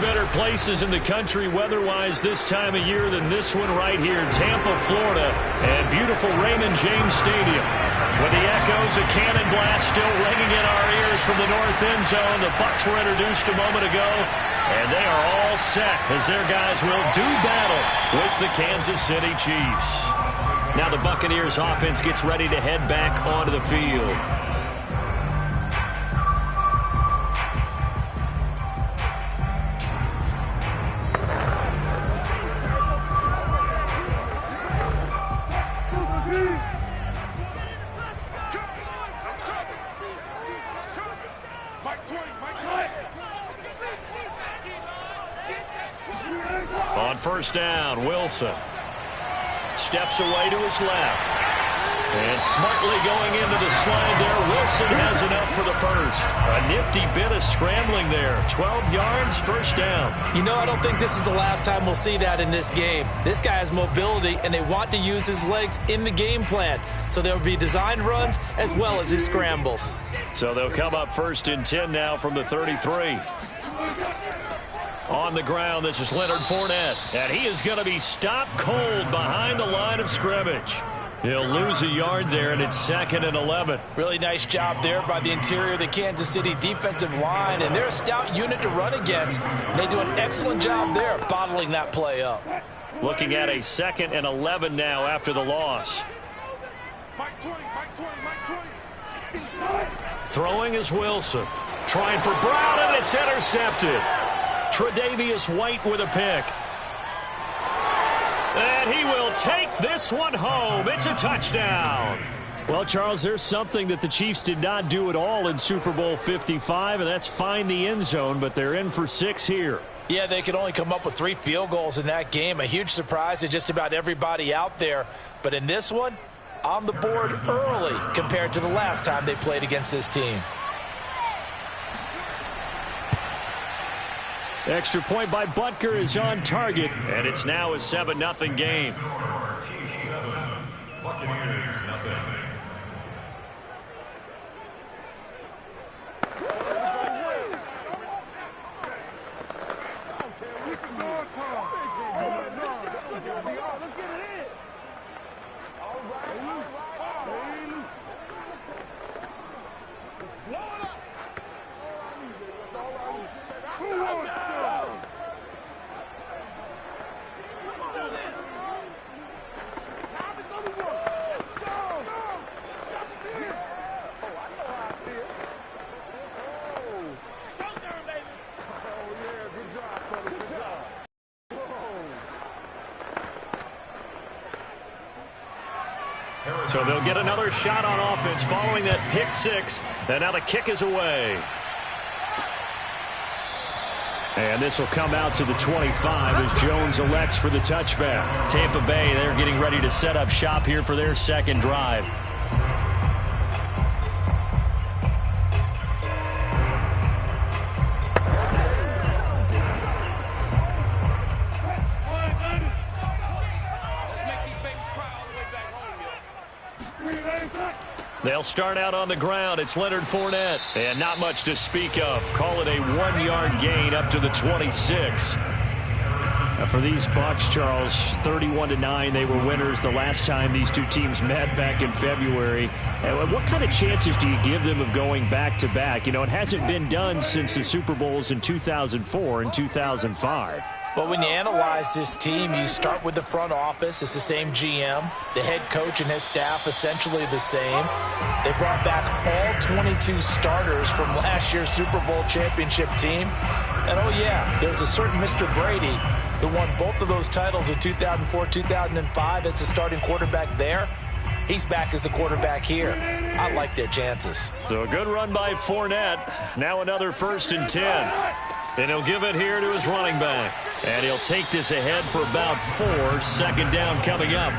better places in the country weather-wise this time of year than this one right here, Tampa, Florida, and beautiful Raymond James Stadium. With the echoes of cannon blast still ringing in our ears from the north end zone, the Bucs were introduced a moment ago, and they are all set as their guys will do battle with the Kansas City Chiefs. Now the Buccaneers offense gets ready to head back onto the field. On first down, Wilson steps away to his left. And smartly going into the slide there, Wilson has enough for the first. A nifty bit of scrambling there. 12 yards, first down. You know, I don't think this is the last time we'll see that in this game. This guy has mobility, and they want to use his legs in the game plan. So there will be designed runs as well as his scrambles. So they'll come up first and 10 now from the 33. On the ground, this is Leonard Fournette. And he is going to be stopped cold behind the line of scrimmage. He'll lose a yard there, and it's 2nd and 11. Really nice job there by the interior of the Kansas City defensive line. And they're a stout unit to run against. And they do an excellent job there bottling that play up. Looking at a 2nd and 11 now after the loss. Throwing is Wilson. Trying for Brown, and it's intercepted. Tre'Davious White with a pick. And he will take this one home. It's a touchdown. Well, Charles, there's something that the Chiefs did not do at all in Super Bowl 55, and that's find the end zone, but they're in for 6 here. Yeah, they could only come up with 3 field goals in that game. A huge surprise to just about everybody out there. But in this one, on the board early compared to the last time they played against this team. Extra point by Butker is on target, and it's now a 7-0 game. Buccaneers, nothing. So they'll get another shot on offense following that pick 6. And now the kick is away. And this will come out to the 25 as Jones elects for the touchback. Tampa Bay, they're getting ready to set up shop here for their second drive. They'll start out on the ground. It's Leonard Fournette. And not much to speak of. Call it a 1-yard gain up to the 26. For these Bucs, Charles, 31-9, they were winners the last time these two teams met back in February. What kind of chances do you give them of going back-to-back? You know, it hasn't been done since the Super Bowls in 2004 and 2005. Well, when you analyze this team, you start with the front office. It's the same GM. The head coach and his staff essentially the same. They brought back all 22 starters from last year's Super Bowl championship team. And, oh, yeah, there's a certain Mr. Brady who won both of those titles in 2004, 2005 as the starting quarterback there. He's back as the quarterback here. I like their chances. So a good run by Fournette. Now another 1st and 10. And he'll give it here to his running back. And he'll take this ahead for about 4. 2nd down coming up.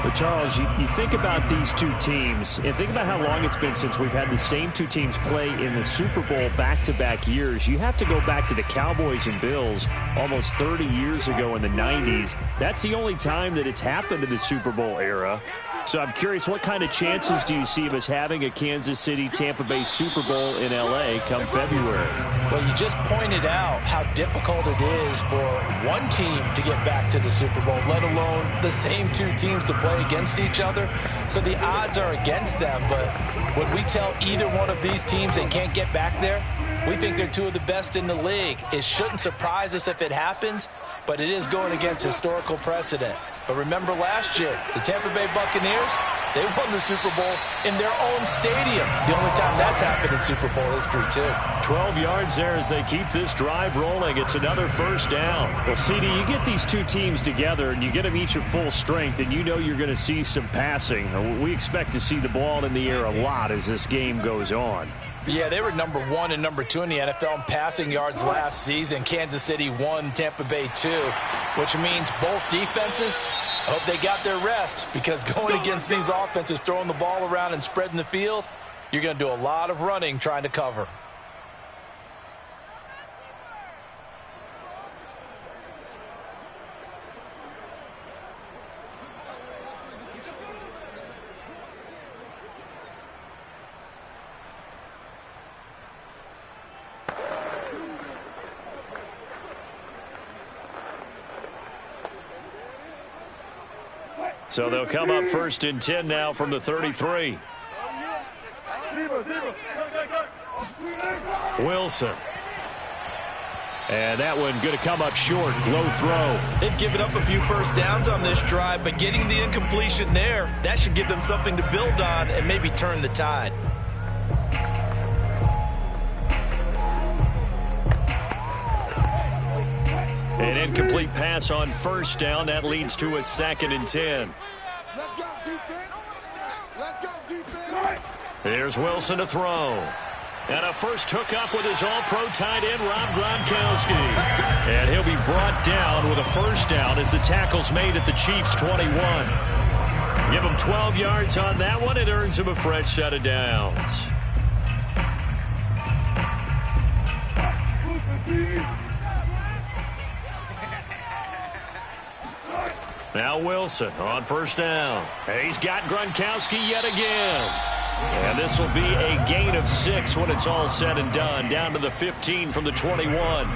But Charles, you think about these two teams, and think about how long it's been since we've had the same two teams play in the Super Bowl back-to-back years. You have to go back to the Cowboys and Bills almost 30 years ago in the 90s. That's the only time that it's happened in the Super Bowl era. So I'm curious, what kind of chances do you see of us having a Kansas City-Tampa Bay Super Bowl in L.A. come February? Well, you just pointed out how difficult it is for one team to get back to the Super Bowl, let alone the same two teams to play against each other. So the odds are against them, but when we tell either one of these teams they can't get back there, we think they're two of the best in the league. It shouldn't surprise us if it happens, but it is going against historical precedent. But remember last year, the Tampa Bay Buccaneers, they won the Super Bowl in their own stadium. The only time that's happened in Super Bowl history, too. 12 yards there as they keep this drive rolling. It's another first down. Well, CD, you get these two teams together, and you get them each at full strength, and you know you're going to see some passing. We expect to see the ball in the air a lot as this game goes on. Yeah, they were number 1 and number 2 in the NFL in passing yards last season. Kansas City 1, Tampa Bay 2, which means both defenses, I hope they got their rest, because going against these offenses, throwing the ball around and spreading the field, you're going to do a lot of running trying to cover. So they'll come up 1st and 10 now from the 33. Wilson. And that one going to come up short. Low throw. They've given up a few first downs on this drive, but getting the incompletion there, that should give them something to build on and maybe turn the tide. An incomplete pass on 1st down. That leads to a 2nd and 10. Let's go, defense. Let's go, defense. Here's Wilson to throw. And a first hookup with his all-pro tight end, Rob Gronkowski. And he'll be brought down with a first down as the tackle's made at the Chiefs' 21. Give him 12 yards on that one. It earns him a fresh set of downs. Now Wilson on 1st down. And he's got Gronkowski yet again. And this will be a gain of 6 when it's all said and done. Down to the 15 from the 21.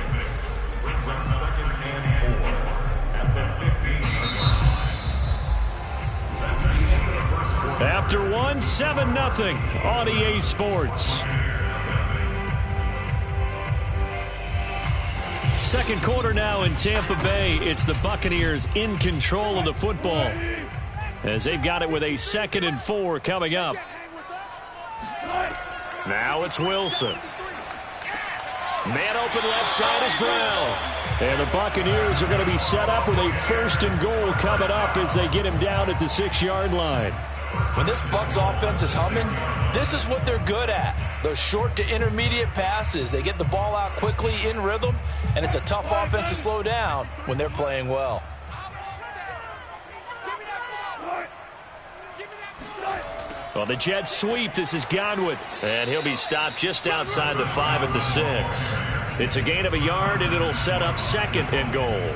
After 1, 7-0 on EA Sports. Second quarter now in Tampa Bay. It's the Buccaneers in control of the football as they've got it with a 2nd and 4 coming up. Now it's Wilson. Man open left side is Brown. And the Buccaneers are going to be set up with a 1st and goal coming up as they get him down at the 6-yard line. When this Bucs offense is humming, this is what they're good at. Those short to intermediate passes. They get the ball out quickly in rhythm, and it's a tough offense to slow down when they're playing well. On the jet sweep, this is Godwin. And he'll be stopped just outside the 5 at the 6. It's a gain of a yard, and it'll set up 2nd and goal.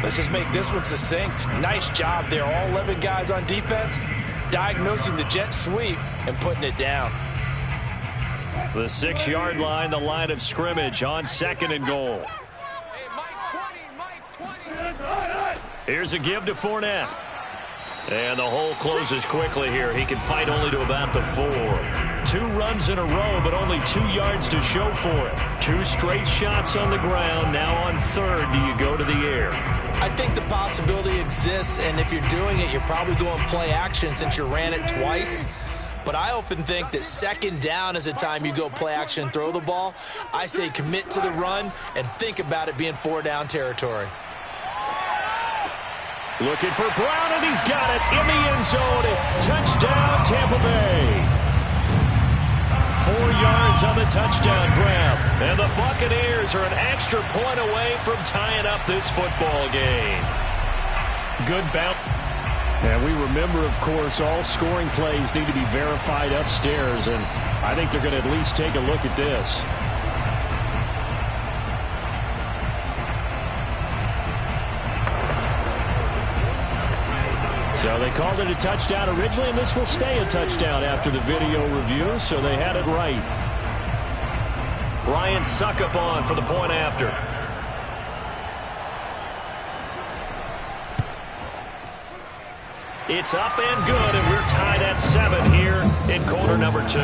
Let's just make this one succinct. Nice job there. All 11 guys on defense diagnosing the jet sweep and putting it down. The 6-yard line, the line of scrimmage on 2nd and goal. Here's a give to Fournette. And the hole closes quickly here. He can fight only to about the 4. 2 runs in a row, but only 2 yards to show for it. 2 straight shots on the ground. Now on 3rd, do you go to the air? I think the possibility exists, and if you're doing it, you're probably going play action since you ran it twice. But I often think that 2nd down is a time you go play action and throw the ball. I say commit to the run and think about it being 4-down territory. Looking for Brown, and he's got it in the end zone. Touchdown, Tampa Bay. 4 yards on the touchdown grab. And the Buccaneers are an extra point away from tying up this football game. Good bounce. And we remember, of course, all scoring plays need to be verified upstairs, and I think they're going to at least take a look at this. So they called it a touchdown originally, and this will stay a touchdown after the video review, so they had it right. Ryan Succop on for the point after. It's up and good, and we're tied at 7 here in quarter number 2.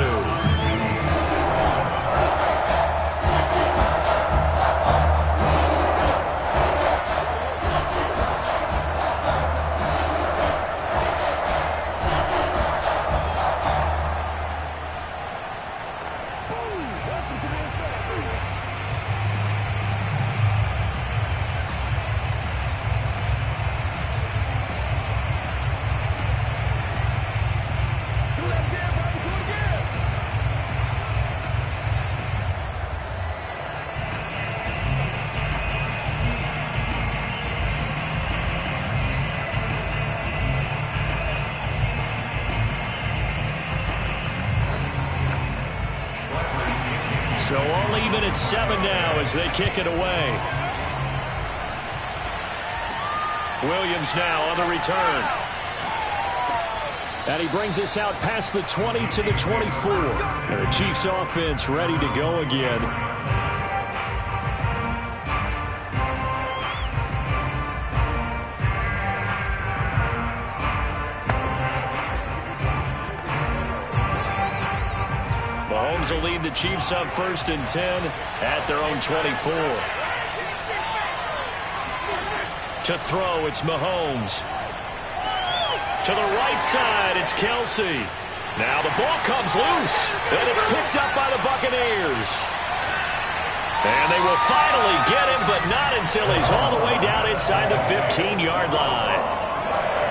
So all even at 7 now as they kick it away. Williams now on the return. And he brings us out past the 20 to the 24. And the Chiefs offense ready to go again. Mahomes will lead the Chiefs up 1st and 10 at their own 24. To throw, it's Mahomes. To the right side, it's Kelce. Now the ball comes loose, and it's picked up by the Buccaneers. And they will finally get him, but not until he's all the way down inside the 15-yard line.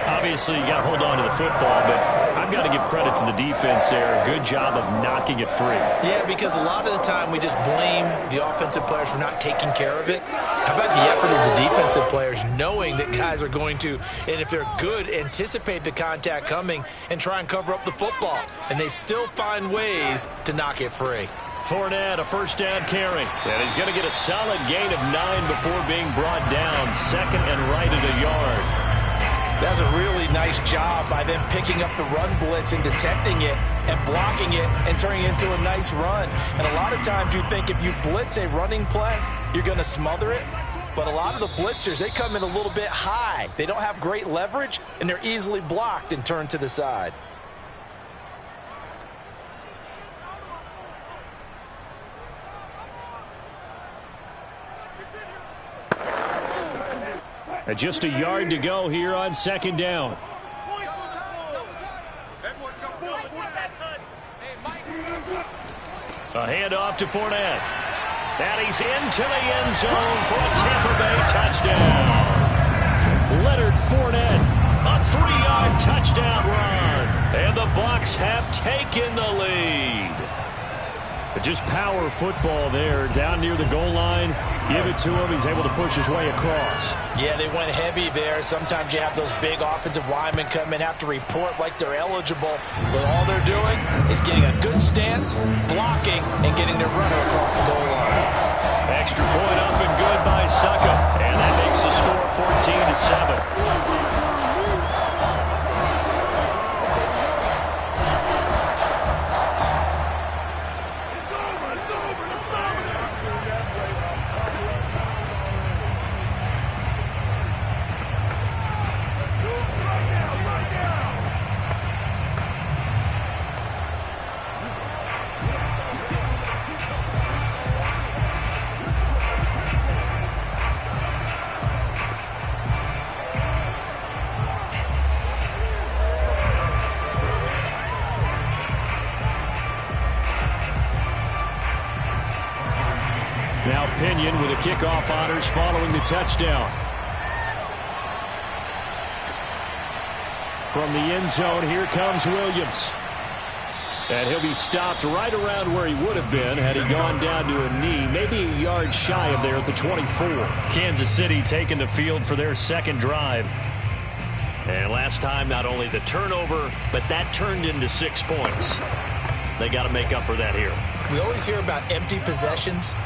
Obviously, you got to hold on to the football, but I've got to give credit to the defense there. Good job of knocking it free. Yeah, because a lot of the time we just blame the offensive players for not taking care of it. How about the effort of the defensive players knowing that guys are going to, and if they're good, anticipate the contact coming and try and cover up the football. And they still find ways to knock it free. Fournette, a first down carry. And he's going to get a solid gain of 9 before being brought down. 2nd and right at a yard. That's a really nice job by them picking up the run blitz and detecting it and blocking it and turning it into a nice run. And a lot of times you think if you blitz a running play, you're going to smother it. But a lot of the blitzers, they come in a little bit high. They don't have great leverage, and they're easily blocked and turned to the side. Just a yard to go here on 2nd down. A handoff to Fournette. And he's into the end zone for a Tampa Bay touchdown. Leonard Fournette, a 3-yard touchdown run. And the Bucs have taken the lead. But just power football there, down near the goal line. Give it to him. He's able to push his way across. Yeah, they went heavy there. Sometimes you have those big offensive linemen come in, have to report like they're eligible. But all they're doing is getting a good stance, blocking, and getting their runner across the goal line. Extra point up and good by Succop. And that makes the score 14-7. Now Pinion with a kickoff honors following the touchdown. From the end zone, here comes Williams. And he'll be stopped right around where he would have been had he gone down to a knee, maybe a yard shy of there at the 24. Kansas City taking the field for their 2nd drive. And last time, not only the turnover, but that turned into 6 points. They got to make up for that here. We always hear about empty possessions.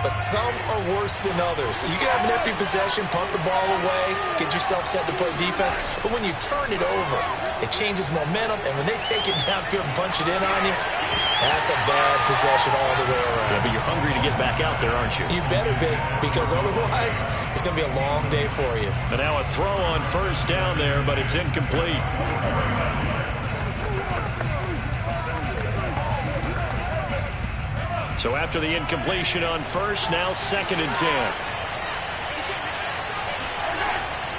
but some are worse than others. You can have an empty possession, punt the ball away, get yourself set to play defense, but when you turn it over, it changes momentum, and when they take it downfield and punch it in on you, that's a bad possession all the way around. Yeah, but you're hungry to get back out there, aren't you? You better be, because otherwise it's going to be a long day for you. And now a throw on first down there, but it's incomplete. So after the incompletion on first, now 2nd and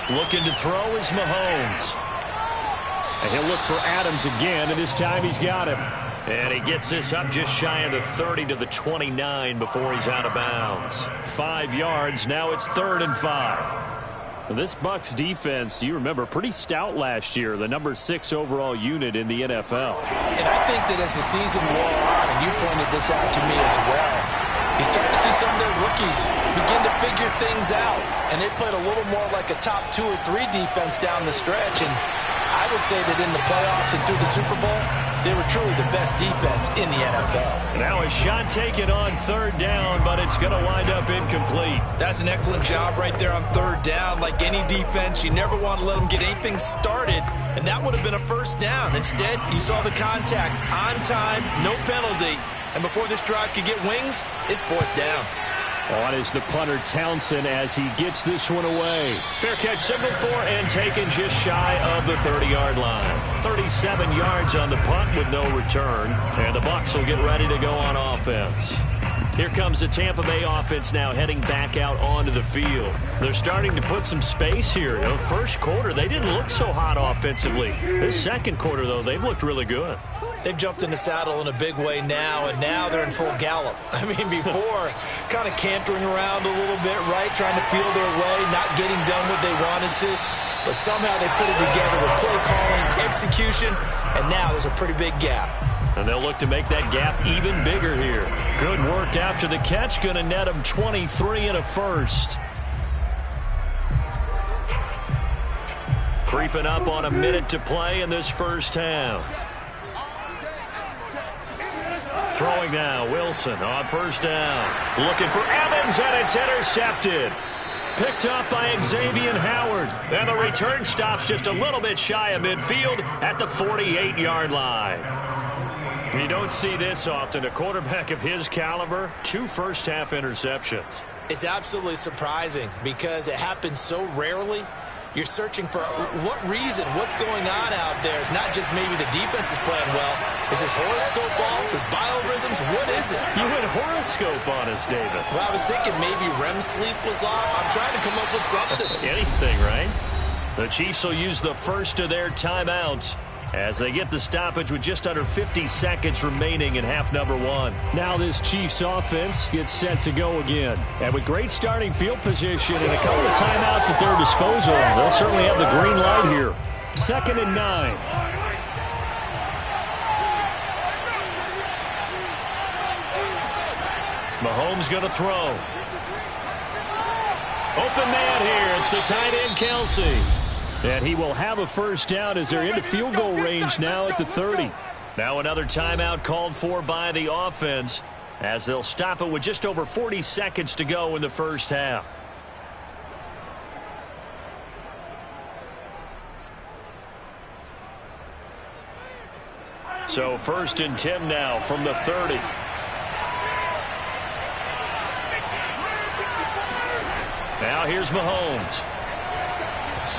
10. Looking to throw is Mahomes. And he'll look for Adams again, and this time he's got him. And he gets this up just shy of the 30 to the 29 before he's out of bounds. 5 yards, now it's 3rd and 5. This Bucs defense, you remember, pretty stout last year, the number 6 overall unit in the NFL. And I think that as the season wore on, and you pointed this out to me as well, you start to see some of their rookies begin to figure things out. And they played a little more like a top 2 or 3 defense down the stretch. And I would say that in the playoffs and through the Super Bowl, they were truly the best defense in the NFL. Now a shot taken on 3rd down, but it's going to wind up incomplete. That's an excellent job right there on 3rd down. Like any defense, you never want to let them get anything started, and that would have been a 1st down. Instead, you saw the contact on time, no penalty, and before this drive could get wings, it's 4th down. On is the punter Townsend as he gets this one away. Fair catch signaled for and taken just shy of the 30-yard line. 37 yards on the punt with no return. And the Bucs will get ready to go on offense. Here comes the Tampa Bay offense now heading back out onto the field. They're starting to put some space here. You know, first quarter, they didn't look so hot offensively. This 2nd quarter, though, they've looked really good. They've jumped in the saddle in a big way now, and now they're in full gallop. I mean, before, kind of cantering around a little bit, right, trying to feel their way, not getting done what they wanted to. But somehow they put it together with play calling, execution, and now there's a pretty big gap. And they'll look to make that gap even bigger here. Good work after the catch, going to net them 23 and a first. Creeping up on a minute to play in this first half. Throwing now, Wilson on first down. Looking for Evans, and it's intercepted. Picked up by Xavier Howard. And the return stops just a little bit shy of midfield at the 48-yard line. You don't see this often. A quarterback of his caliber, 2 first-half interceptions. It's absolutely surprising because it happens so rarely. You're searching for what reason, what's going on out there. It's not just maybe the defense is playing well. Is his horoscope off? His biorhythms? What is it? You went horoscope on us, David. Well, I was thinking maybe REM sleep was off. I'm trying to come up with something. Anything, right? The Chiefs will use the first of their timeouts as they get the stoppage with just under 50 seconds remaining in half number 1. Now this Chiefs offense gets set to go again. And with great starting field position and a couple of timeouts at their disposal, they'll certainly have the green light here. 2nd and 9. Mahomes going to throw. Open man here. It's the tight end, Kelsey. And he will have a first down as they're into field goal range now at the 30. Now another timeout called for by the offense as they'll stop it with just over 40 seconds to go in the first half. So 1st and 10 now from the 30. Now here's Mahomes.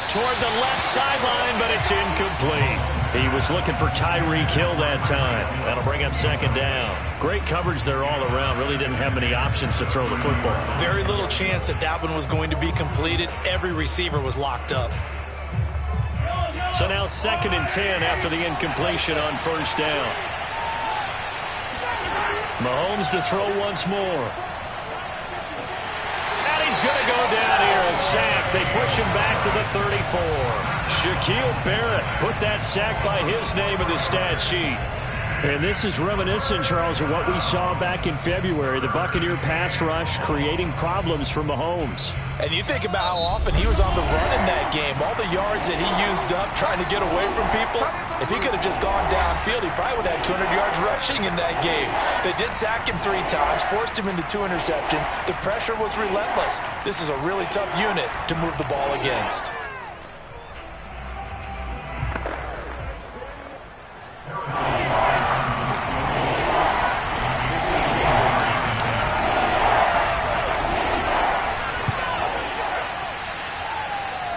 Toward the left sideline, but it's incomplete. He was looking for Tyreek Hill that time. That'll bring up 2nd down. Great coverage there all around. Really didn't have many options to throw the football. Very little chance that that one was going to be completed. Every receiver was locked up. So now 2nd and 10 after the incompletion on first down. Mahomes to throw once more. He's going to go down here, a sack. They push him back to the 34. Shaquille Barrett put that sack by his name in the stat sheet. And this is reminiscent, Charles, of what we saw back in February. The Buccaneer pass rush creating problems for Mahomes. And you think about how often he was on the run in that game. All the yards that he used up trying to get away from people. If he could have just gone downfield, he probably would have had 200 yards rushing in that game. They did sack him 3 times, forced him into 2 interceptions. The pressure was relentless. This is a really tough unit to move the ball against.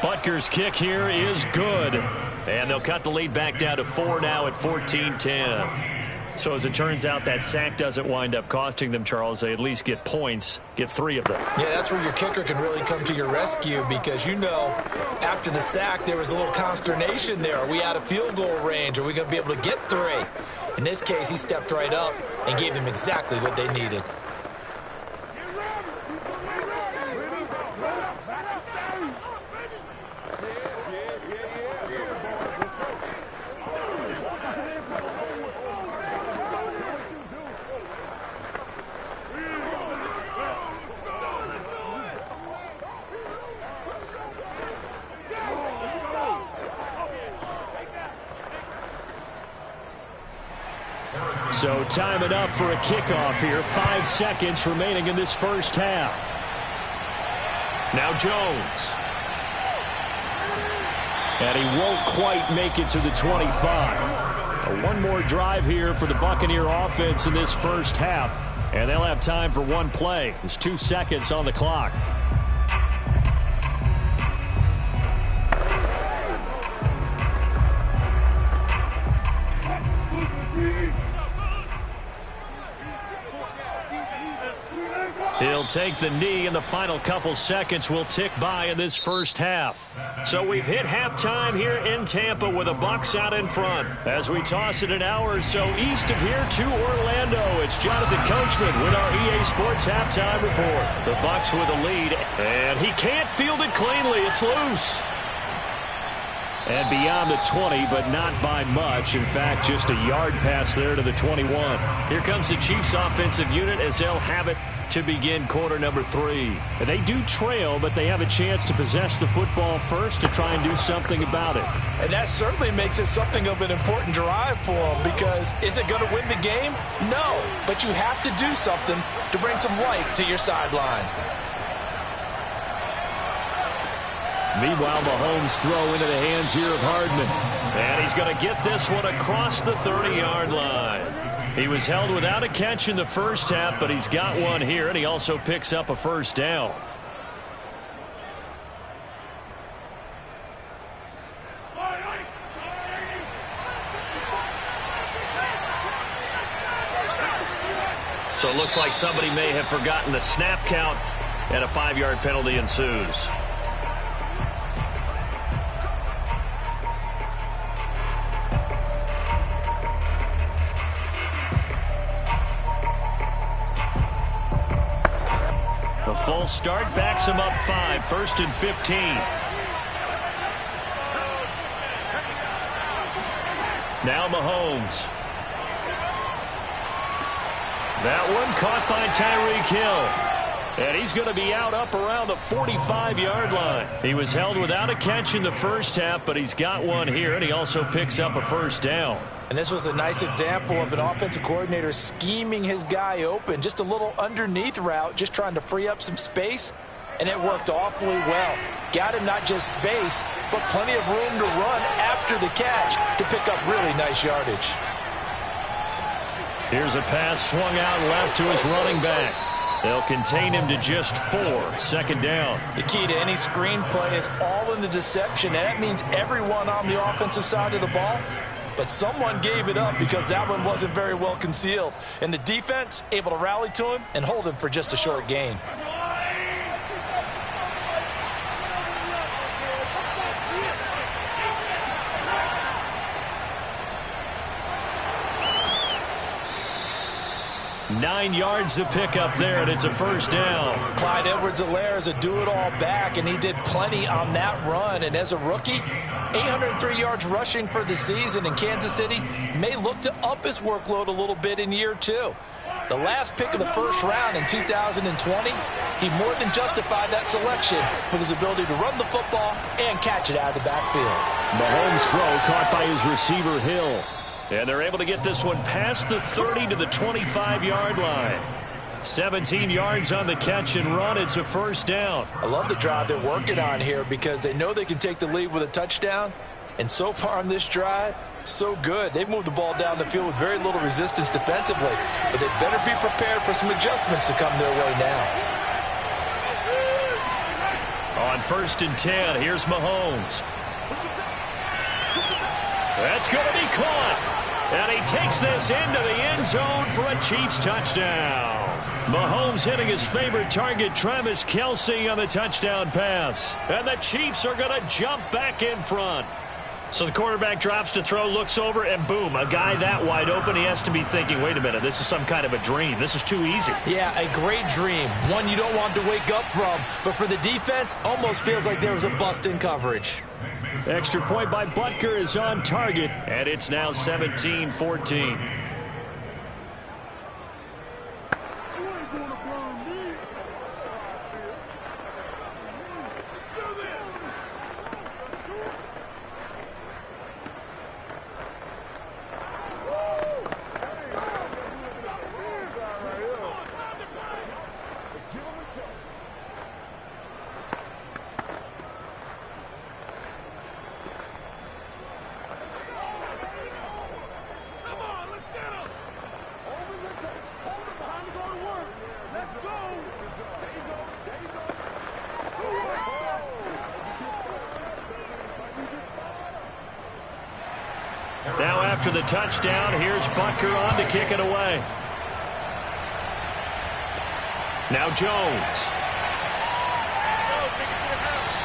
Butker's kick here is good. And they'll cut the lead back down to 4 now at 14-10. So as it turns out, that sack doesn't wind up costing them, Charles. They at least get points, get 3 of them. Yeah, that's where your kicker can really come to your rescue because, after the sack, there was a little consternation there. Are we out of field goal range? Are we going to be able to get 3? In this case, he stepped right up and gave them exactly what they needed. So time enough for a kickoff here. 5 seconds remaining in this first half. Now Jones. And he won't quite make it to the 25. One more drive here for the Buccaneer offense in this first half. And they'll have time for one play. There's 2 seconds on the clock. He'll take the knee, and the final couple seconds will tick by in this first half. So we've hit halftime here in Tampa with the Bucs out in front. As we toss it an hour or so east of here to Orlando, it's Jonathan Coachman with our EA Sports halftime report. The Bucs with a lead, and he can't field it cleanly. It's loose. And beyond the 20, but not by much. In fact, just a yard pass there to the 21. Here comes the Chiefs offensive unit as they'll have it to begin quarter number 3. They do trail, but they have a chance to possess the football first to try and do something about it. And that certainly makes it something of an important drive for them because is it going to win the game? No, but you have to do something to bring some life to your sideline. Meanwhile, Mahomes throw into the hands here of Hardman. And he's going to get this one across the 30-yard line. He was held without a catch in the first half, but he's got one here, and he also picks up a first down. So it looks like somebody may have forgotten the snap count, and a 5-yard penalty ensues. A full start backs him up 5, 1st and 15. Now Mahomes. That one caught by Tyreek Hill. And he's going to be out up around the 45-yard line. He was held without a catch in the first half, but he's got one here, and he also picks up a first down. And this was a nice example of an offensive coordinator scheming his guy open. Just a little underneath route, just trying to free up some space. And it worked awfully well. Got him not just space, but plenty of room to run after the catch to pick up really nice yardage. Here's a pass swung out left to his running back. They'll contain him to just 4. 2nd down. The key to any screen play is all in the deception. And that means everyone on the offensive side of the ball. But someone gave it up because that one wasn't very well concealed. And the defense able to rally to him and hold him for just a short gain. 9 yards to pick up there, and it's a first down. Clyde Edwards-Helaire is a do-it-all back, and he did plenty on that run. And as a rookie, 803 yards rushing for the season in Kansas City may look to up his workload a little bit in year 2. The last pick of the first round in 2020, he more than justified that selection with his ability to run the football and catch it out of the backfield. Mahomes' throw caught by his receiver, Hill. And they're able to get this one past the 30 to the 25-yard line. 17 yards on the catch and run. It's a first down. I love the drive they're working on here because they know they can take the lead with a touchdown. And so far on this drive, so good. They've moved the ball down the field with very little resistance defensively. But they better be prepared for some adjustments to come their way now. On 1st and 10, here's Mahomes. That's going to be caught. And he takes this into the end zone for a Chiefs touchdown. Mahomes hitting his favorite target, Travis Kelce, on the touchdown pass. And the Chiefs are going to jump back in front. So the quarterback drops to throw, looks over, and boom, a guy that wide open, he has to be thinking, wait a minute, this is some kind of a dream. This is too easy. Yeah, a great dream. One you don't want to wake up from. But for the defense, almost feels like there was a bust in coverage. Extra point by Butker is on target, and it's now 17-14. Now after the touchdown, here's Butker on to kick it away. Now Jones.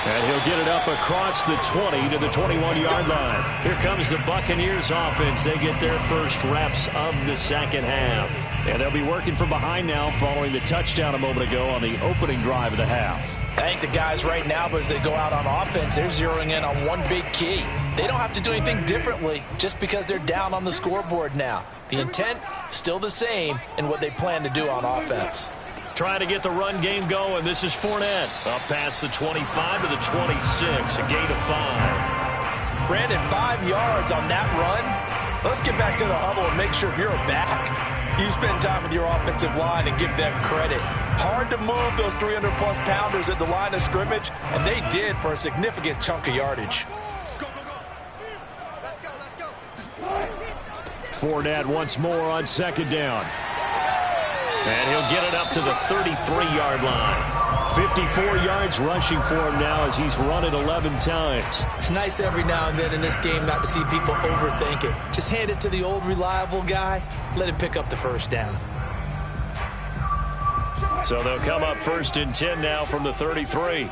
And he'll get it up across the 20 to the 21-yard line. Here comes the Buccaneers offense. They get their first reps of the second half. And they'll be working from behind now following the touchdown a moment ago on the opening drive of the half. I think the guys right now, but as they go out on offense, they're zeroing in on one big key. They don't have to do anything differently just because they're down on the scoreboard now. The intent, still the same in what they plan to do on offense. Trying to get the run game going. This is Fournette. Up past the 25 to the 26. A gain of 5. Brandon, 5 yards on that run. Let's get back to the huddle and make sure if you're a back, you spend time with your offensive line and give them credit. Hard to move those 300-plus pounders at the line of scrimmage, and they did for a significant chunk of yardage. Go, go, go. Let's go. Fournette once more on second down. And he'll get it up to the 33-yard line. 54 yards rushing for him now as he's run it 11 times. It's nice every now and then in this game not to see people overthink it. Just hand it to the old reliable guy. Let him pick up the first down. So they'll come up 1st and 10 now from the 33.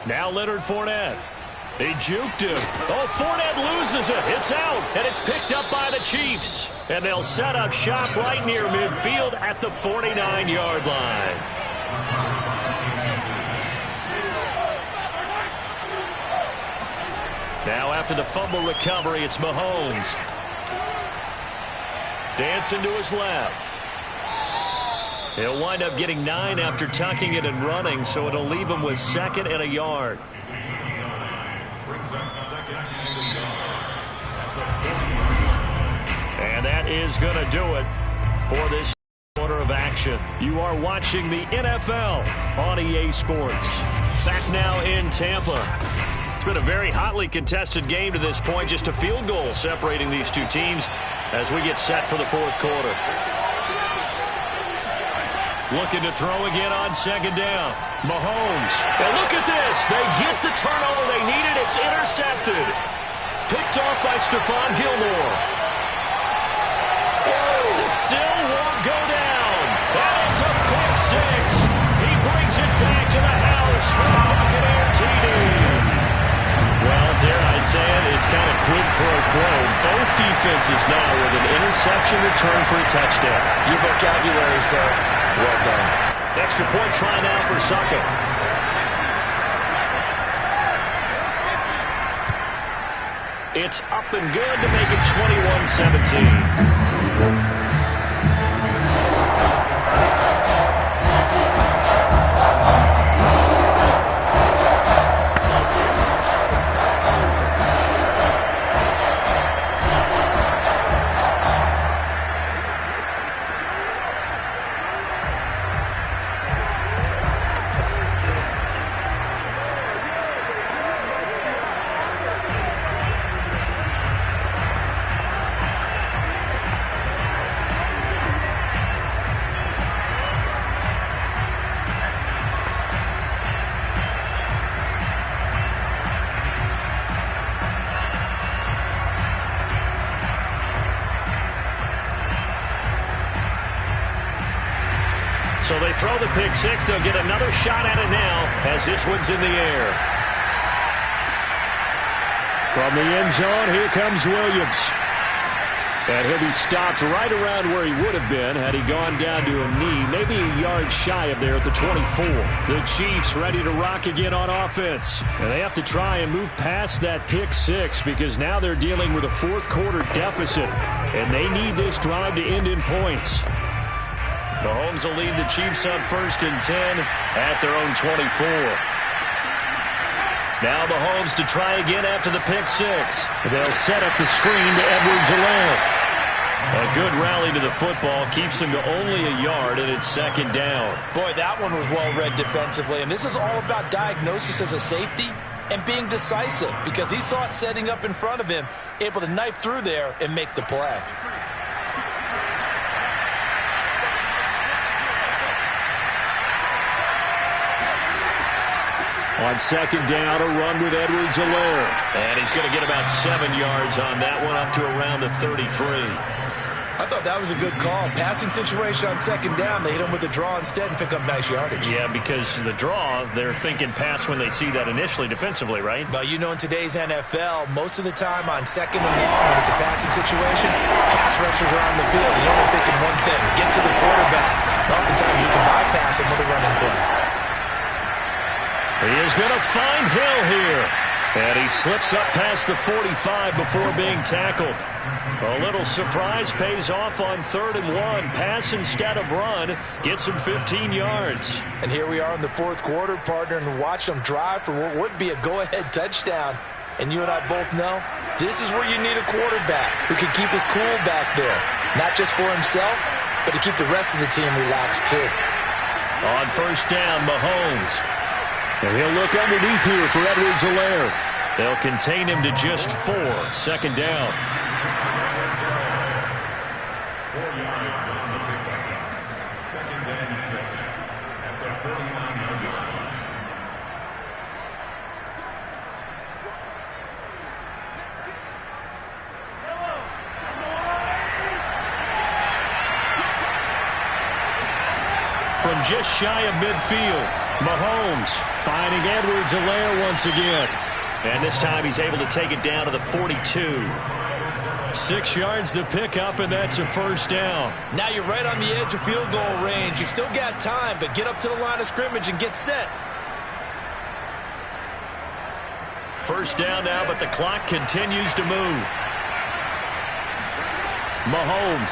Now Leonard Fournette. They juked him. Oh, Fournette loses it. It's out, and it's picked up by the Chiefs. And they'll set up shop right near midfield at the 49-yard line. Now after the fumble recovery, it's Mahomes. Dancing to his left. He'll wind up getting 9 after tucking it and running, so it'll leave him with 2nd and a yard. And that is going to do it for this quarter of action. You are watching the NFL on EA Sports. Back now in Tampa. It's been a very hotly contested game to this point. Just a field goal separating these two teams as we get set for the 4th quarter. Looking to throw again on second down. Mahomes. And look at this. They get the turnover they needed. It's intercepted. Picked off by Stephon Gilmore. Whoa. It still won't go down. And it's a pick 6. He brings it back to the house for the Buccaneer TD. Well, dare I say it, it's kind of quid pro quo. Both defenses defenses now with an interception return for a touchdown. Your vocabulary, sir. Well done. Extra point try now for Succop. It's up and good to make it 21-17. So they throw the pick six. They'll get another shot at it now as this one's in the air. From the end zone, here comes Williams. And he'll be stopped right around where he would have been had he gone down to a knee, maybe a yard shy of there at the 24. The Chiefs ready to rock again on offense. And they have to try and move past that pick six because now they're dealing with a fourth quarter deficit. And they need this drive to end in points. Mahomes will lead the Chiefs on 1st and 10 at their own 24. Now Mahomes to try again after the pick six. They'll set up the screen to Edwards-Helaire. A good rally to the football keeps them to only a yard, and it's 2nd down. Boy, that one was well read defensively, and this is all about diagnosis as a safety and being decisive because he saw it setting up in front of him, able to knife through there and make the play. On 2nd down, a run with Edwards-Helaire. And he's going to get about 7 yards on that one, up to around the 33. I thought that was a good call. Passing situation on 2nd down. They hit him with the draw instead and pick up nice yardage. Yeah, because the draw, they're thinking pass when they see that initially defensively, right? Well, you know, in today's NFL, most of the time on 2nd and long, when it's a passing situation, pass rushers are on the field. You're only thinking one thing, get to the quarterback. Oftentimes you can bypass him with a running play. He is going to find Hill here. And he slips up past the 45 before being tackled. A little surprise pays off on 3rd and 1. Pass instead of run. Gets him 15 yards. And here we are in the 4th quarter, partner, and watch them drive for what would be a go-ahead touchdown. And you and I both know this is where you need a quarterback who can keep his cool back there. Not just for himself, but to keep the rest of the team relaxed too. On 1st down, Mahomes. And he'll look underneath here for Edwards-Helaire. They'll contain him to just 4. 2nd down. 4 yards on the pickup. 2nd and 6 at the 49-yard line. From just shy of midfield, Mahomes finding Edwards-Helaire once again. And this time he's able to take it down to the 42. 6 yards to pick up, and that's a 1st down. Now you're right on the edge of field goal range. You've still got time, but get up to the line of scrimmage and get set. 1st down now, but the clock continues to move. Mahomes.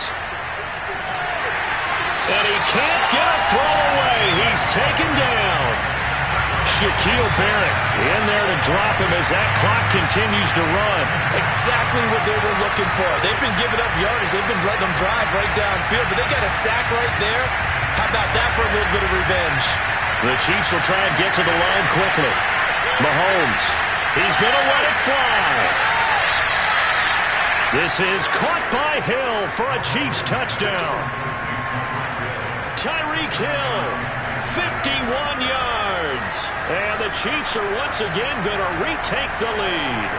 And he can't get a throw away. He's taken down. Shaquille Barrett in there to drop him as that clock continues to run. Exactly what they were looking for. They've been giving up yardage. They've been letting them drive right downfield, but they got a sack right there. How about that for a little bit of revenge? The Chiefs will try and get to the line quickly. Mahomes. He's going to let it fly. This is caught by Hill for a Chiefs touchdown. Tyreek Hill, 51 yards. And the Chiefs are once again going to retake the lead.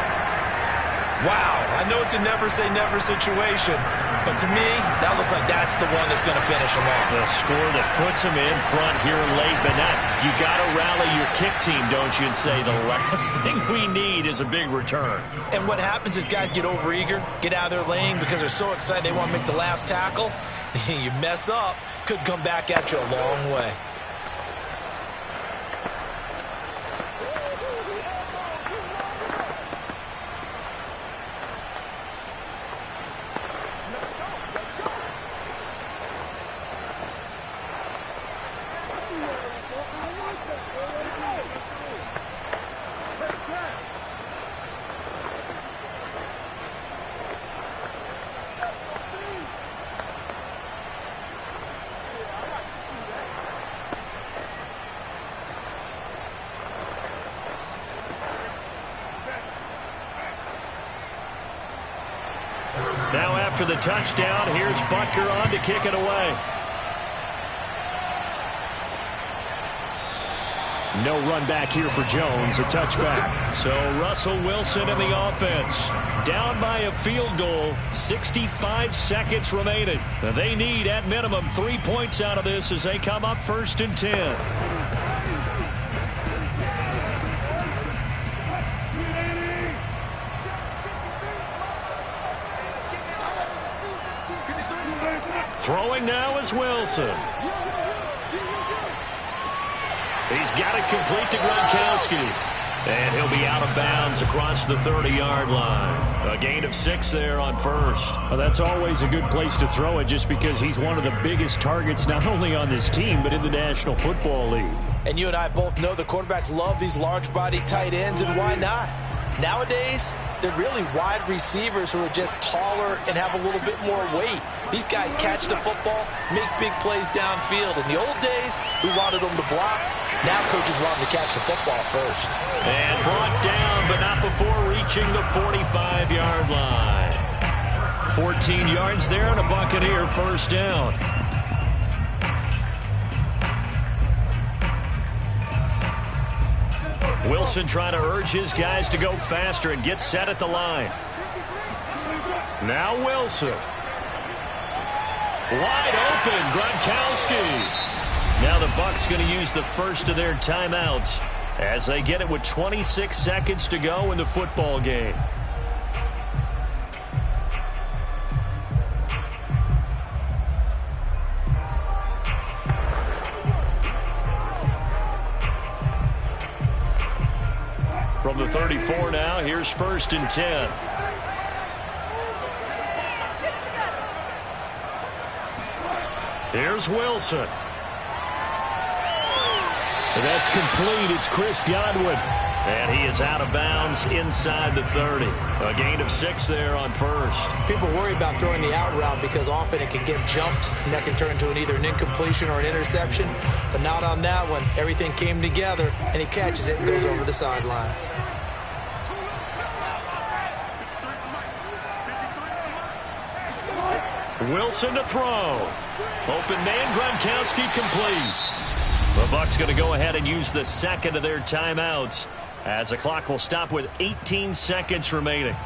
Wow, I know it's a never-say-never situation, but to me, that looks like that's the one that's going to finish them off. The score that puts them in front here late, but now you got to rally your kick team, don't you, and say the last thing we need is a big return. And what happens is guys get overeager, get out of their lane because they're so excited they want to make the last tackle. You mess up, could come back at you a long way. Now after the touchdown, here's Butker on to kick it away. No run back here for Jones, a touchback. So Russell Wilson in the offense. Down by a field goal, 65 seconds remaining. They need, at minimum, 3 points out of this as they come up 1st and 10. Throwing now is Wilson. He's got it complete to Gronkowski. And he'll be out of bounds across the 30-yard line. A gain of 6 there on first. Well, that's always a good place to throw it just because he's one of the biggest targets not only on this team but in the National Football League. And you and I both know the quarterbacks love these large-body tight ends, and why not? Nowadays, they're really wide receivers who are just taller and have a little bit more weight. These guys catch the football, make big plays downfield. In the old days, we wanted them to block. Now coaches want them to catch the football first. And brought down, but not before reaching the 45-yard line. 14 yards there and a Buccaneer first down. Wilson trying to urge his guys to go faster and get set at the line. Now Wilson. Wide open, Gronkowski. Now the Bucs going to use the first of their timeouts as they get it with 26 seconds to go in the football game. From the 34 now, here's 1st and 10. Here's Wilson. And that's complete. It's Chris Godwin. And he is out of bounds inside the 30. A gain of 6 there on first. People worry about throwing the out route because often it can get jumped and that can turn into either an incompletion or an interception. But not on that one. Everything came together and he catches it and goes over the sideline. Wilson to throw. Open man, Gronkowski complete. The Bucs going to go ahead and use the second of their timeouts as the clock will stop with 18 seconds remaining.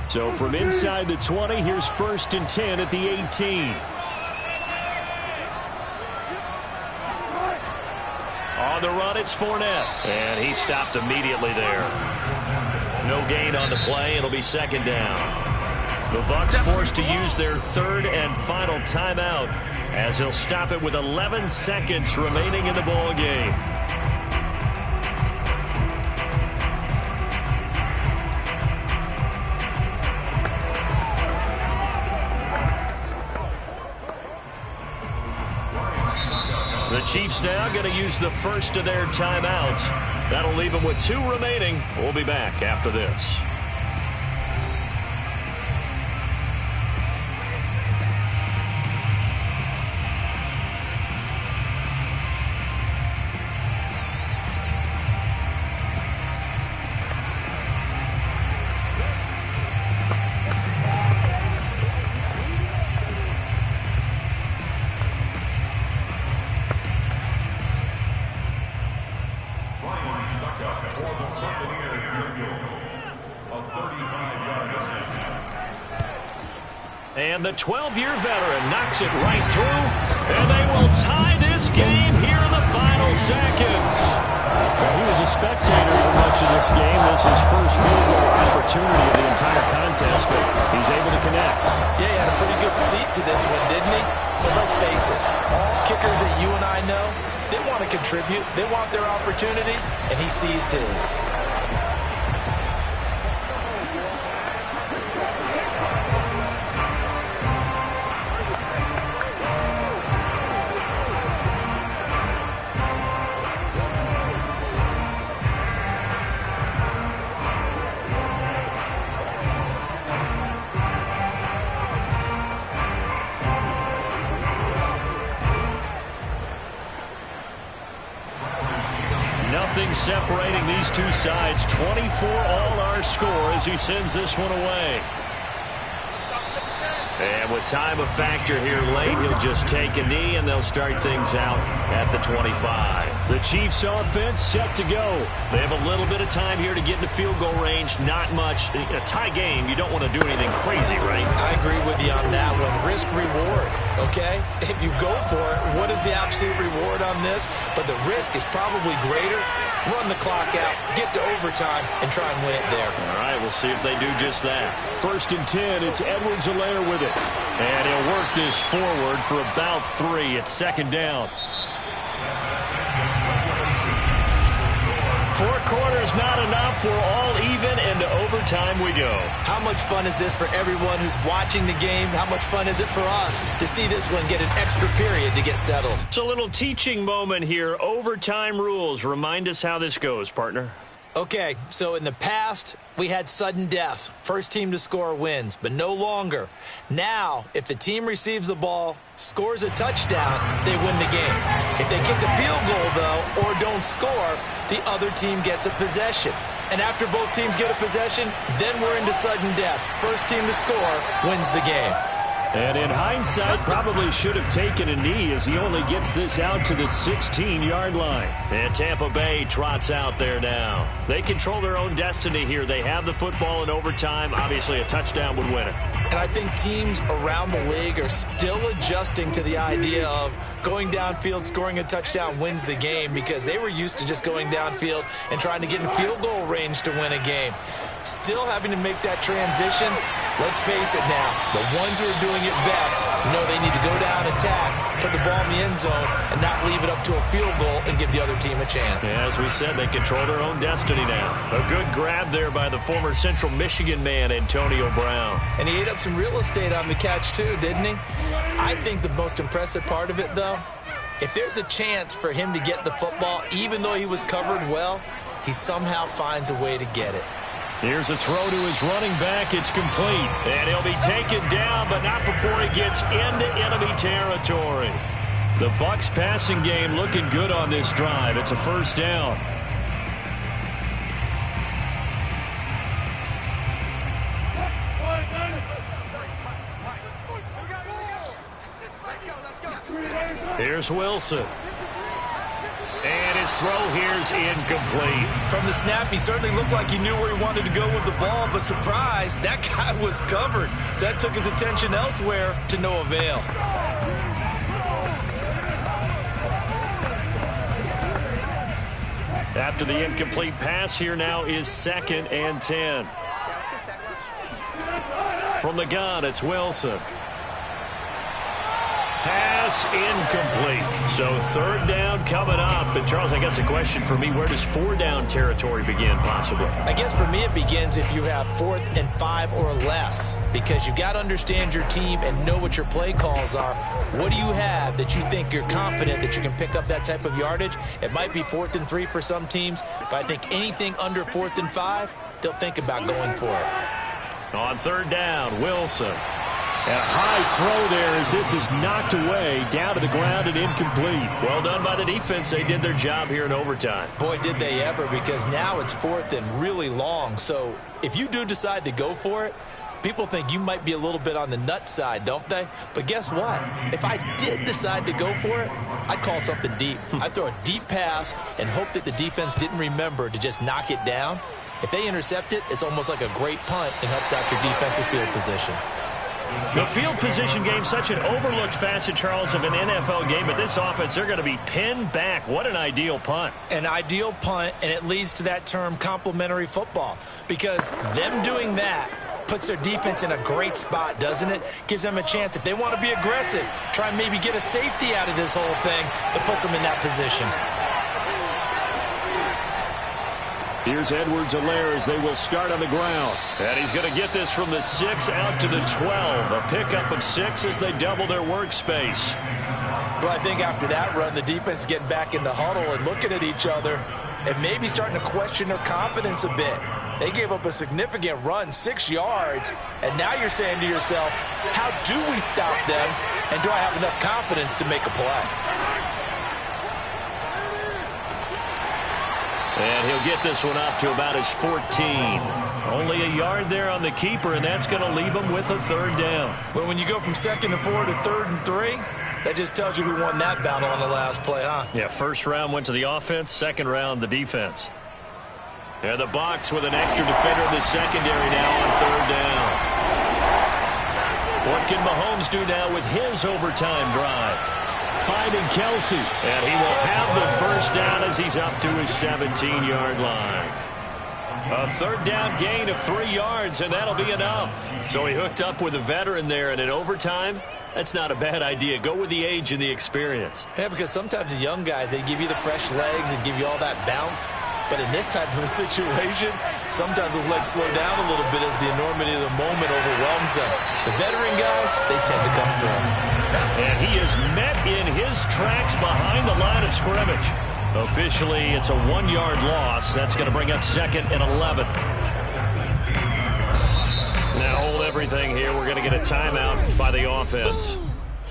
So from inside the 20, here's 1st and 10 at the 18. On the run, it's Fournette. And he stopped immediately there. No gain on the play. It'll be 2nd down. The Bucs forced to use their 3rd and final timeout as he'll stop it with 11 seconds remaining in the ball game. The Chiefs now going to use the first of their timeouts. That'll leave them with 2 remaining. We'll be back after this. for the Buccaneer field goal. A 35-yard attempt. And the 12-year veteran knocks it right through, and they will tie this game here in the final seconds. Well, he was a spectator for much of this game. This is his first field goal opportunity of the entire contest, but he's able to connect. Yeah, he had a pretty good seat to this one, didn't he? But let's face it, all kickers that you and I know, they want to contribute. They want their opportunity, and he seized his. Nothing separating these two sides. 24 all our score as he sends this one away. And with time a factor here late, he'll just take a knee and they'll start things out at the 25. The Chiefs offense set to go. They have a little bit of time here to get into field goal range. Not much. In a tie game, you don't want to do anything crazy, right? I agree with you on that one. Risk reward, okay? If you go for it, what is the absolute reward on this? But the risk is probably greater. Run the clock out, get to overtime, and try and win it there. All right, we'll see if they do just that. 1st and 10, it's Edwards-Helaire with it. And he'll work this forward for about 3. It's 2nd down. 4 quarters not enough. We're all even, and to overtime we go. How much fun is this for everyone who's watching the game? How much fun is it for us to see this one get an extra period to get settled? It's a little teaching moment here. Overtime rules. Remind us how this goes, partner. Okay, so in the past, we had sudden death. First team to score wins, but no longer. Now, if the team receives the ball, scores a touchdown, they win the game. If they kick a field goal, though, or don't score, the other team gets a possession. And after both teams get a possession, then we're into sudden death. First team to score wins the game. And in hindsight, probably should have taken a knee as he only gets this out to the 16-yard line. And Tampa Bay trots out there now. They control their own destiny here. They have the football in overtime. Obviously, a touchdown would win it. And I think teams around the league are still adjusting to the idea of going downfield, scoring a touchdown wins the game, because they were used to just going downfield and trying to get in field goal range to win a game. Still having to make that transition. Let's face it now, the ones who are doing it best know they need to go down, attack, put the ball in the end zone, and not leave it up to a field goal and give the other team a chance. Yeah, as we said, they control their own destiny now. A good grab there by the former Central Michigan man, Antonio Brown. And he ate up some real estate on the catch too, didn't he? I think the most impressive part of it, though, if there's a chance for him to get the football, even though he was covered well, he somehow finds a way to get it. Here's a throw to his running back. It's complete. And he'll be taken down, but not before he gets into enemy territory. The Bucs passing game looking good on this drive. It's a 1st down. Here's Wilson. And his throw here's incomplete. From the snap, he certainly looked like he knew where he wanted to go with the ball, but surprise, that guy was covered. So that took his attention elsewhere to no avail. After the incomplete pass, here now is 2nd and 10. From the gun, it's Wilson. Pass incomplete. So 3rd down coming up. And Charles, I guess a question for me, where does 4-down territory begin possibly? I guess for me it begins if you have 4th and 5 or less, because you've got to understand your team and know what your play calls are. What do you have that you think you're confident that you can pick up that type of yardage? It might be 4th and 3 for some teams, but I think anything under 4th and 5, they'll think about going for it. On 3rd down, Wilson. And a high throw there as this is knocked away, down to the ground and incomplete. Well done by the defense. They did their job here in overtime. Boy, did they ever, because now it's 4th and really long. So if you do decide to go for it, people think you might be a little bit on the nut side, don't they? But guess what? If I did decide to go for it, I'd call something deep. I'd throw a deep pass and hope that the defense didn't remember to just knock it down. If they intercept it, it's almost like a great punt and helps out your defense with field position. The field position game, such an overlooked facet, Charles, of an NFL game, but this offense, they're going to be pinned back. What an ideal punt. An ideal punt, and it leads to that term complementary football, because them doing that puts their defense in a great spot, doesn't it? Gives them a chance. If they want to be aggressive, try and maybe get a safety out of this whole thing, it puts them in that position. Here's Edwards-Helaire as they will start on the ground. And he's going to get this from the 6 out to the 12. A pickup of 6 as they double their workspace. Well, I think after that run, the defense is getting back in the huddle and looking at each other and maybe starting to question their confidence a bit. They gave up a significant run, 6 yards, and now you're saying to yourself, how do we stop them, and do I have enough confidence to make a play? And he'll get this one up to about his 14. Only a yard there on the keeper, and that's going to leave him with a third down. Well, when you go from 2nd and 4 to 3rd and 3, that just tells you who won that battle on the last play, huh? Yeah, first round went to the offense, second round the defense. And the box with an extra defender in the secondary now on third down. What can Mahomes do now with his overtime drive? Finding Kelsey. And he will have the first down as he's up to his 17-yard line. A third down gain of 3 yards, and that'll be enough. So he hooked up with a veteran there, and in overtime, that's not a bad idea. Go with the age and the experience. Yeah, because sometimes the young guys, they give you the fresh legs and give you all that bounce. But in this type of a situation, sometimes those legs slow down a little bit as the enormity of the moment overwhelms them. The veteran guys, they tend to come through. And he is met in his tracks behind the line of scrimmage. Officially, it's a 1-yard loss. That's going to bring up 2nd and 11. Now hold everything here. We're going to get a timeout by the offense.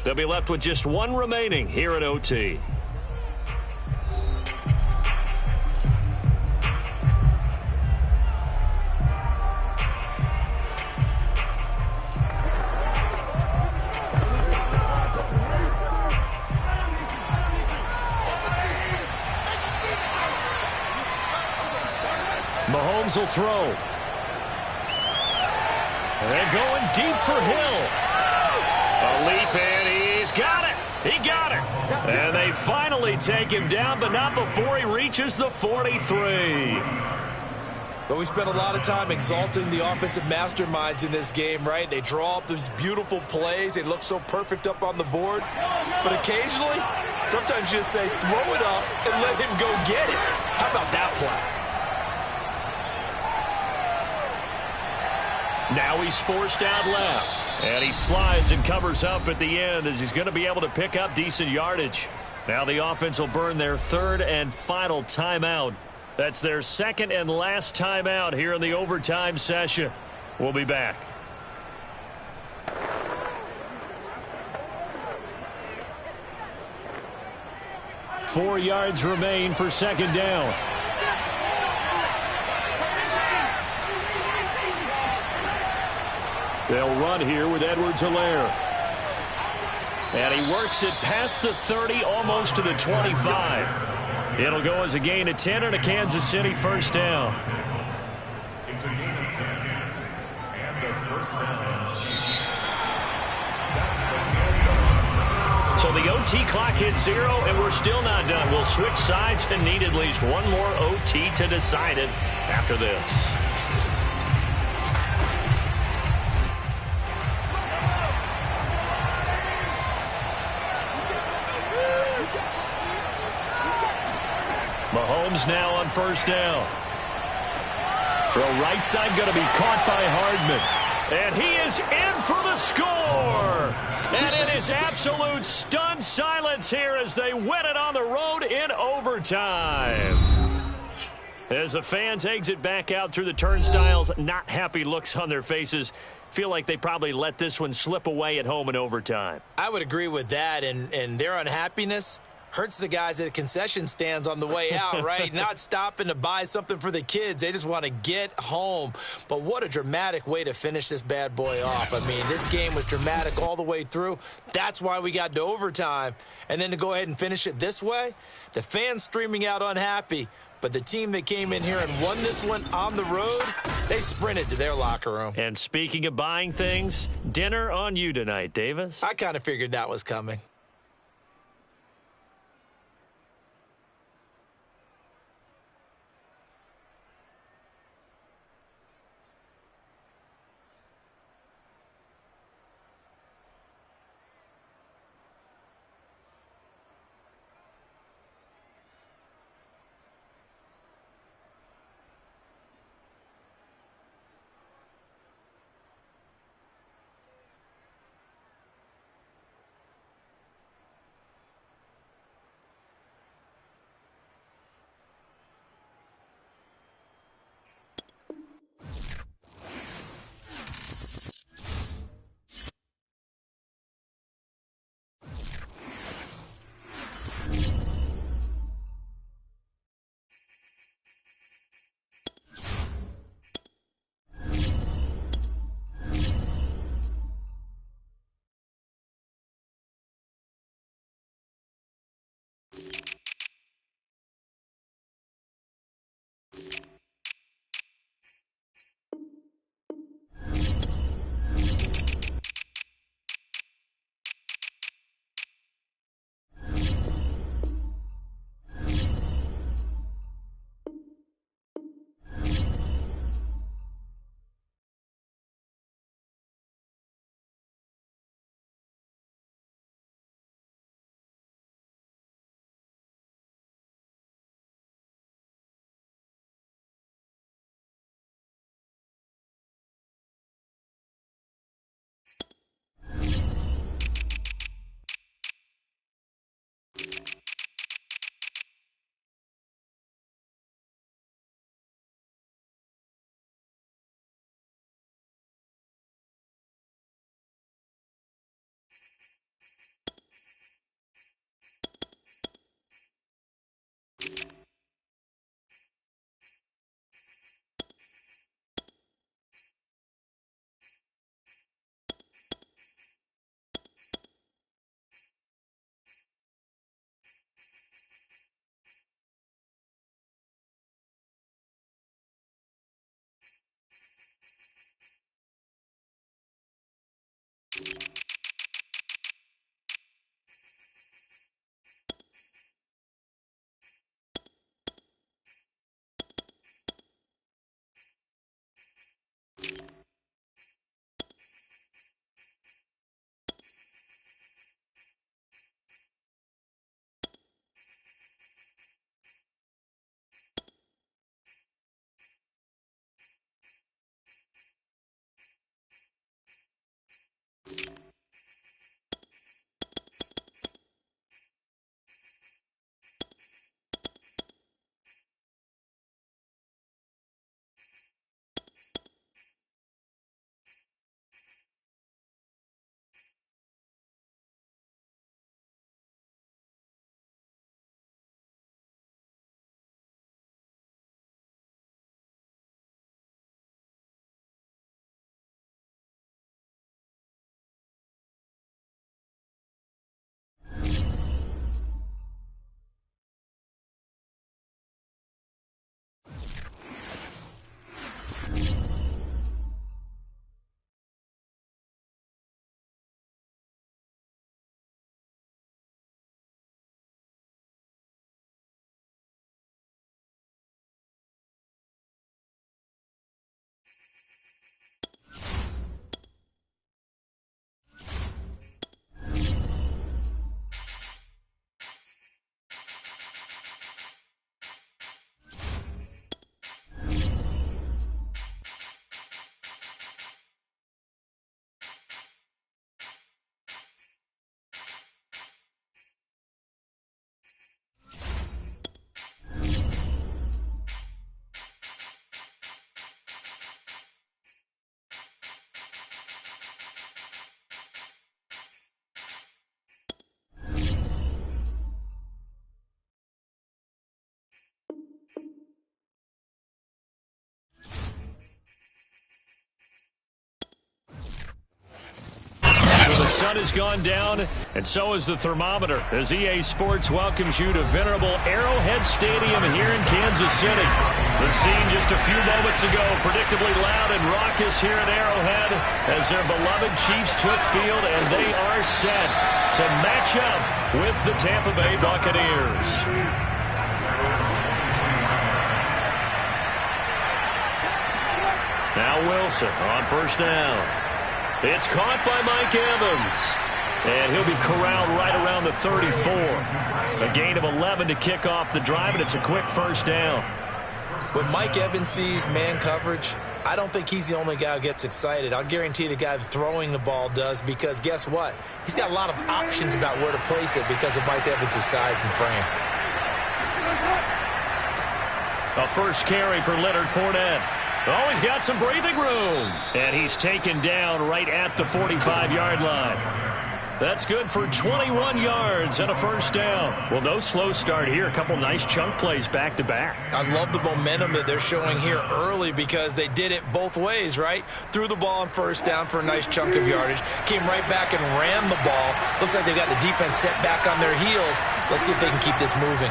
They'll be left with just 1 remaining here at OT. Mahomes will throw. And going deep for Hill. A leap, and he's got it. He got it. And they finally take him down, but not before he reaches the 43. But we spent a lot of time exalting the offensive masterminds in this game, right? They draw up these beautiful plays. They look so perfect up on the board. But occasionally, sometimes you just say, throw it up and let him go get it. How about that play? Now he's forced out left. And he slides and covers up at the end as he's going to be able to pick up decent yardage. Now the offense will burn their 3rd and final timeout. That's their 2nd and last timeout here in the overtime session. We'll be back. Four yards remain for 2nd down. They'll run here with Edwards-Helaire. And he works it past the 30, almost to the 25. It'll go as a gain of 10 and a Kansas City first down. It's a gain of 10 and the first down. So the OT clock hits 0, and we're still not done. We'll switch sides and need at least one more OT to decide it after this. Mahomes now on first down. Throw right side going to be caught by Hardman. And he is in for the score. And it is absolute stunned silence here as they win it on the road in overtime. As the fans exit back out through the turnstiles, not happy looks on their faces. Feel like they probably let this one slip away at home in overtime. I would agree with that, and their unhappiness Hurts the guys at the concession stands on the way out, right? Not stopping to buy something for the kids. They just want to get home. But what a dramatic way to finish this bad boy off. I mean, this game was dramatic all the way through. That's why we got to overtime. And then to go ahead and finish it this way, the fans streaming out unhappy. But the team that came in here and won this one on the road, they sprinted to their locker room. And speaking of buying things, dinner on you tonight, Davis. I kind of figured that was coming. sun has gone down, and so has the thermometer, as EA Sports welcomes you to venerable Arrowhead Stadium here in Kansas City. The scene just a few moments ago, predictably loud and raucous here at Arrowhead, as their beloved Chiefs took field, and they are set to match up with the Tampa Bay Buccaneers. Now Wilson on first down. It's caught by Mike Evans. And he'll be corralled right around the 34. A gain of 11 to kick off the drive, and it's a quick first down. When Mike Evans sees man coverage, I don't think he's the only guy who gets excited. I'll guarantee the guy throwing the ball does, because guess what? He's got a lot of options about where to place it because of Mike Evans' size and frame. A first carry for Leonard Fournette. Oh, he's got some breathing room. And he's taken down right at the 45-yard line. That's good for 21 yards and a first down. Well, no slow start here. A couple nice chunk plays back-to-back. I love the momentum that they're showing here early, because they did it both ways, right? Threw the ball on first down for a nice chunk of yardage. Came right back and ran the ball. Looks like they've got the defense set back on their heels. Let's see if they can keep this moving.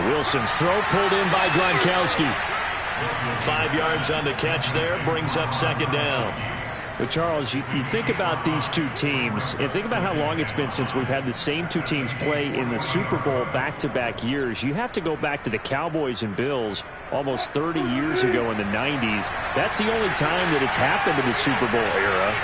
Wilson's throw pulled in by Gronkowski. 5 yards on the catch there. Brings up second down. But, Charles, you think about these two teams, and think about how long it's been since we've had the same two teams play in the Super Bowl back-to-back years. You have to go back to the Cowboys and Bills almost 30 years ago in the 90s. That's the only time that it's happened in the Super Bowl era.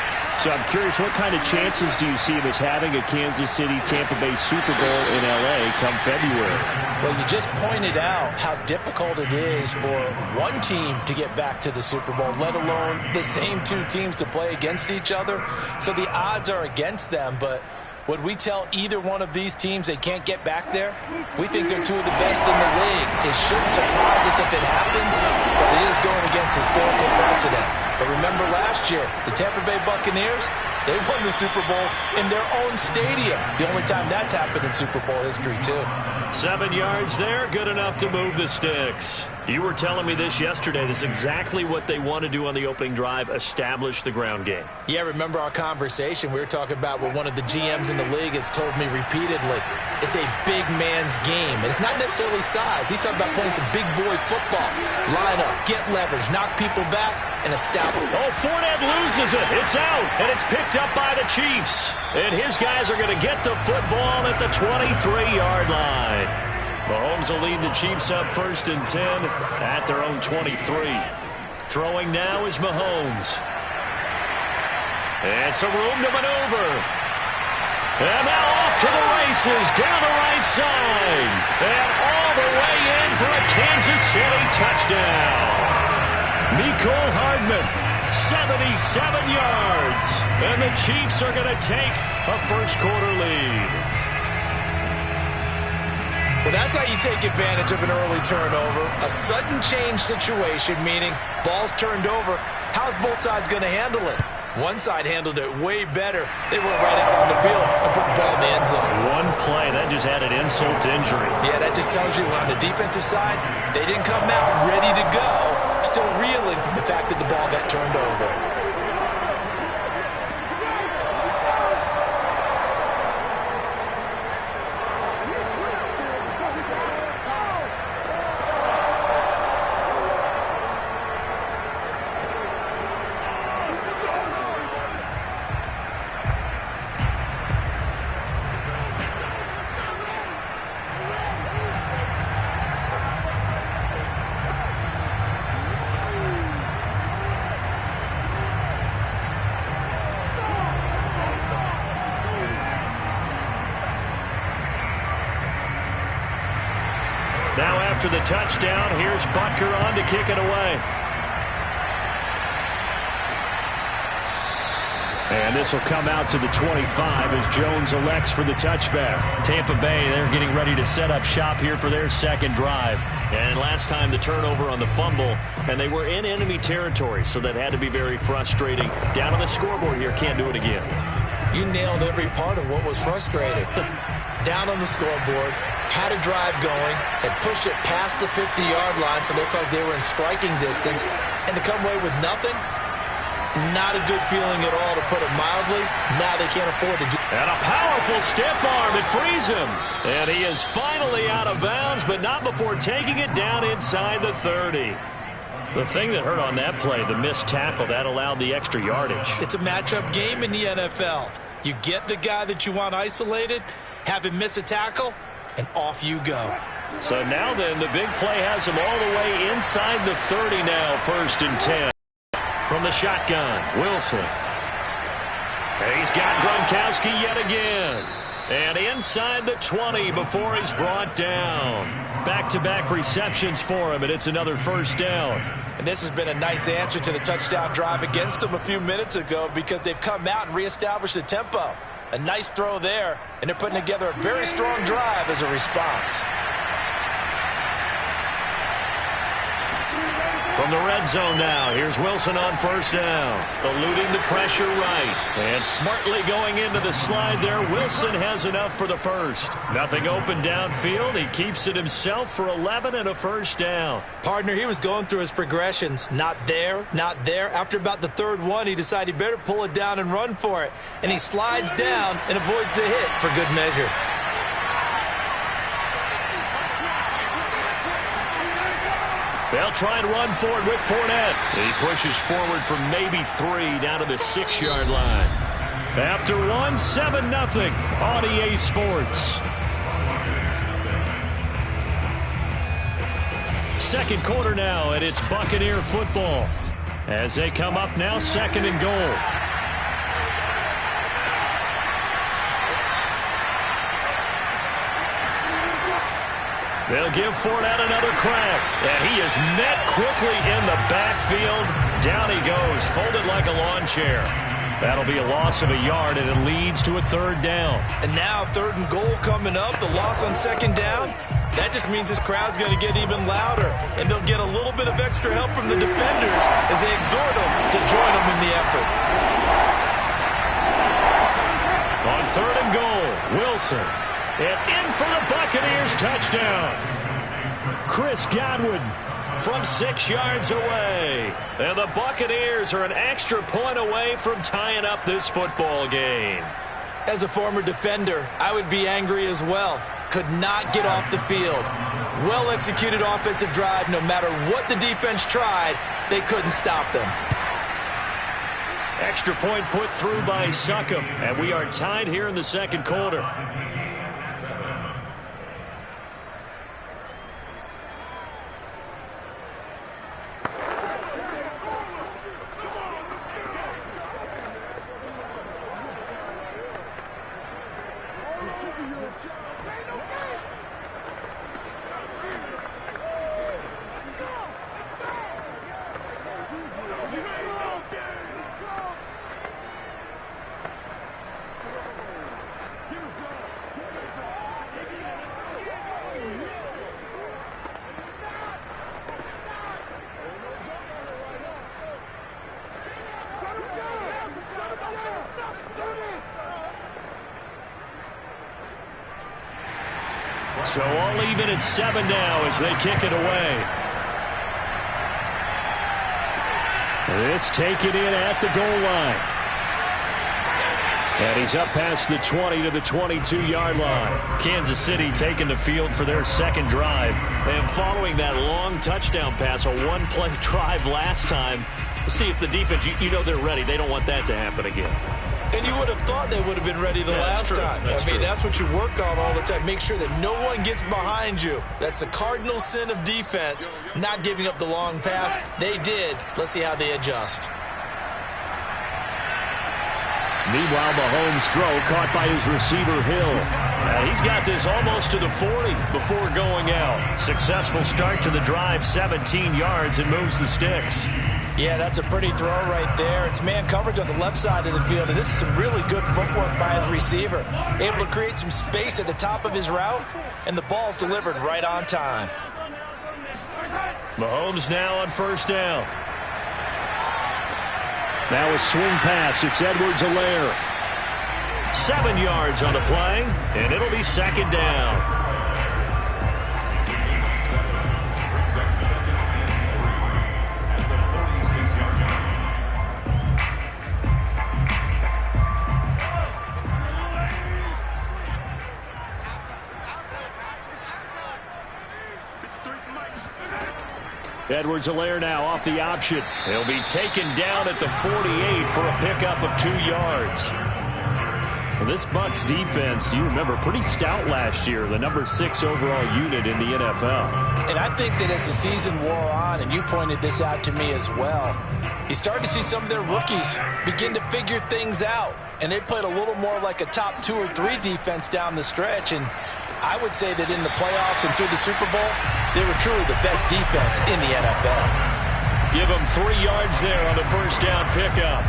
So I'm curious, what kind of chances do you see of us having a Kansas City-Tampa Bay Super Bowl in L.A. come February? Well, you just pointed out how difficult it is for one team to get back to the Super Bowl, let alone the same two teams to play against each other. So the odds are against them, but would we tell either one of these teams they can't get back there? We think they're two of the best in the league. It shouldn't surprise us if it happens, but it is going against historical precedent. But remember last year, the Tampa Bay Buccaneers, they won the Super Bowl in their own stadium. The only time that's happened in Super Bowl history, too. 7 yards there, good enough to move the sticks. You were telling me this yesterday. This is exactly what they want to do on the opening drive, establish the ground game. Yeah, remember our conversation? We were talking about what one of the GMs in the league has told me repeatedly. It's a big man's game, and it's not necessarily size. He's talking about playing some big boy football. Line up, get leverage, knock people back, and establish. Oh, Fournette loses it. It's out, and it's picked up by the Chiefs. And his guys are going to get the football at the 23-yard line. Mahomes will lead the Chiefs up 1st and 10 at their own 23. Throwing now is Mahomes. And some room to maneuver. And now off to the races down the right side. And all the way in for a Kansas City touchdown. Mecole Hardman, 77 yards. And the Chiefs are going to take a first-quarter lead. Well, that's how you take advantage of an early turnover. A sudden change situation, meaning ball's turned over. How's both sides going to handle it? One side handled it way better. They went right out on the field and put the ball in the end zone. One play, that just added insult to injury. Yeah, that just tells you on the defensive side, they didn't come out ready to go, still reeling from the fact that the ball got turned over. Now after the touchdown, here's Butker on to kick it away. And this will come out to the 25 as Jones elects for the touchback. Tampa Bay, they're getting ready to set up shop here for their second drive. And last time the turnover on the fumble, and they were in enemy territory, so that had to be very frustrating. Down on the scoreboard here, can't do it again. You nailed every part of what was frustrating. Down on the scoreboard, had a drive going, had pushed it past the 50-yard line, so they looked like they were in striking distance, and to come away with nothing, Not a good feeling at all, to put it mildly. Now they can't afford to do. And a powerful stiff arm. It frees him. And he is finally out of bounds, but not before taking it down inside the 30. The thing that hurt on that play, the missed tackle, that allowed the extra yardage. It's a matchup game in the NFL. You get the guy that you want isolated, have him miss a tackle, and off you go. So now then, the big play has him all the way inside the 30 now, 1st and 10. From the shotgun, Wilson. And he's got Gronkowski yet again. And inside the 20 before he's brought down. Back-to-back receptions for him, and it's another 1st down. And this has been a nice answer to the touchdown drive against them a few minutes ago, because they've come out and reestablished the tempo. A nice throw there, and they're putting together a very strong drive as a response. From the red zone now, here's Wilson on 1st down. Eluding the pressure right. And smartly going into the slide there. Wilson has enough for the 1st. Nothing open downfield. He keeps it himself for 11 and a 1st down. Partner, he was going through his progressions. Not there, not there. After about the 3rd one, he decided he better pull it down and run for it. And he slides down and avoids the hit for good measure. They'll try and run forward with Fournette. He pushes forward for maybe 3 down to the 6-yard line. After 1, 7-0 on EA Sports. 2nd quarter now, and it's Buccaneer football. As they come up now, 2nd and goal. They'll give Fournette another crack. And he is met quickly in the backfield. Down he goes, folded like a lawn chair. That'll be a loss of a yard, and it leads to a 3rd down. And now 3rd and goal coming up, the loss on 2nd down. That just means this crowd's going to get even louder, and they'll get a little bit of extra help from the defenders as they exhort them to join them in the effort. On 3rd and goal, Wilson. And in for the Buccaneers touchdown. Chris Godwin from 6 yards away. And the Buccaneers are an extra point away from tying up this football game. As a former defender, I would be angry as well. Could not get off the field. Well-executed offensive drive. No matter what the defense tried, they couldn't stop them. Extra point put through by Succop. And we are tied here in the 2nd quarter. So all even at 7 now as they kick it away. This taken in at the goal line. And he's up past the 20 to the 22-yard line. Kansas City taking the field for their 2nd drive. And following that long touchdown pass, a one-play drive last time. See if the defense, you know they're ready. They don't want that to happen again. And you would have thought they would have been ready the last time. That's what you work on all the time. Make sure that no one gets behind you. That's the cardinal sin of defense, not giving up the long pass. They did. Let's see how they adjust. Meanwhile, Mahomes' throw caught by his receiver, Hill. He's got this almost to the 40 before going out. Successful start to the drive, 17 yards, and moves the sticks. Yeah, that's a pretty throw right there. It's man coverage on the left side of the field, and this is some really good footwork by his receiver. Able to create some space at the top of his route, and the ball's delivered right on time. Mahomes now on 1st down. Now a swing pass. It's Edwards-Helaire. 7 yards on the play, and it'll be 2nd down. Edwards-Helaire now off the option. He'll be taken down at the 48 for a pickup of 2 yards. Well, this Bucs defense, you remember, pretty stout last year, the number 6 overall unit in the NFL. And I think that as the season wore on, and you pointed this out to me as well, you start to see some of their rookies begin to figure things out. And they played a little more like a top 2 or 3 defense down the stretch. And I would say that in the playoffs and through the Super Bowl, they were truly the best defense in the NFL. Give them 3 yards there on the first down pickup.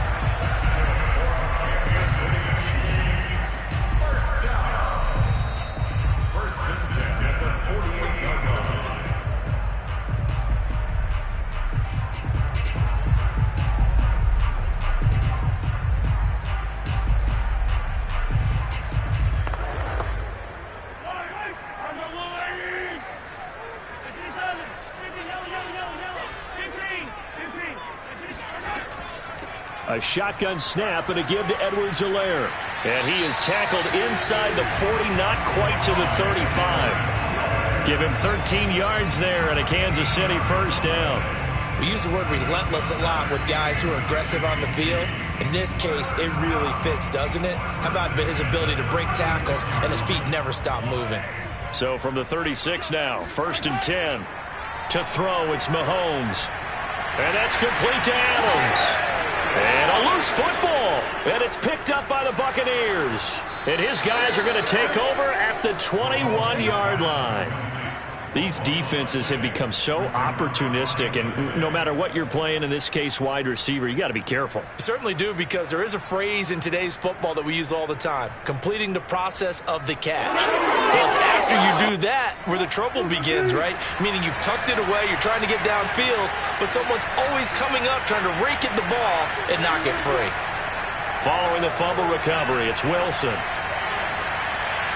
A shotgun snap and a give to Edwards-Helaire. And he is tackled inside the 40, not quite to the 35. Give him 13 yards there and a Kansas City first down. We use the word relentless a lot with guys who are aggressive on the field. In this case, it really fits, doesn't it? How about his ability to break tackles and his feet never stop moving? So from the 36 now, 1st and 10. To throw, it's Mahomes. And that's complete to Adams. And a loose football. And it's picked up by the Buccaneers. And his guys are going to take over at the 21-yard line. These defenses have become so opportunistic, and no matter what you're playing, in this case wide receiver, you got to be careful. You certainly do, because there is a phrase in today's football that we use all the time: completing the process of the catch. Well, it's after you do that where the trouble begins, right? Meaning you've tucked it away, you're trying to get downfield, but someone's always coming up trying to rake at the ball and knock it free. Following the fumble recovery, it's Wilson.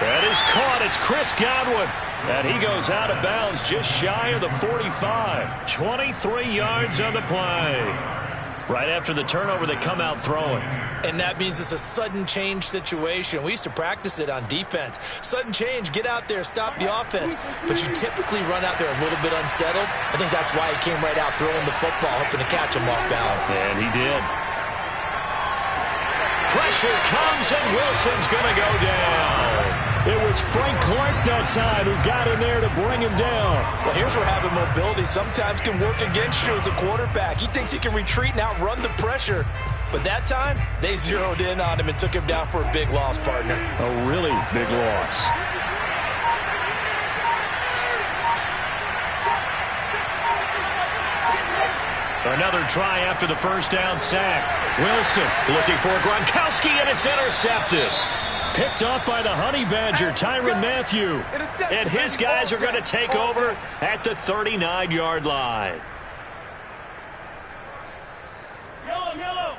That is caught. It's Chris Godwin. And he goes out of bounds just shy of the 45. 23 yards on the play. Right after the turnover, they come out throwing. And that means it's a sudden change situation. We used to practice it on defense. Sudden change, get out there, stop the offense. But you typically run out there a little bit unsettled. I think that's why he came right out throwing the football, hoping to catch him off balance. And he did. Pressure comes, and Wilson's going to go down. It was Frank Clark that time who got in there to bring him down. Well, here's where having mobility sometimes can work against you as a quarterback. He thinks he can retreat and outrun the pressure. But that time, they zeroed in on him and took him down for a big loss, partner. A really big loss. Another try after the first down sack. Wilson looking for Gronkowski, and it's intercepted. Picked off by the Honey Badger, Tyrann Mathieu. And his guys are going to take over at the 39-yard line. Yellow.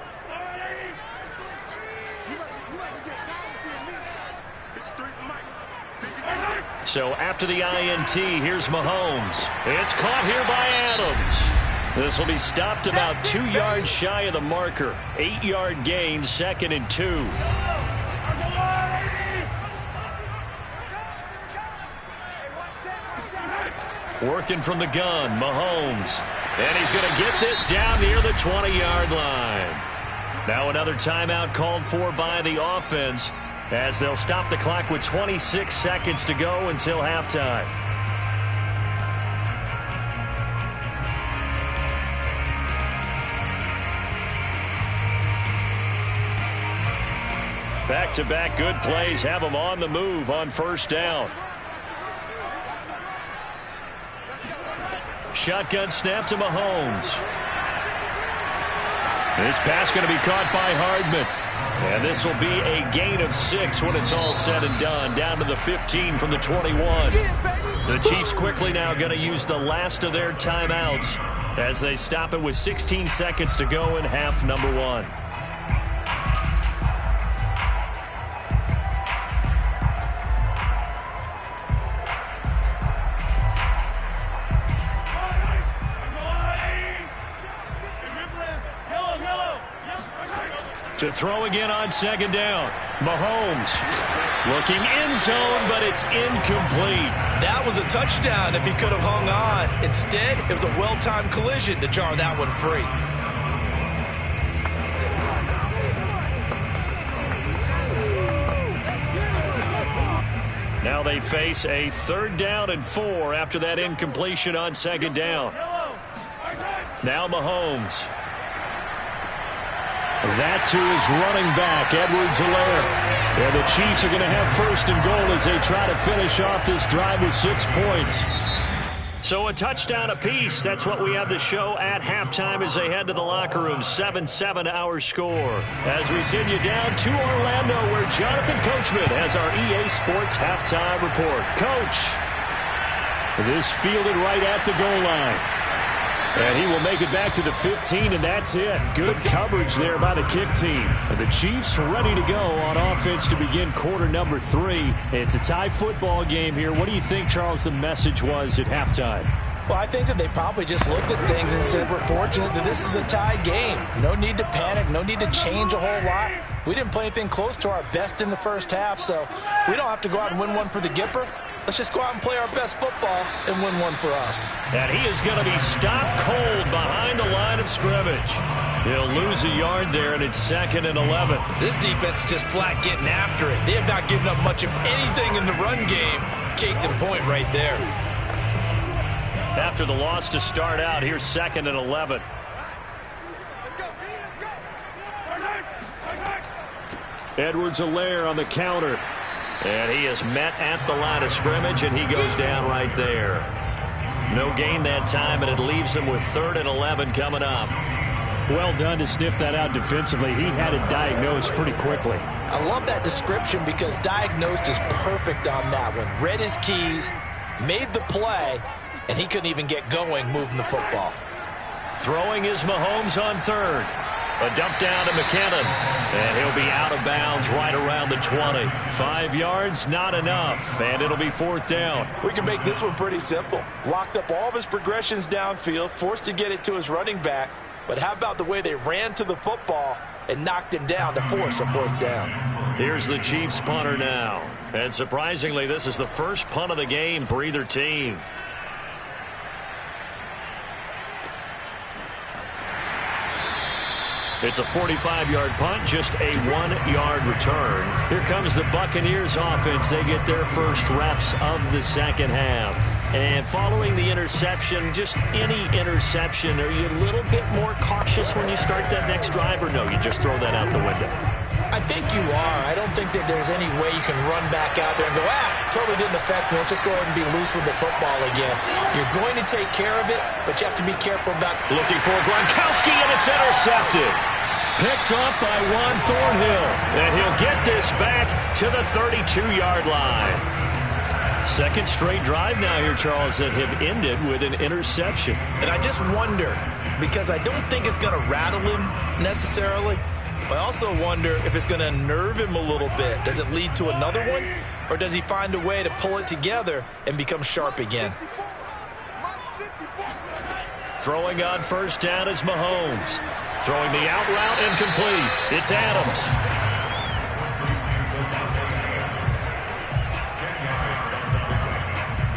So after the INT, here's Mahomes. It's caught here by Adams. This will be stopped about 2 yards shy of the marker. 8-yard gain, 2nd and 2. Working from the gun, Mahomes. And he's going to get this down near the 20-yard line. Now another timeout called for by the offense, as they'll stop the clock with 26 seconds to go until halftime. Back-to-back good plays have them on the move on first down. Shotgun snap to Mahomes. This pass going to be caught by Hardman. And this will be a gain of 6 when it's all said and done. Down to the 15 from the 21. The Chiefs quickly now going to use the last of their timeouts as they stop it with 16 seconds to go in half number 1. To throw again on second down. Mahomes looking end zone, but it's incomplete. That was a touchdown if he could have hung on. Instead, it was a well-timed collision to jar that one free. Now they face a 3rd down and 4 after that incompletion on second down. Now Mahomes. That to his running back, Edwards-Helaire. And the Chiefs are going to have 1st and goal as they try to finish off this drive with 6 points. So a touchdown apiece. That's what we have to show at halftime as they head to the locker room. 7-7 our score. As we send you down to Orlando, where Jonathan Coachman has our EA Sports halftime report. Coach, this fielded right at the goal line. And he will make it back to the 15, and that's it. Good coverage there by the kick team. And the Chiefs ready to go on offense to begin quarter number 3. It's a tie football game here. What do you think, Charles, the message was at halftime? Well, I think that they probably just looked at things and said, we're fortunate that this is a tie game. No need to panic. No need to change a whole lot. We didn't play anything close to our best in the first half, so we don't have to go out and win one for the Gipper. Let's just go out and play our best football and win one for us. And he is going to be stopped cold behind the line of scrimmage. He'll lose a yard there, and it's 2nd and 11. This defense is just flat getting after it. They have not given up much of anything in the run game. Case in point right there. After the loss to start out, here's 2nd and 11. Edwards-Helaire on the counter. And he is met at the line of scrimmage, and he goes down right there. No gain that time, and it leaves him with 3rd and 11 coming up. Well done to sniff that out defensively. He had it diagnosed pretty quickly. I love that description because diagnosed is perfect on that one. Read his keys, made the play, and he couldn't even get going moving the football. Throwing is Mahomes on 3rd. A dump down to McKinnon, and he'll be out of bounds right around the 20. 5 yards, not enough, and it'll be 4th down. We can make this one pretty simple. Locked up all of his progressions downfield, forced to get it to his running back, but how about the way they ran to the football and knocked him down to force a 4th down? Here's the Chiefs punter now, and surprisingly, this is the first punt of the game for either team. It's a 45-yard punt, just a 1-yard return. Here comes the Buccaneers offense. They get their first reps of the second half. And following the interception, just any interception, are you a little bit more cautious when you start that next drive, or no, you just throw that out the window? I think you are. I don't think that there's any way you can run back out there and go, totally didn't affect me. Let's just go ahead and be loose with the football again. You're going to take care of it, but you have to be careful about... Looking for Gronkowski, and it's intercepted. Picked off by Juan Thornhill, and he'll get this back to the 32-yard line. 2nd straight drive now here, Charles, that have ended with an interception. And I just wonder, because I don't think it's going to rattle him necessarily, but I also wonder if it's going to nerve him a little bit. Does it lead to another one, or does he find a way to pull it together and become sharp again? Throwing on 1st down is Mahomes. Throwing the out route, incomplete. It's Adams. 10 yards on the pickup.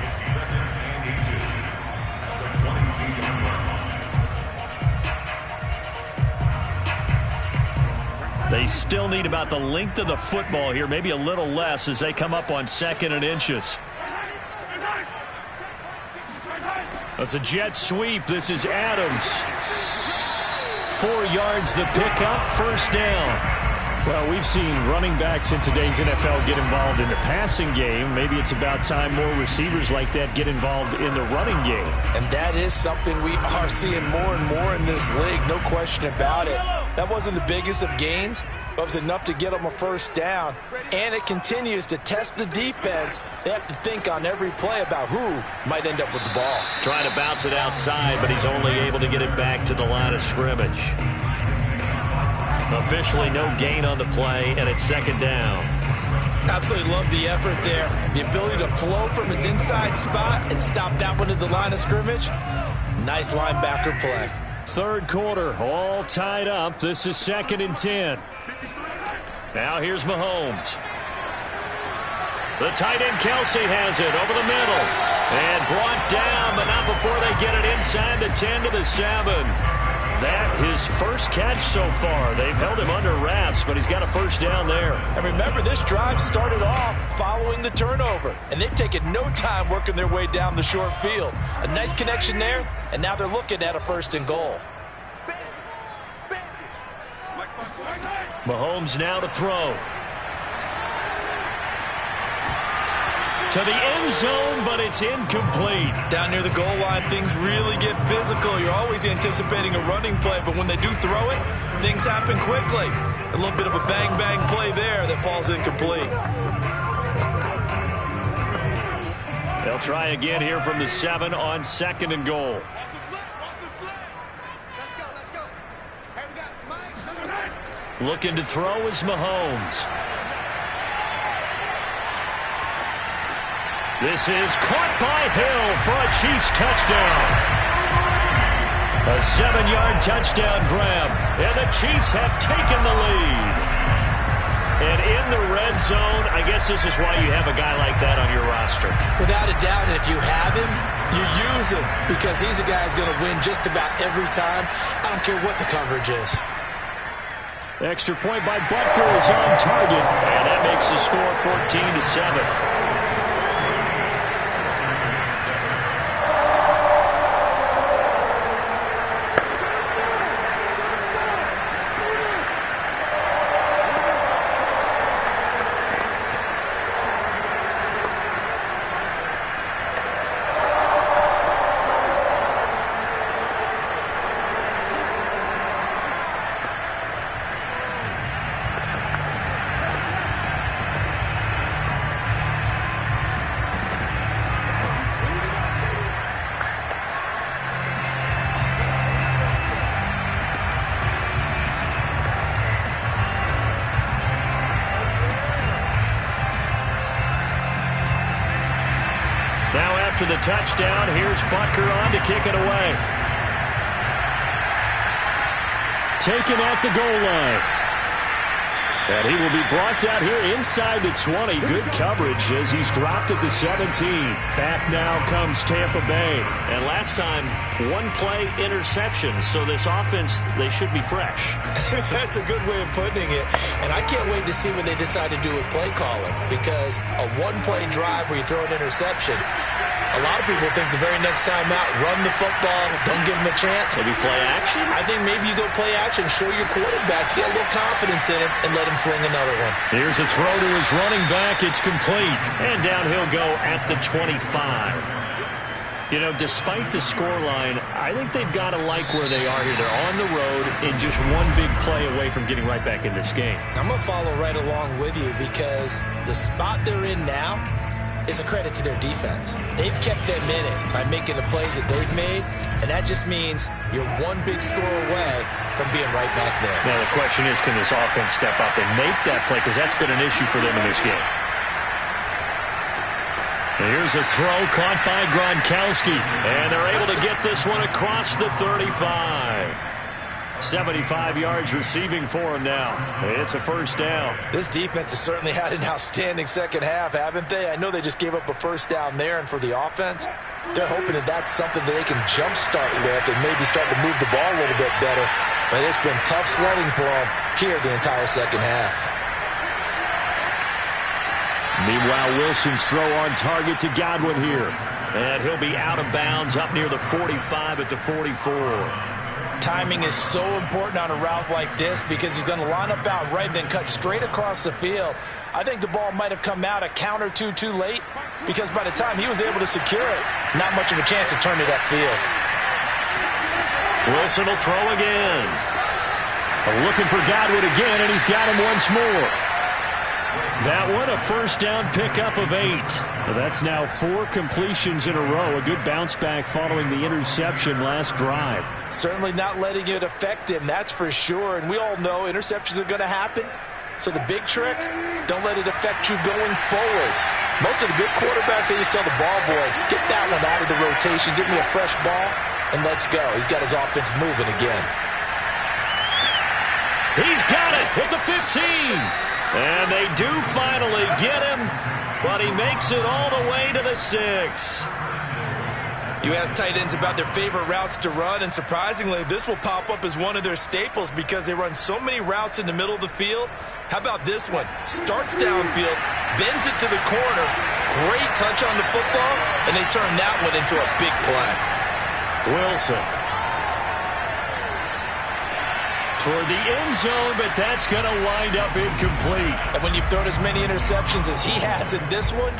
It's 2nd and inches at the 22-yard line. They still need about the length of the football here, maybe a little less as they come up on 2nd and inches. That's a jet sweep. This is Adams. 4 yards the pickup, 1st down. Well, we've seen running backs in today's NFL get involved in the passing game. Maybe it's about time more receivers like that get involved in the running game. And that is something we are seeing more and more in this league, no question about it. That wasn't the biggest of gains, but it was enough to get them a 1st down. And it continues to test the defense. They have to think on every play about who might end up with the ball. Trying to bounce it outside, but he's only able to get it back to the line of scrimmage. Officially no gain on the play, and it's 2nd down. Absolutely love the effort there. The ability to flow from his inside spot and stop that one at the line of scrimmage. Nice linebacker play. Third quarter, all tied up. This is 2nd and 10. Now here's Mahomes. The tight end Kelsey has it over the middle. And brought down, but not before they get it inside the 10 to the 7. That his first catch so far. They've held him under wraps, but he's got a first down there. And remember, this drive started off following the turnover. And they've taken no time working their way down the short field. A nice connection there, and now they're looking at a 1st and goal. Mahomes now to throw. To the end zone, but it's incomplete. Down near the goal line, things really get physical. You're always anticipating a running play, but when they do throw it, things happen quickly. A little bit of a bang-bang play there that falls incomplete. They'll try again here from the 7 on 2nd and goal. Looking to throw is Mahomes. This is caught by Hill for a Chiefs touchdown. A 7-yard touchdown grab, and the Chiefs have taken the lead. And in the red zone, I guess this is why you have a guy like that on your roster. Without a doubt, and if you have him, you use him because he's a guy who's going to win just about every time. I don't care what the coverage is. Extra point by Butker is on target, and that makes the score 14-7. After the touchdown, here's Butker on to kick it away. Taken at the goal line. And he will be brought down here inside the 20. Good coverage as he's dropped at the 17. Back now comes Tampa Bay. And last time, 1 play interception. So this offense, they should be fresh. That's a good way of putting it. And I can't wait to see what they decide to do with play calling. Because a 1-play drive where you throw an interception, a lot of people think the very next time out, run the football, don't give them a chance. Maybe play action? I think maybe you go play action, show your quarterback, get a little confidence in it, and let him fling another one. Here's a throw to his running back. It's complete. And down he'll go at the 25. You know, despite the scoreline, I think they've got to like where they are here. They're on the road and just 1 big play away from getting right back in this game. I'm going to follow right along with you because the spot they're in now is a credit to their defense. They've kept them in it by making the plays that they've made, and that just means you're 1 big score away from being right back there. Now the question is, can this offense step up and make that play? Because that's been an issue for them in this game. Here's a throw caught by Gronkowski, and they're able to get this one across the 35. 75 yards receiving for him now. It's a first down. This defense has certainly had an outstanding second half, haven't they? I know they just gave up a first down there, and for the offense, they're hoping that that's something that they can jumpstart with and maybe start to move the ball a little bit better. But it's been tough sledding for them here the entire second half. Meanwhile, Wilson's throw on target to Godwin here. And he'll be out of bounds up near the 45 at the 44. Timing is so important on a route like this because he's going to line up out right and then cut straight across the field. I think the ball might have come out a count or two too late because by the time he was able to secure it, not much of a chance to turn it upfield. Wilson will throw again. Looking for Godwin again, and he's got him once more. That one, a first down pickup of 8. That's now 4 completions in a row. A good bounce back following the interception last drive. Certainly not letting it affect him, that's for sure. And we all know interceptions are going to happen. So the big trick, don't let it affect you going forward. Most of the good quarterbacks, they just tell the ball boy, get that one out of the rotation, get me a fresh ball, and let's go. He's got his offense moving again. He's got it at the 15. And they do finally get him, but he makes it all the way to the 6. You ask tight ends about their favorite routes to run, and surprisingly, this will pop up as one of their staples because they run so many routes in the middle of the field. How about this one? Starts downfield, bends it to the corner, great touch on the football, and they turn that one into a big play. Wilson. Toward the end zone, but that's going to wind up incomplete. And when you've thrown as many interceptions as he has in this one,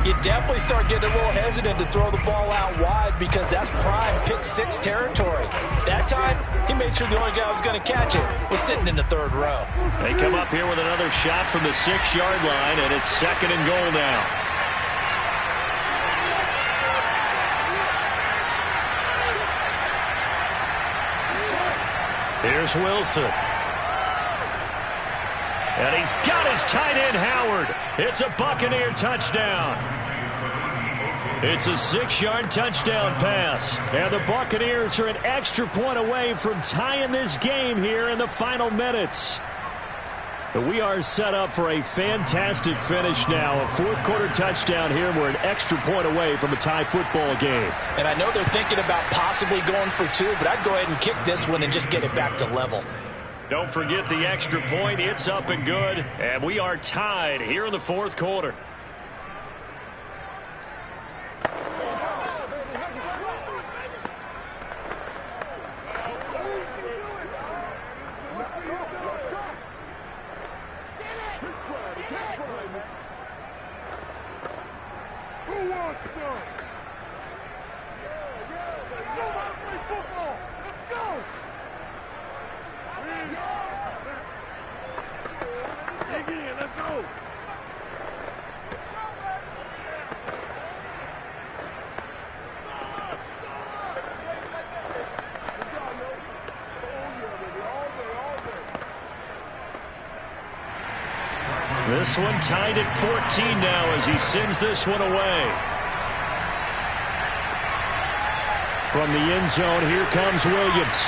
you definitely start getting a little hesitant to throw the ball out wide because that's prime pick 6 territory. That time, he made sure the only guy who was going to catch it was sitting in the 3rd row. They come up here with another shot from the 6-yard line, and it's 2nd and goal now. Here's Wilson. And he's got his tight end, Howard. It's a Buccaneer touchdown. It's a 6-yard touchdown pass. And the Buccaneers are an extra point away from tying this game here in the final minutes. But we are set up for a fantastic finish now. A 4th-quarter touchdown here. We're an extra point away from a tie football game. And I know they're thinking about possibly going for 2, but I'd go ahead and kick this one and just get it back to level. Don't forget the extra point. It's up and good. And we are tied here in the 4th quarter. This one tied at 14 now as he sends this one away. From the end zone, here comes Williams.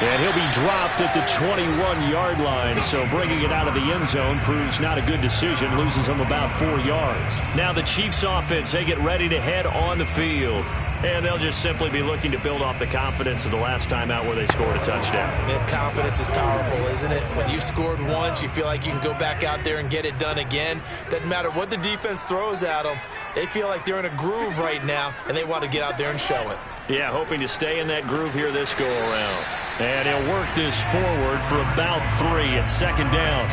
And he'll be dropped at the 21-yard line, so bringing it out of the end zone proves not a good decision, loses him about 4 yards. Now the Chiefs offense, they get ready to head on the field. And they'll just simply be looking to build off the confidence of the last time out where they scored a touchdown. And confidence is powerful, isn't it? When you've scored once, you feel like you can go back out there and get it done again. Doesn't matter what the defense throws at them. They feel like they're in a groove right now, and they want to get out there and show it. Yeah, hoping to stay in that groove here this go-around. And he'll work this forward for about 3 at 2nd down.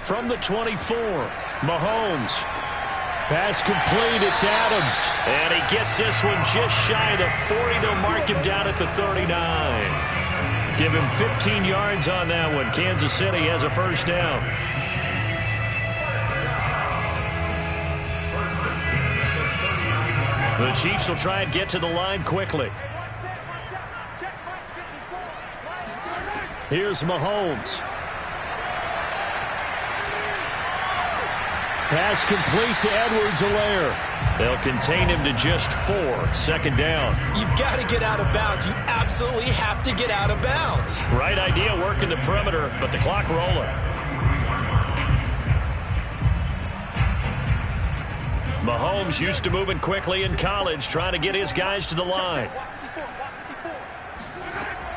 From the 24, Mahomes. Pass complete, it's Adams. And he gets this one just shy of the 40. They'll mark him down at the 39. Give him 15 yards on that one. Kansas City has a 1st down. The Chiefs will try and get to the line quickly. Here's Mahomes. Pass complete to Edwards-Helaire. They'll contain him to just 4. 2nd down. You've got to get out of bounds. You absolutely have to get out of bounds. Right idea, working the perimeter, but the clock rolling. Mahomes used to moving quickly in college, trying to get his guys to the line.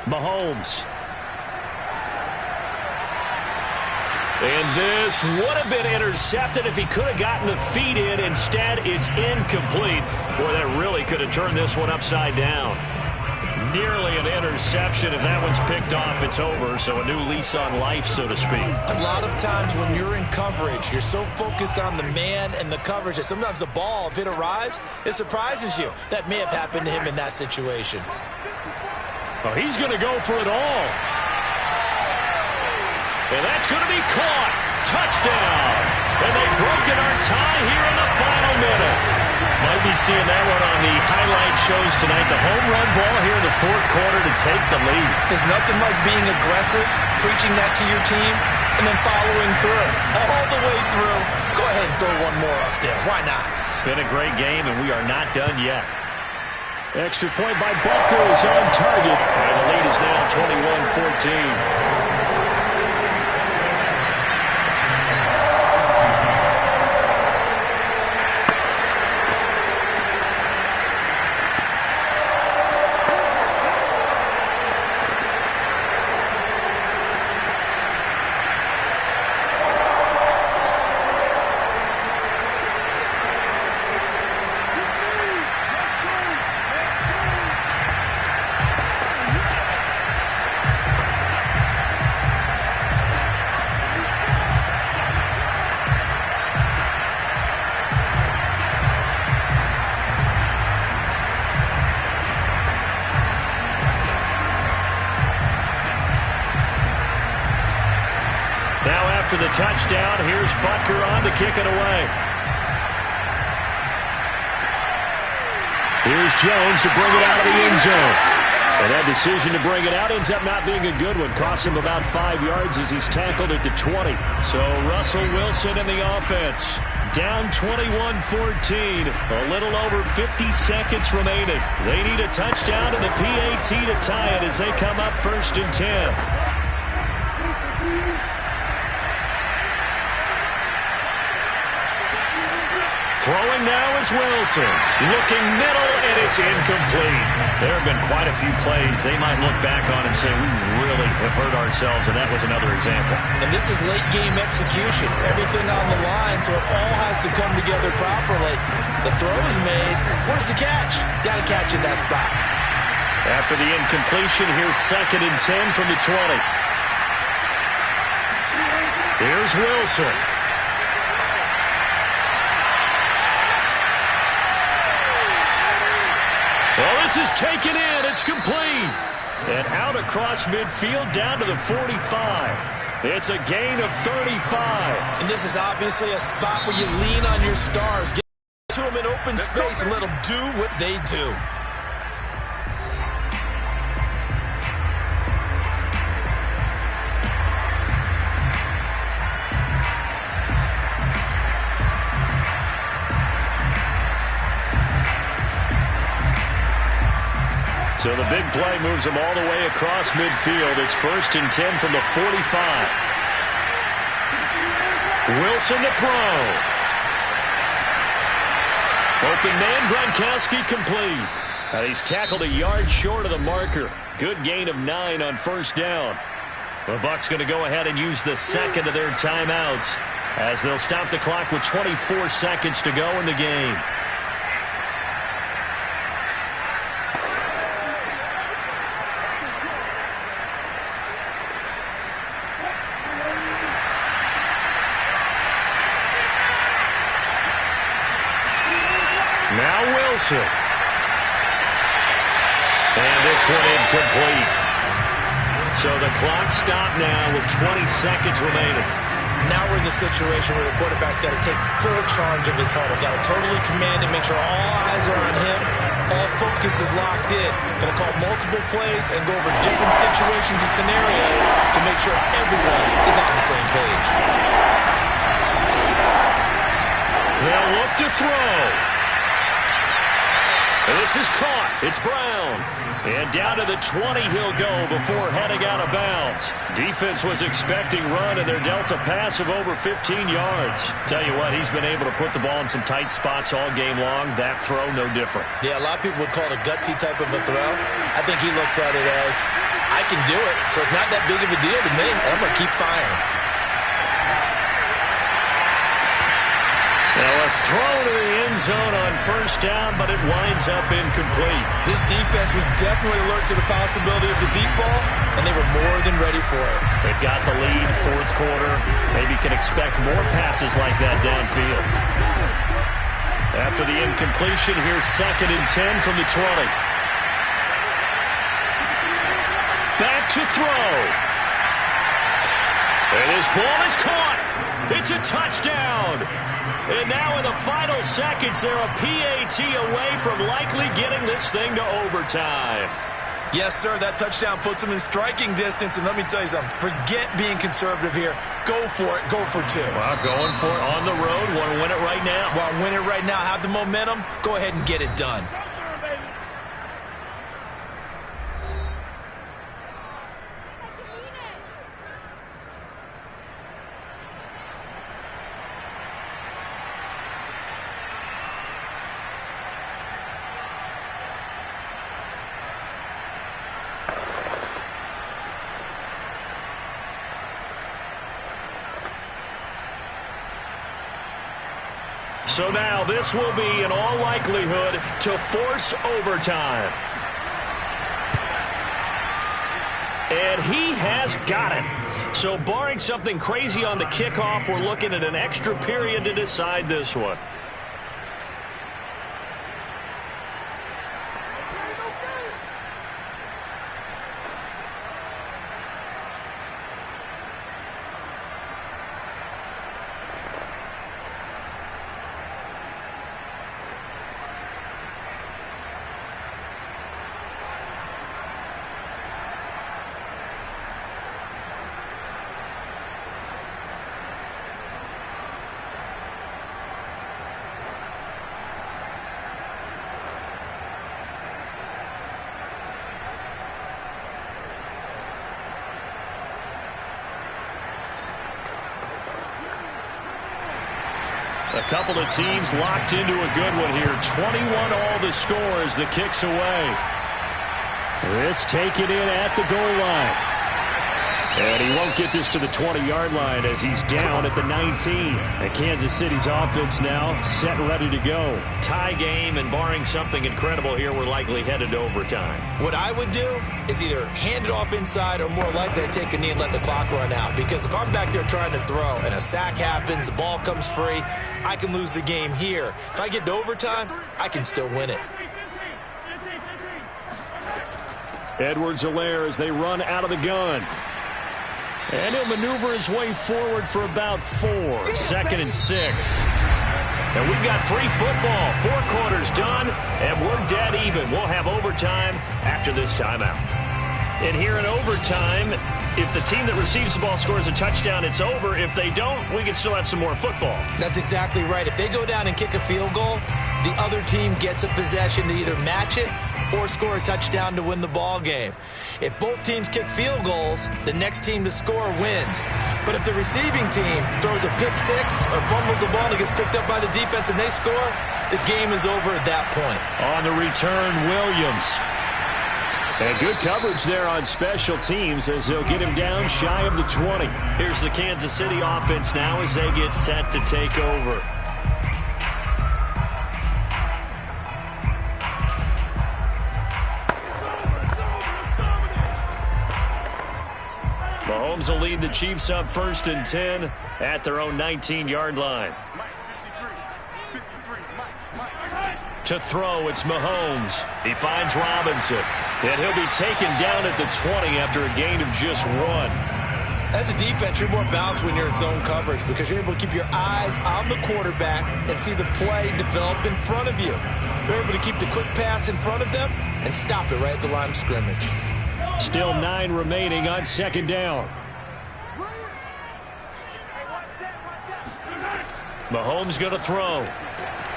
Mahomes. And this would have been intercepted if he could have gotten the feet in. Instead, it's incomplete. Boy, that really could have turned this one upside down. Nearly an interception. If that one's picked off, it's over. So a new lease on life, so to speak. A lot of times when you're in coverage, you're so focused on the man and the coverage that sometimes the ball, if it arrives, it surprises you. That may have happened to him in that situation. Oh, he's going to go for it all. And that's going to be caught. Touchdown. tie here in the final minute. Might be seeing that one on the highlight shows tonight. The home run ball here in the fourth quarter to take the lead. There's nothing like being aggressive, preaching that to your team, and then following through. All the way through. Go ahead and throw one more up there. Why not? Been a great game, and we are not done yet. Extra point by Butker is on target, and the lead is now 21-14. After the touchdown, here's Butker on to kick it away. Here's Jones to bring it out of the end zone. And that decision to bring it out ends up not being a good one. Cost him about 5 yards as he's tackled at the 20. So Russell Wilson in the offense. Down 21-14. A little over 50 seconds remaining. They need a touchdown and the PAT to tie it as they come up 1st and 10. Throwing now is Wilson. Looking middle, and it's incomplete. There have been quite a few plays they might look back on and say, we really have hurt ourselves, and that was another example. And this is late-game execution. Everything on the line, so it all has to come together properly. The throw is made. Where's the catch? Got to catch in that spot. After the incompletion, here's 2nd and 10 from the 20. Here's Wilson. Well, this is taken in. It's complete. And out across midfield down to the 45. It's a gain of 35. And this is obviously a spot where you lean on your stars. Get to them in open space and let them do what they do. So the big play moves them all the way across midfield. It's 1st and 10 from the 45. Wilson to throw. Open man, Gronkowski complete. He's tackled a yard short of the marker. Good gain of 9 on 1st down. The Bucs going to go ahead and use the 2nd of their timeouts as they'll stop the clock with 24 seconds to go in the game. Now Wilson. And this one incomplete. So the clock stopped now with 20 seconds remaining. Now we're in the situation where the quarterback's got to take full charge of his huddle. Got to totally command and make sure all eyes are on him. All focus is locked in. Going to call multiple plays and go over different situations and scenarios to make sure everyone is on the same page. They'll look to throw. This is caught. It's Brown. And down to the 20 he'll go before heading out of bounds. Defense was expecting run, and they're dealt a pass of over 15 yards. Tell you what, he's been able to put the ball in some tight spots all game long. That throw, no different. Yeah, a lot of people would call it a gutsy type of a throw. I think he looks at it as, I can do it, so it's not that big of a deal to me, and I'm going to keep firing. Now a throw to the end zone on 1st down, but it winds up incomplete. This defense was definitely alert to the possibility of the deep ball, and they were more than ready for it. They've got the lead, 4th quarter. Maybe can expect more passes like that downfield. After the incompletion, here's 2nd and 10 from the 20. Back to throw. And this ball is caught. It's a touchdown. And now in the final seconds, they're a PAT away from likely getting this thing to overtime. Yes, sir, that touchdown puts them in striking distance. And let me tell you something, forget being conservative here. Go for it. Go for two. Well, going for it on the road. Want to win it right now? Want to win it right now, have the momentum, go ahead and get it done. So now this will be, in all likelihood, to force overtime. And he has got it. So barring something crazy on the kickoff, we're looking at an extra period to decide this one. A couple of teams locked into a good one here. 21 all the score as the kick's away. This taken in at the goal line. And he won't get this to the 20-yard line as he's down at the 19. And Kansas City's offense now set and ready to go. Tie game, and barring something incredible here, we're likely headed to overtime. What I would do is either hand it off inside or more likely to take a knee and let the clock run out. Because if I'm back there trying to throw and a sack happens, the ball comes free, I can lose the game here. If I get to overtime, I can still win it. Edwards-Helaire as they run out of the gun. And he'll maneuver his way forward for about 4. 2nd and 6. And we've got free football. 4 quarters done, and we're dead even. We'll have overtime after this timeout. And here in overtime, if the team that receives the ball scores a touchdown, it's over. If they don't, we can still have some more football. That's exactly right. If they go down and kick a field goal, the other team gets a possession to either match it or score a touchdown to win the ball game. If both teams kick field goals, the next team to score wins. But if the receiving team throws a pick six or fumbles the ball and it gets picked up by the defense and they score, the game is over at that point. On the return, Williams. And good coverage there on special teams as they'll get him down shy of the 20. Here's the Kansas City offense now as they get set to take over. Mahomes will lead the Chiefs up 1st and 10 at their own 19-yard line. To throw, it's Mahomes. He finds Robinson. And he'll be taken down at the 20 after a gain of just 1. As a defense, you're more balanced when you're in zone coverage because you're able to keep your eyes on the quarterback and see the play develop in front of you. You're able to keep the quick pass in front of them and stop it right at the line of scrimmage. Still 9 remaining on 2nd down. Mahomes going to throw.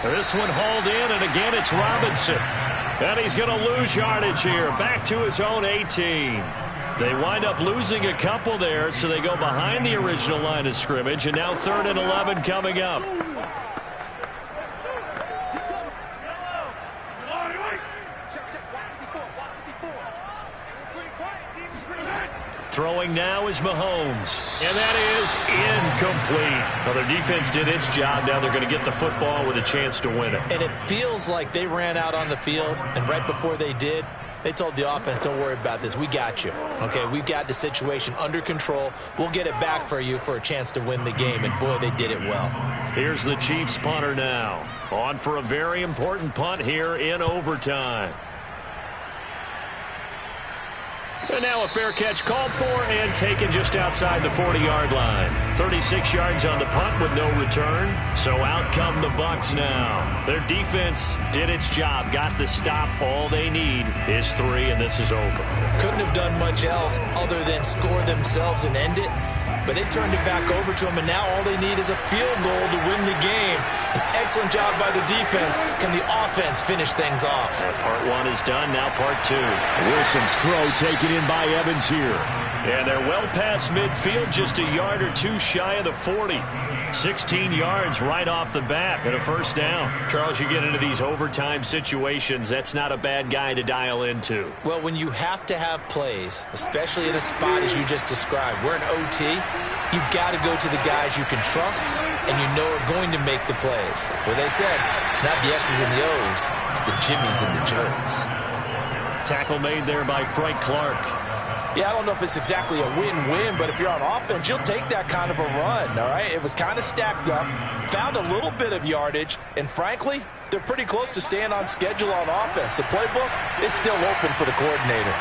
This one hauled in, and again it's Robinson. And he's going to lose yardage here, back to his own 18. They wind up losing a couple there, so they go behind the original line of scrimmage, and now 3rd and 11 coming up. Throwing now is Mahomes. And that is incomplete. Well, their defense did its job. Now they're going to get the football with a chance to win it. And it feels like they ran out on the field, and right before they did, they told the offense, don't worry about this. We got you. Okay, we've got the situation under control. We'll get it back for you for a chance to win the game. And, boy, they did it well. Here's the Chiefs punter now. On for a very important punt here in overtime. And now a fair catch called for and taken just outside the 40-yard line. 36 yards on the punt with no return. So out come the Bucs now. Their defense did its job, got the stop. All they need is 3, and this is over. Couldn't have done much else other than score themselves and end it. But they turned it back over to him, and now all they need is a field goal to win the game. An excellent job by the defense. Can the offense finish things off? Part 1 is done, now part 2. Wilson's throw taken in by Evans here. And they're well past midfield, just a yard or two shy of the 40. 16 yards right off the bat and a first down. Charles, you get into these overtime situations, that's not a bad guy to dial into. Well, when you have to have plays, especially in a spot as you just described, we're in OT, you've got to go to the guys you can trust and you know are going to make the plays. Well, they said, it's not the X's and the O's, it's the Jimmies and the Joes. Tackle made there by Frank Clark. Yeah, I don't know if it's exactly a win-win, but if you're on offense, you'll take that kind of a run, all right? It was kind of stacked up, found a little bit of yardage, and frankly, they're pretty close to staying on schedule on offense. The playbook is still open for the coordinator.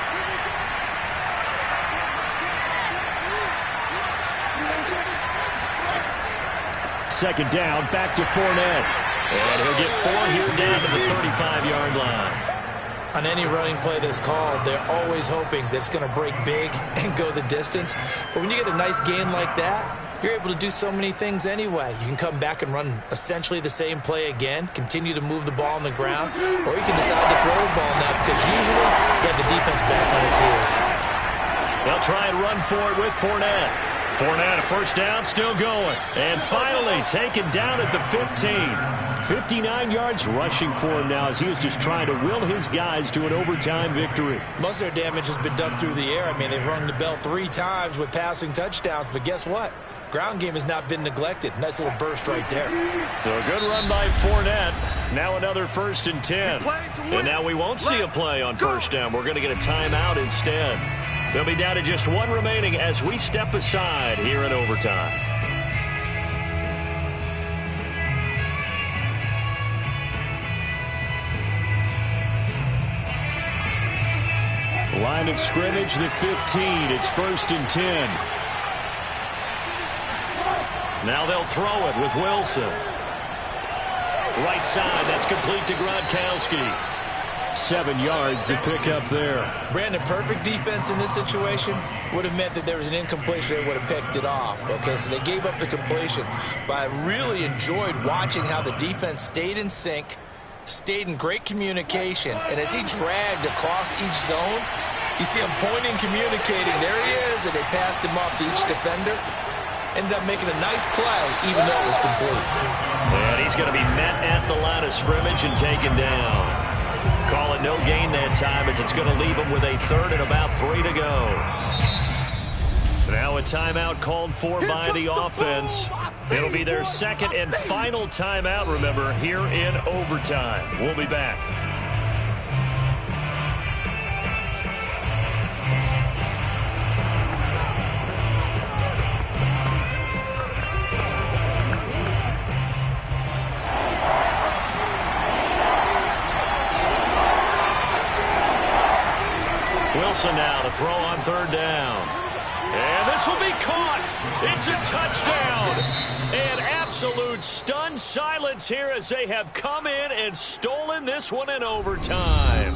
Second down, back to Fournette. And he'll get 4 here down to the 35-yard line. On any running play that's called, they're always hoping that it's going to break big and go the distance. But when you get a nice gain like that, you're able to do so many things anyway. You can come back and run essentially the same play again, continue to move the ball on the ground, or you can decide to throw the ball now because usually you have the defense back on its heels. They'll try and run for it with Fournette. Fournette, a first down, still going. And finally taken down at the 15. 59 yards rushing for him now as he was just trying to will his guys to an overtime victory. Most of their damage has been done through the air. I mean, they've rung the bell 3 times with passing touchdowns, but guess what? Ground game has not been neglected. Nice little burst right there. So a good run by Fournette. Now another 1st and 10. And now we won't see a play on first down. We're going to get a timeout instead. They'll be down to just 1 remaining as we step aside here in overtime. Line of scrimmage, the 15. It's 1st and 10. Now they'll throw it with Wilson. Right side, that's complete to Gronkowski. 7 yards, the pickup there. Brandon, perfect defense in this situation would have meant that there was an incompletion. They would have picked it off. Okay, so they gave up the completion. But I really enjoyed watching how the defense stayed in sync, stayed in great communication, and as he dragged across each zone, you see him pointing, communicating. There he is, and they passed him off to each defender. Ended up making a nice play, even though it was complete. And he's going to be met at the line of scrimmage and taken down. Call it no gain that time as it's going to leave him with a 3rd and about 3 to go. Now a timeout called for by the offense. It'll be their 2nd and final timeout, remember, here in overtime. We'll be back. Wilson now to throw on 3rd down. And this will be caught. It's a touchdown. And absolute stunned silence here as they have come in and stolen this one in overtime.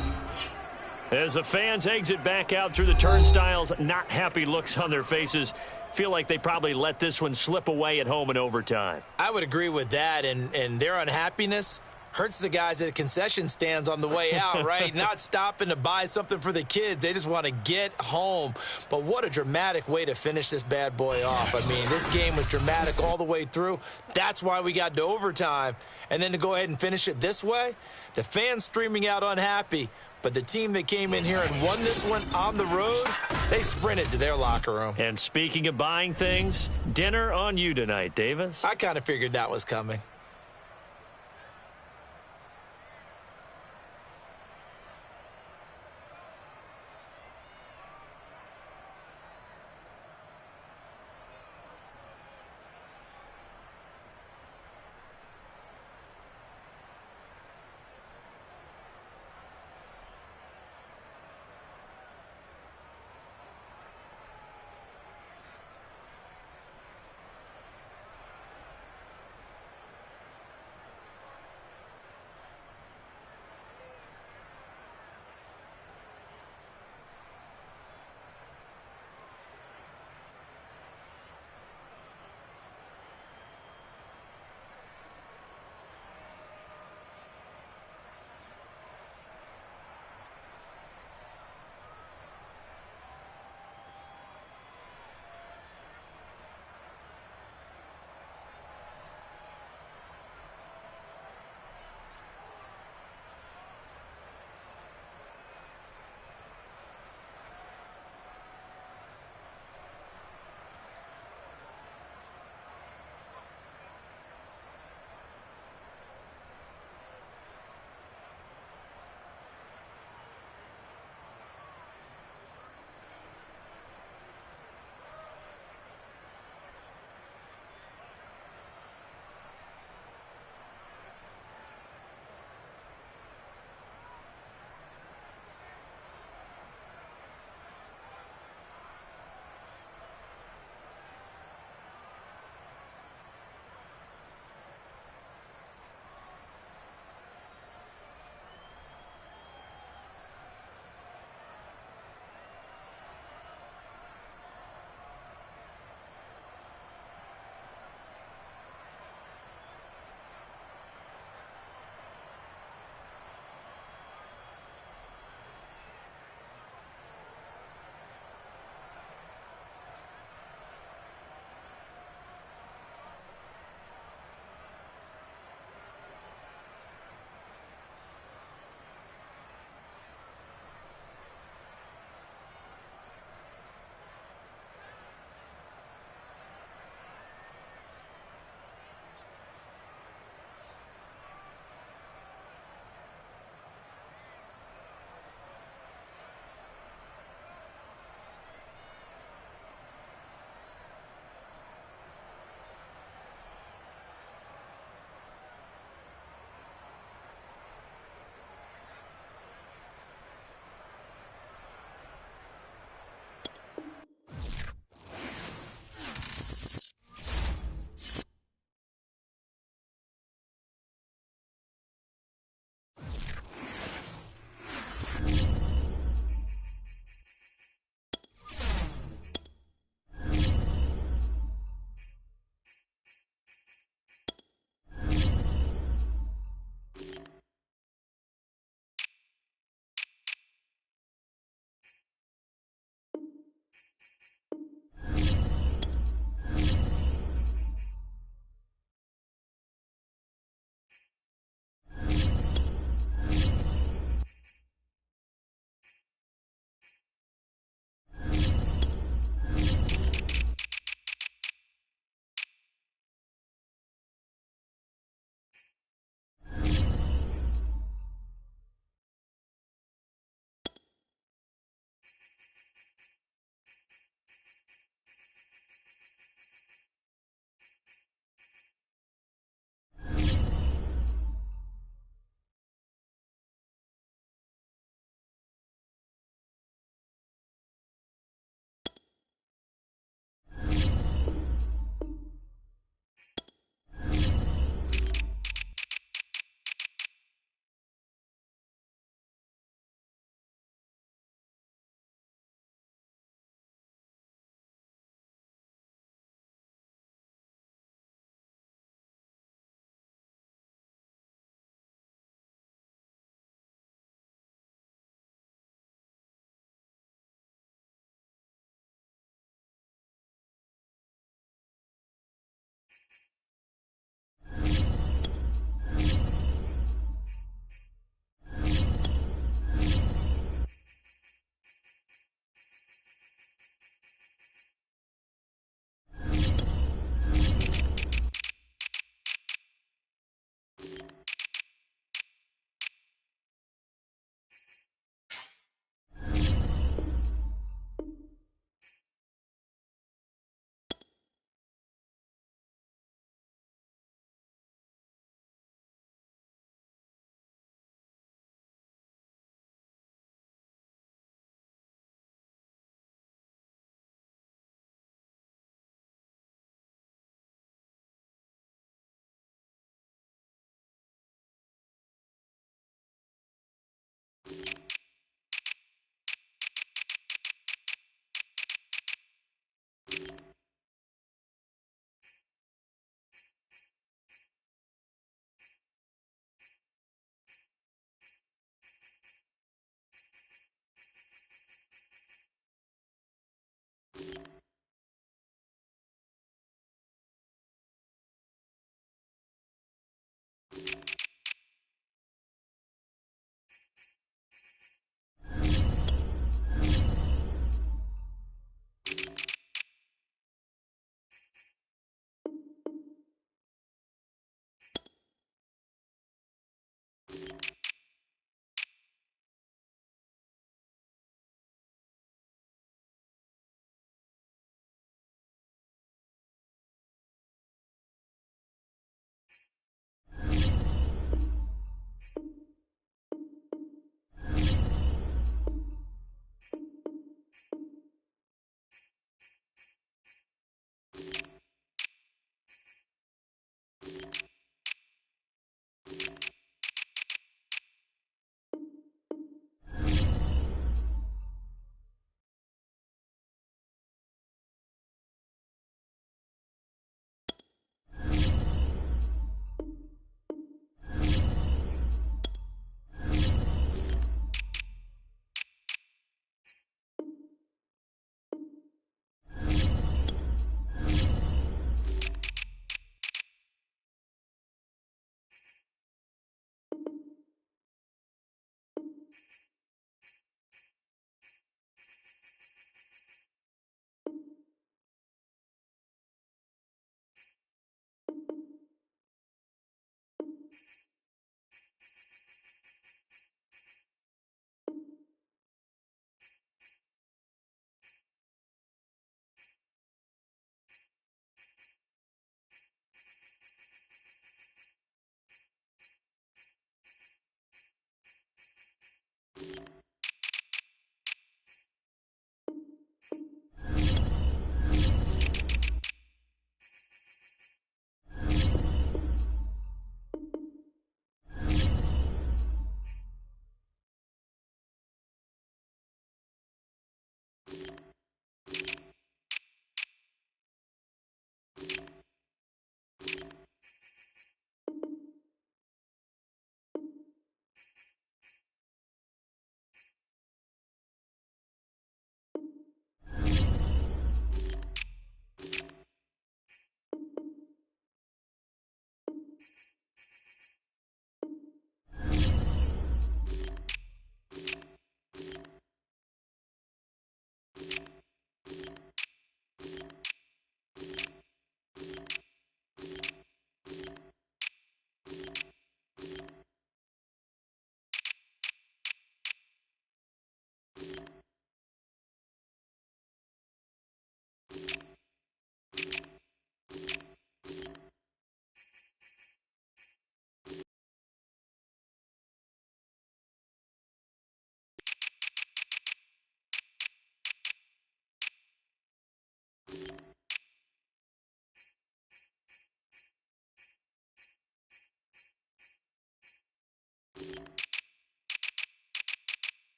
As the fans exit back out through the turnstiles, not happy looks on their faces. Feel like they probably let this one slip away at home in overtime. I would agree with that, and their unhappiness hurts the guys at the concession stands on the way out, right? Not stopping to buy something for the kids. They just want to get home. But what a dramatic way to finish this bad boy off. I mean, this game was dramatic all the way through. That's why we got to overtime. And then to go ahead and finish it this way, the fans streaming out unhappy. But the team that came in here and won this one on the road, they sprinted to their locker room. And speaking of buying things, dinner on you tonight, Davis. I kind of figured that was coming.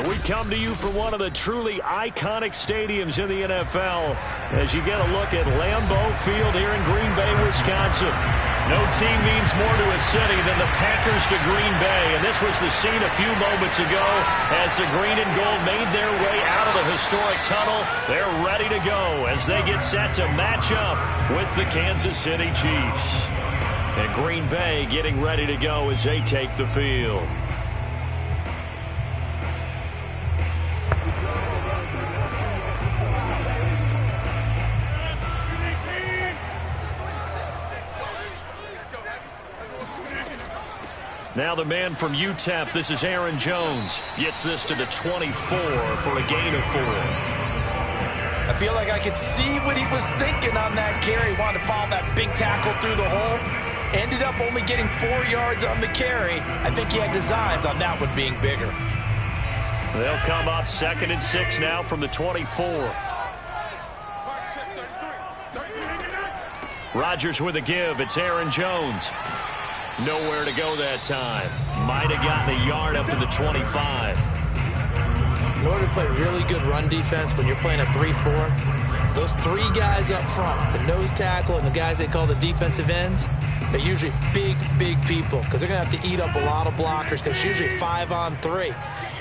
And we come to you from one of the truly iconic stadiums in the NFL as you get a look at Lambeau Field here in Green Bay, Wisconsin. No team means more to a city than the Packers to Green Bay, and this was the scene a few moments ago as the green and gold made their way out of the historic tunnel. They're ready to go as they get set to match up with the Kansas City Chiefs. And Green Bay getting ready to go as they take the field. Now the man from UTEP, this is Aaron Jones, gets this to the 24 for a gain of 4. I feel like I could see what he was thinking on that carry. Wanted to follow that big tackle through the hole. Ended up only getting 4 yards on the carry. I think he had designs on that one being bigger. They'll come up 2nd and 6 now from the 24. Rodgers with a give. It's Aaron Jones. Nowhere to go that time. Might have gotten a yard up to the 25. In order to play really good run defense when you're playing a 3-4, those 3 guys up front, the nose tackle and the guys they call the defensive ends, they're usually big, big people because they're going to have to eat up a lot of blockers because it's usually 5-on-3.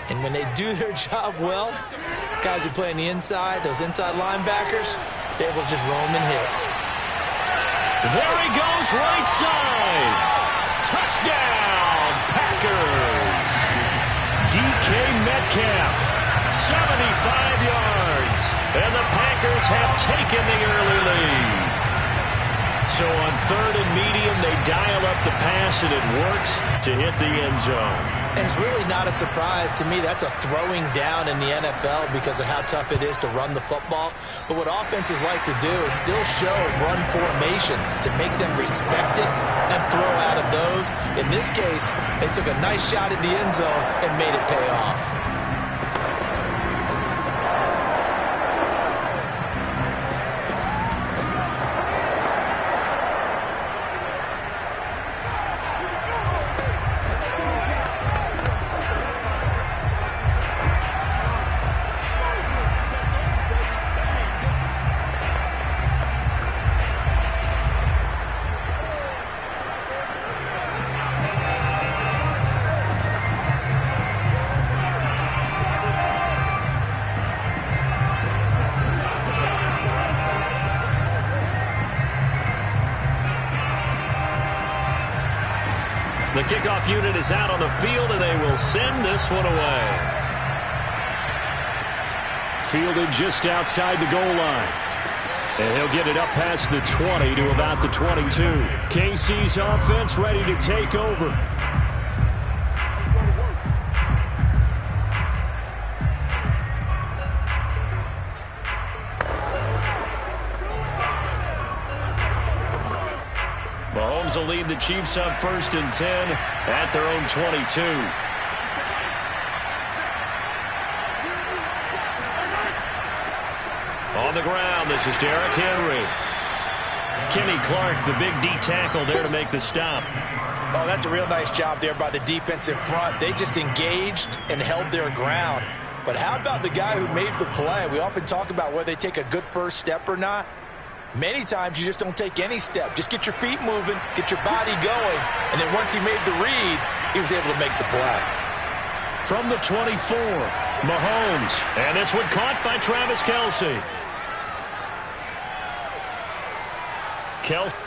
And when they do their job well, guys who play on the inside, those inside linebackers, they're able to just roam and hit. There he goes, right side. Touchdown, Packers. DK Metcalf, 75 yards. And the Packers have taken the early lead. So on 3rd and medium, they dial up the pass, and it works to hit the end zone. And it's really not a surprise to me. That's a throwing down in the NFL because of how tough it is to run the football. But what offenses like to do is still show run formations to make them respect it and throw out of those. In this case, they took a nice shot at the end zone and made it pay off. The kickoff unit is out on the field, and they will send this one away. Fielded just outside the goal line. And he'll get it up past the 20 to about the 22. KC's offense ready to take over. Mahomes will lead the Chiefs on 1st and 10 at their own 22. On the ground, this is Derrick Henry. Kenny Clark, the big D tackle there to make the stop. Oh, that's a real nice job there by the defensive front. They just engaged and held their ground. But how about the guy who made the play? We often talk about whether they take a good first step or not. Many times you just don't take any step. Just get your feet moving, get your body going, and then once he made the read, he was able to make the play. From the 24, Mahomes. And this one caught by Travis Kelce.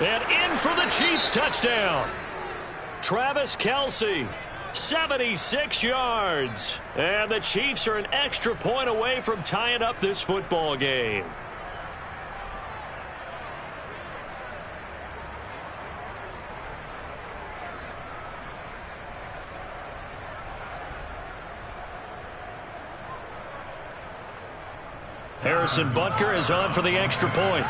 And in for the Chiefs touchdown. Travis Kelce, 76 yards. And the Chiefs are an extra point away from tying up this football game. Harrison Butker is on for the extra point.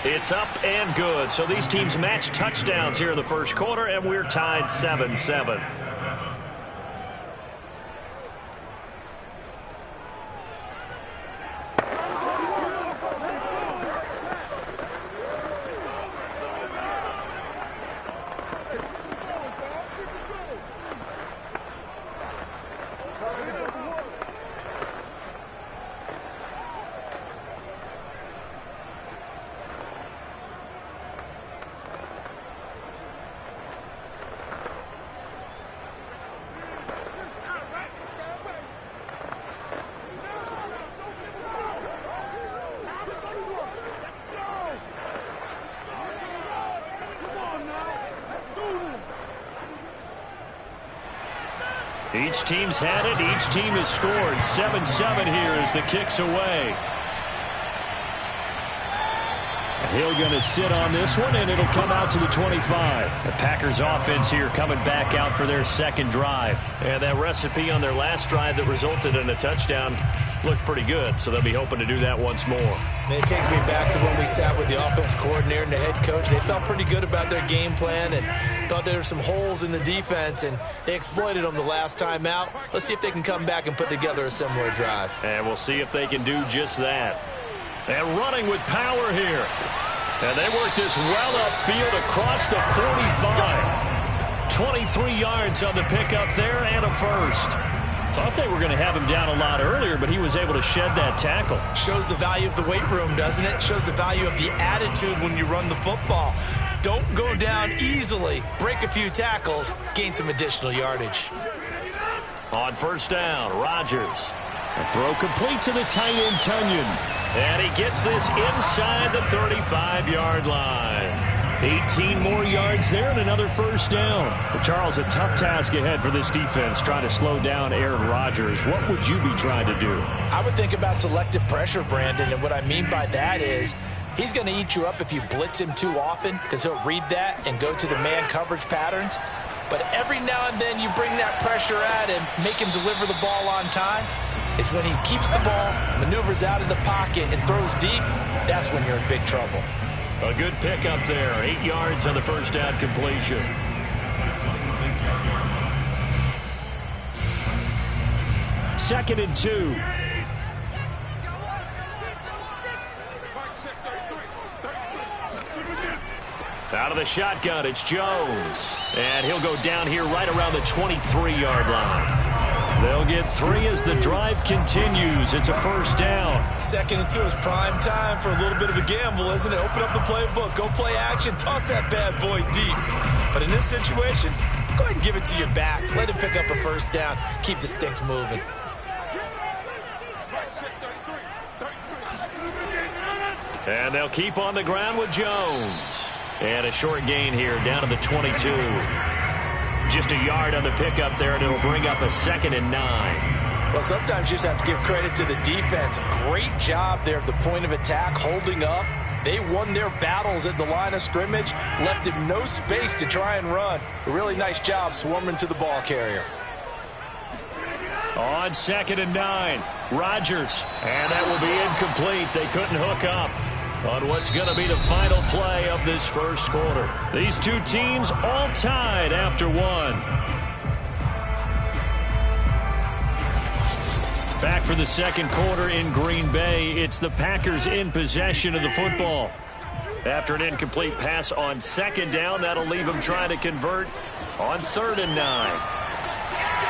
It's up and good. So these teams match touchdowns here in the first quarter, and we're tied 7-7. Each team's had it. Each team has scored. 7-7 here as the kick's away. Hill going to sit on this one, and it'll come out to the 25. The Packers offense here coming back out for their second drive. And that recipe on their last drive that resulted in a touchdown looked pretty good, so they'll be hoping to do that once more. It takes me back to when we sat with the offense coordinator and the head coach. They felt pretty good about their game plan and thought there were some holes in the defense, and they exploited them the last time out. Let's see if they can come back and put together a similar drive. And we'll see if they can do just that. And running with power here. And they work this well upfield across the 45. 23 yards on the pickup there and a first. Thought they were going to have him down a lot earlier, but he was able to shed that tackle. Shows the value of the weight room, doesn't it? Shows the value of the attitude when you run the football. Don't go down easily. Break a few tackles. Gain some additional yardage. On first down, Rodgers. A throw complete to the tight end, Tonyan. And he gets this inside the 35-yard line. 18 more yards there and another first down. But Charles, a tough task ahead for this defense, trying to slow down Aaron Rodgers. What would you be trying to do? I would think about selective pressure, Brandon, and what I mean by that is he's going to eat you up if you blitz him too often because he'll read that and go to the man coverage patterns. But every now and then you bring that pressure at him, make him deliver the ball on time. It's when he keeps the ball, maneuvers out of the pocket, and throws deep, that's when you're in big trouble. A good pickup there. 8 yards on the first down completion. Second and 2. Out of the shotgun, it's Jones. And he'll go down here right around the 23-yard line. They'll get 3 as the drive continues. It's a first down. Second and 2 is prime time for a little bit of a gamble, isn't it? Open up the playbook, go play action, toss that bad boy deep. But in this situation, go ahead and give it to your back. Let him pick up a first down. Keep the sticks moving. And they'll keep on the ground with Jones. And a short gain here down to the 22. Just a yard on the pickup there, and it'll bring up a 2nd and 9. Well, sometimes you just have to give credit to the defense. Great job there at the point of attack, holding up. They won their battles at the line of scrimmage, left him no space to try and run. A really nice job swarming to the ball carrier. On 2nd and 9, Rodgers. And that will be incomplete. They couldn't hook up on what's going to be the final play of this first quarter. These two teams all tied after one. Back for the second quarter in Green Bay. It's the Packers in possession of the football. After an incomplete pass on 2nd down, that'll leave them trying to convert on 3rd and 9.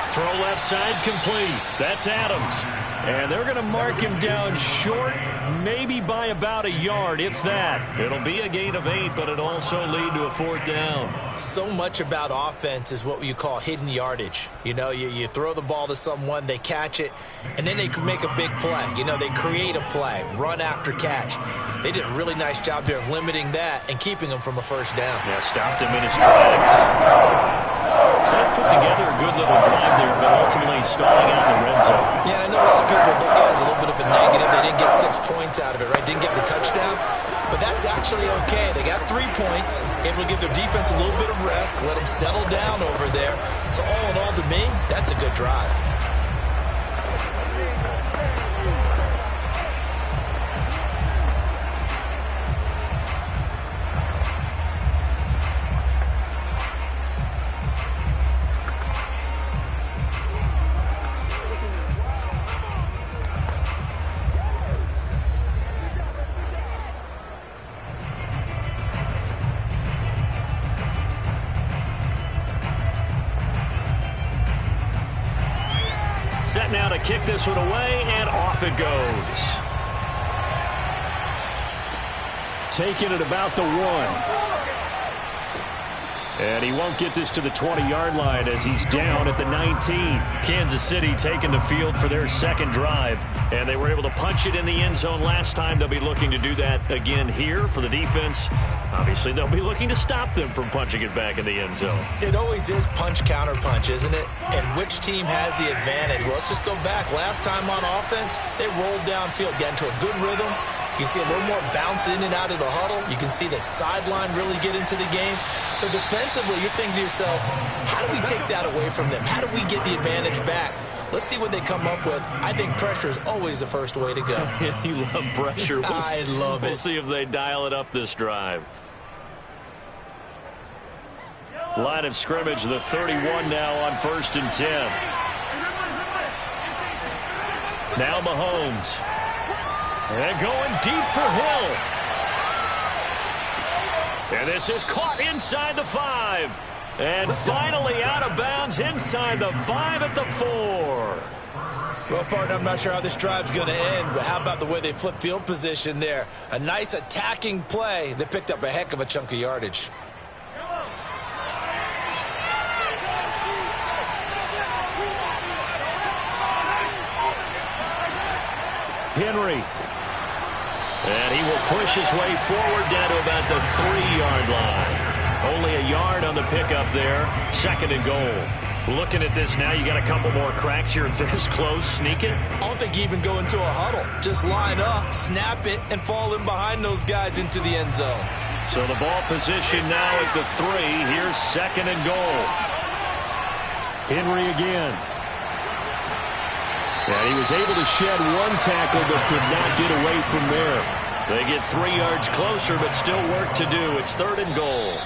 Throw left side complete. That's Adams. And they're going to mark him down short, maybe by about a yard, if that. It'll be a gain of 8, but it'll also lead to a 4th down. So much about offense is what you call hidden yardage. You know, you throw the ball to someone, they catch it, and then they can make a big play. You know, they create a play, run after catch. They did a really nice job there of limiting that and keeping them from a first down. Yeah, stopped him in his tracks. So they put together a good little drive there, but ultimately stalling out in the red zone. Yeah, I know a lot of people look at it as a little bit of a negative. They didn't get 6 points out of it, right? Didn't get the touchdown. But that's actually okay. They got 3 points, able to give their defense a little bit of rest, let them settle down over there. So all in all, to me, that's a good drive. Set now to kick this one away, and off it goes. Taking it about the 1. And he won't get this to the 20-yard line as he's down at the 19. Kansas City taking the field for their second drive, and they were able to punch it in the end zone last time. They'll be looking to do that again here for the defense. Obviously, they'll be looking to stop them from punching it back in the end zone. It always is punch-counter-punch, isn't it? And which team has the advantage? Well, let's just go back. Last time on offense, they rolled downfield, got into a good rhythm. You can see a little more bounce in and out of the huddle. You can see the sideline really get into the game. So defensively, you're thinking to yourself, how do we take that away from them? How do we get the advantage back? Let's see what they come up with. I think pressure is always the first way to go. You love pressure. I love it. We'll see if they dial it up this drive. Line of scrimmage, the 31 now on 1st and 10. Now Mahomes. And going deep for Hill. And this is caught inside the 5. And finally out of bounds inside the 5 at the 4. Well, partner, I'm not sure how this drive's going to end, but how about the way they flip field position there? A nice attacking play that picked up a heck of a chunk of yardage. Henry. And he will push his way forward down to about the 3-yard line. Only a yard on the pickup there. 2nd and goal. Looking at this now, you got a couple more cracks here. This close, sneak it. I don't think you even go into a huddle. Just line up, snap it, and fall in behind those guys into the end zone. So the ball position now at the 3. Here's 2nd and goal. Henry again. And he was able to shed one tackle but could not get away from there. They get 3 yards closer, but still work to do. It's 3rd and goal.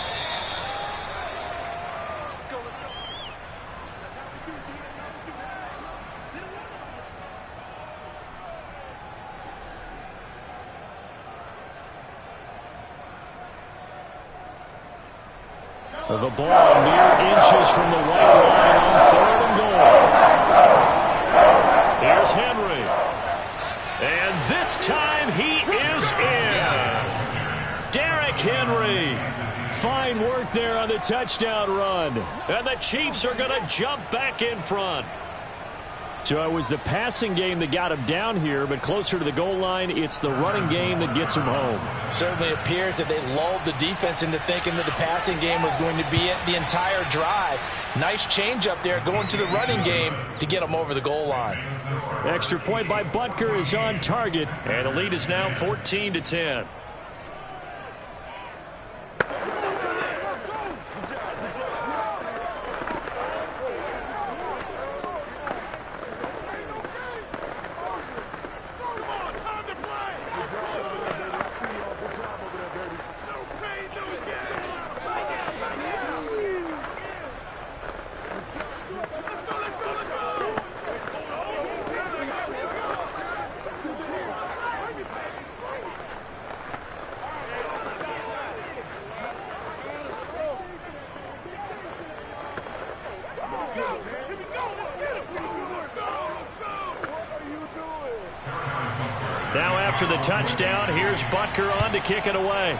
The ball mere inches from the white line on 3rd and goal. Here's Henry. And this time he is in. Yes. Derrick Henry. Fine work there on the touchdown run. And the Chiefs are going to jump back in front. So it was the passing game that got him down here, but closer to the goal line, it's the running game that gets him home. Certainly appears that they lulled the defense into thinking that the passing game was going to be it the entire drive. Nice change up there going to the running game to get them over the goal line. Extra point by Butker is on target. And the lead is now 14-10. Now after the touchdown, here's Butker on to kick it away.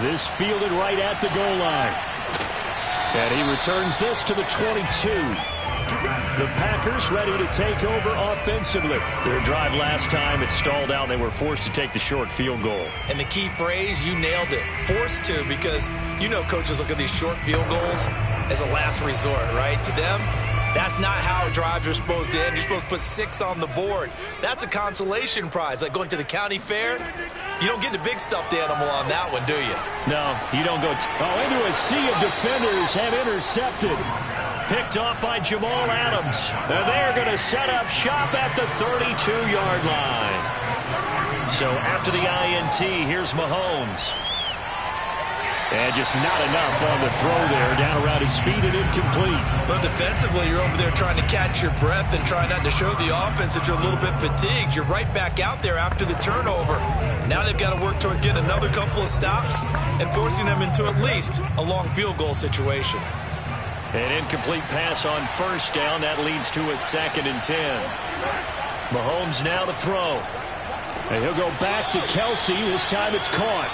This fielded right at the goal line. And he returns this to the 22. The Packers ready to take over offensively. Their drive last time, it stalled out. They were forced to take the short field goal. And the key phrase, you nailed it, forced to, because you know coaches look at these short field goals as a last resort, right? To them, that's not how drives are supposed to end. You're supposed to put 6 on the board. That's a consolation prize, like going to the county fair. You don't get the big stuffed animal on that one, do you? No, you don't go. Into a sea of defenders and intercepted. Picked off by Jamal Adams. And they're going to set up shop at the 32-yard line. So after the INT, here's Mahomes. And just not enough on the throw there. Down around his feet and incomplete. But defensively, you're over there trying to catch your breath and trying not to show the offense that you're a little bit fatigued. You're right back out there after the turnover. Now they've got to work towards getting another couple of stops and forcing them into at least a long field goal situation. An incomplete pass on first down. That leads to a 2nd and 10. Mahomes now to throw. And he'll go back to Kelsey. This time it's caught.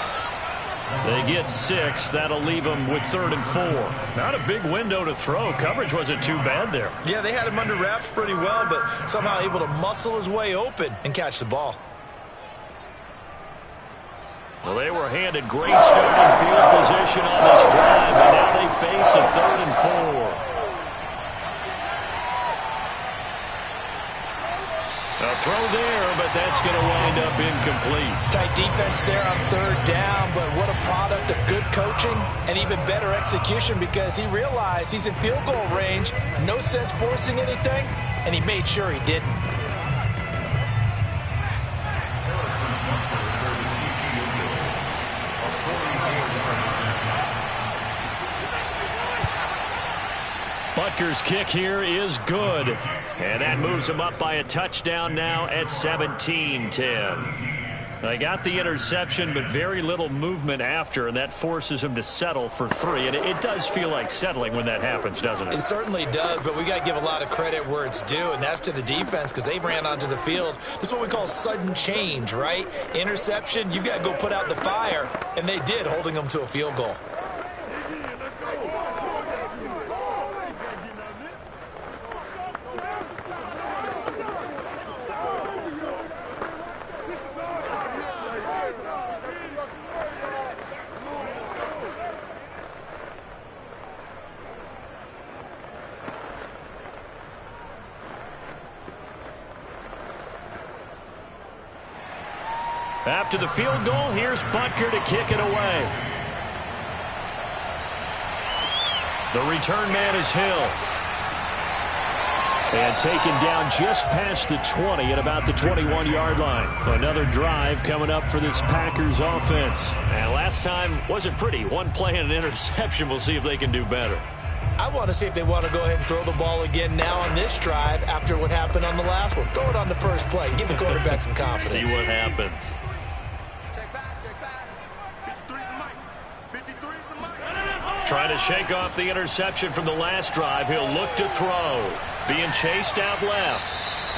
They get 6. That'll leave them with 3rd and 4. Not a big window to throw. Coverage wasn't too bad there. Yeah, they had him under wraps pretty well, but somehow able to muscle his way open and catch the ball. Well, they were handed great starting field position on this drive, and now they face a 3rd and 4. A throw there, but that's going to wind up incomplete. Tight defense there on 3rd down, but what a product of good coaching and even better execution, because he realized he's in field goal range, no sense forcing anything, and he made sure he didn't. Butker's kick here is good. And that moves him up by a touchdown now at 17-10. They got the interception, but very little movement after, and that forces him to settle for 3. And it does feel like settling when that happens, doesn't it? It certainly does, but we got to give a lot of credit where it's due, and that's to the defense, because they ran onto the field. This is what we call sudden change, right? Interception, you've got to go put out the fire, and they did, holding them to a field goal. After the field goal, here's Butker to kick it away. The return man is Hill. And taken down just past the 20 at about the 21-yard line. Another drive coming up for this Packers offense. And last time wasn't pretty. One play and an interception. We'll see if they can do better. I want to see if they want to go ahead and throw the ball again now on this drive after what happened on the last one. Throw it on the first play. Give the quarterback some confidence. See what happens. Trying to shake off the interception from the last drive. He'll look to throw. Being chased out left.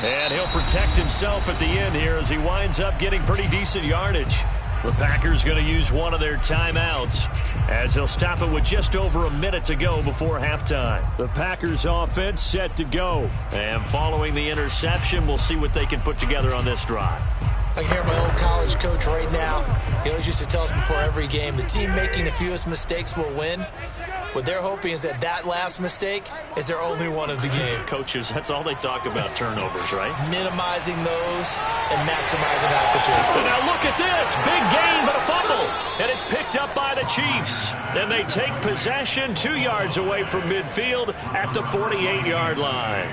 And he'll protect himself at the end here as he winds up getting pretty decent yardage. The Packers going to use one of their timeouts as they'll stop it with just over a minute to go before halftime. The Packers offense set to go. And following the interception, we'll see what they can put together on this drive. I can hear my old college coach right now. He always used to tell us before every game, the team making the fewest mistakes will win. What they're hoping is that last mistake is their only one of the game. Coaches, that's all they talk about, turnovers, right? Minimizing those and maximizing opportunity. And now look at this. Big gain, but a fumble. And it's picked up by the Chiefs. And they take possession 2 yards away from midfield at the 48-yard line.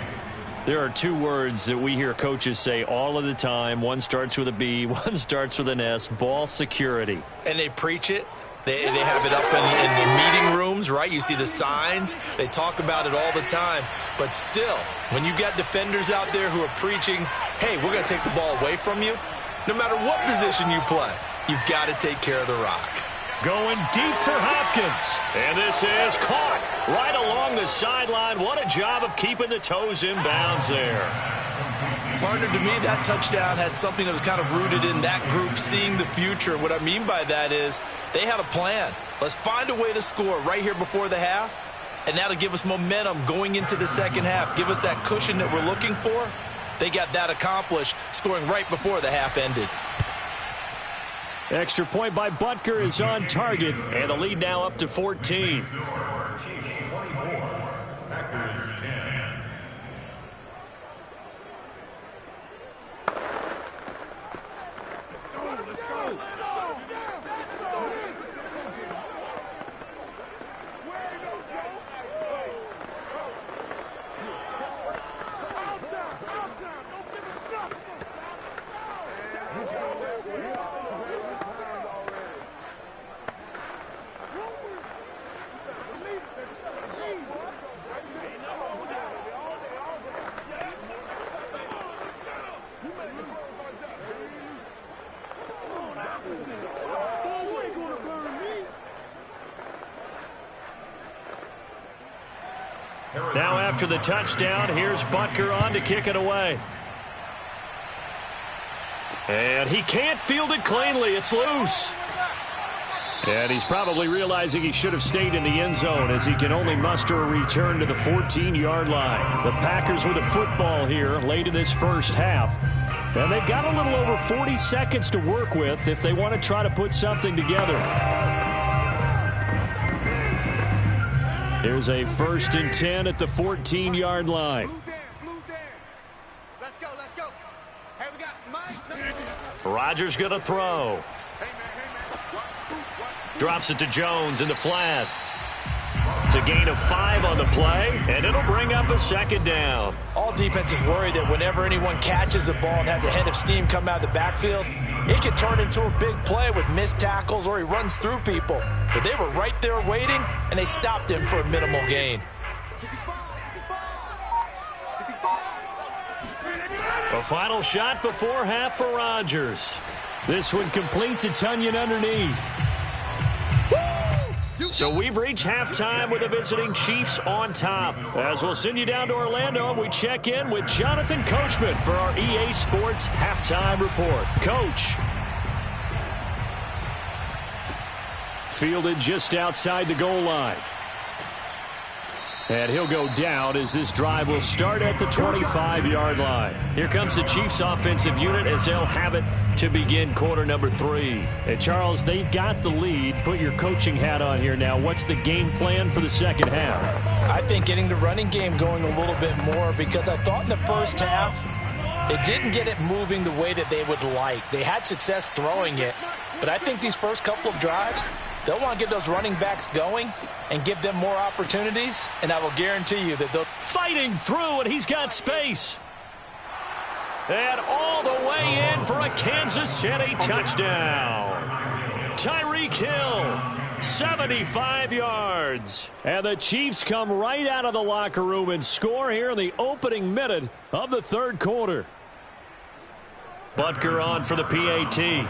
There are 2 words that we hear coaches say all of the time. One starts with a B, one starts with an S, ball security. And they preach it. They have it up in the meeting rooms, right? You see the signs. They talk about it all the time. But still, when you've got defenders out there who are preaching, hey, we're going to take the ball away from you, no matter what position you play, you've got to take care of the rock. Going deep for Hopkins. And this is caught right along the sideline. What a job of keeping the toes in bounds there. Partner, to me, that touchdown had something that was kind of rooted in that group seeing the future. What I mean by that is they had a plan. Let's find a way to score right here before the half, and that'll give us momentum going into the second half. Give us that cushion that we're looking for. They got that accomplished, scoring right before the half ended. Extra point by Butker is on target, and the lead now up to 14. Chiefs 24, Packers 10. Now after the touchdown, here's Butker on to kick it away. And he can't field it cleanly. It's loose. And he's probably realizing he should have stayed in the end zone as he can only muster a return to the 14-yard line. The Packers with a football here late in this first half. And they've got a little over 40 seconds to work with if they want to try to put something together. Here's a 1st and 10 at the 14-yard line. Let's go, let's go. Hey, we got Mike. Rodgers going to throw. Drops it to Jones in the flat. It's a gain of 5 on the play, and it'll bring up a 2nd down. All defenses worry that whenever anyone catches the ball and has a head of steam come out of the backfield, it could turn into a big play with missed tackles or he runs through people. But they were right there waiting, and they stopped him for a minimal gain. A final shot before half for Rodgers. This one complete to Tonyan underneath. So we've reached halftime with the visiting Chiefs on top. As we'll send you down to Orlando, we check in with Jonathan Coachman for our EA Sports Halftime Report. Coach. Fielded just outside the goal line. And he'll go down as this drive will start at the 25-yard line. Here comes the Chiefs offensive unit as they'll have it to begin quarter number 3. And Charles, they've got the lead. Put your coaching hat on here now. What's the game plan for the second half? I think getting the running game going a little bit more, because I thought in the first half they didn't get it moving the way that they would like. They had success throwing it, but I think these first couple of drives, they'll want to get those running backs going and give them more opportunities, and I will guarantee you that they'll... Fighting through, and he's got space. And all the way in for a Kansas City touchdown. Tyreek Hill, 75 yards. And the Chiefs come right out of the locker room and score here in the opening minute of the third quarter. Butker on for the PAT.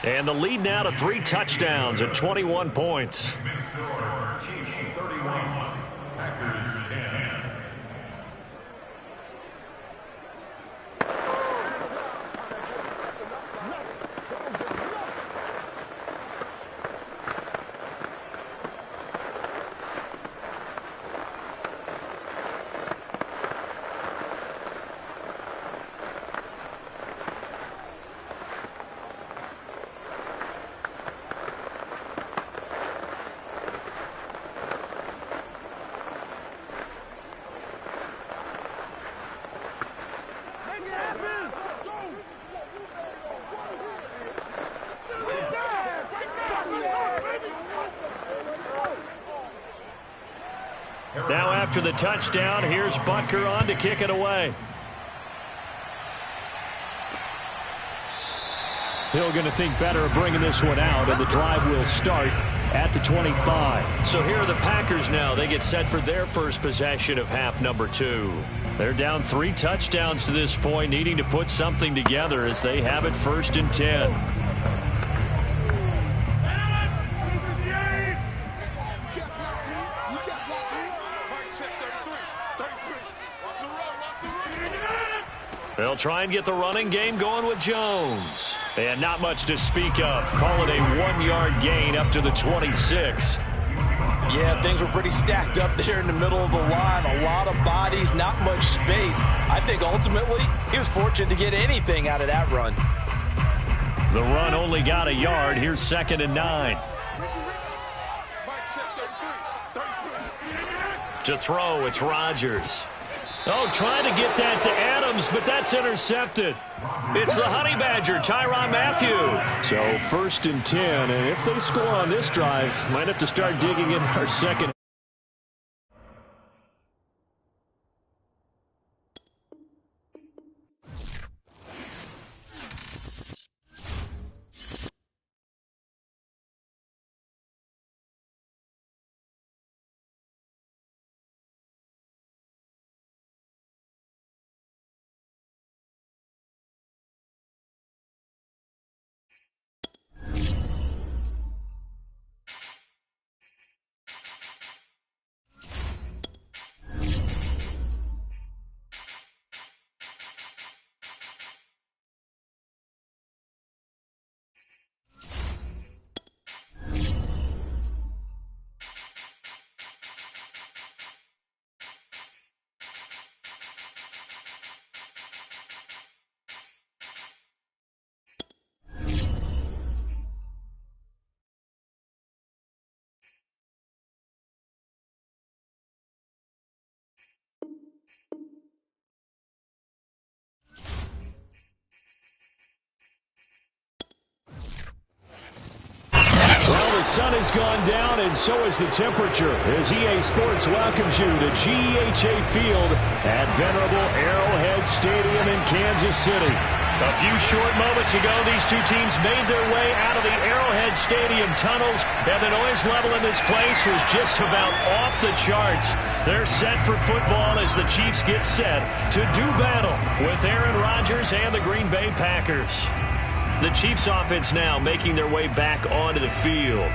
And the lead now to 3 touchdowns at 21 points. Chiefs 31, Packers 10. Now after the touchdown, here's Butker on to kick it away. Hill going to think better of bringing this one out, and the drive will start at the 25. So here are the Packers now. They get set for their first possession of half number 2. They're down 3 touchdowns to this point, needing to put something together as they have it 1st and 10. They'll try and get the running game going with Jones. And not much to speak of. Call it a 1-yard gain up to the 26. Yeah, things were pretty stacked up there in the middle of the line. A lot of bodies, not much space. I think ultimately he was fortunate to get anything out of that run. The run only got a yard. Here's 2nd and 9. To throw, it's Rodgers. Oh, trying to get that to Adams, but that's intercepted. It's the Honey Badger, Tyrann Mathieu. So 1st and 10, and if they score on this drive, might have to start digging in our second. sun has gone down, and so has the temperature, as EA Sports welcomes you to GEHA Field at venerable Arrowhead Stadium in Kansas City. A few short moments ago, these two teams made their way out of the Arrowhead Stadium tunnels, and the noise level in this place was just about off the charts. They're set for football as the Chiefs get set to do battle with Aaron Rodgers and the Green Bay Packers. The Chiefs offense now making their way back onto the field.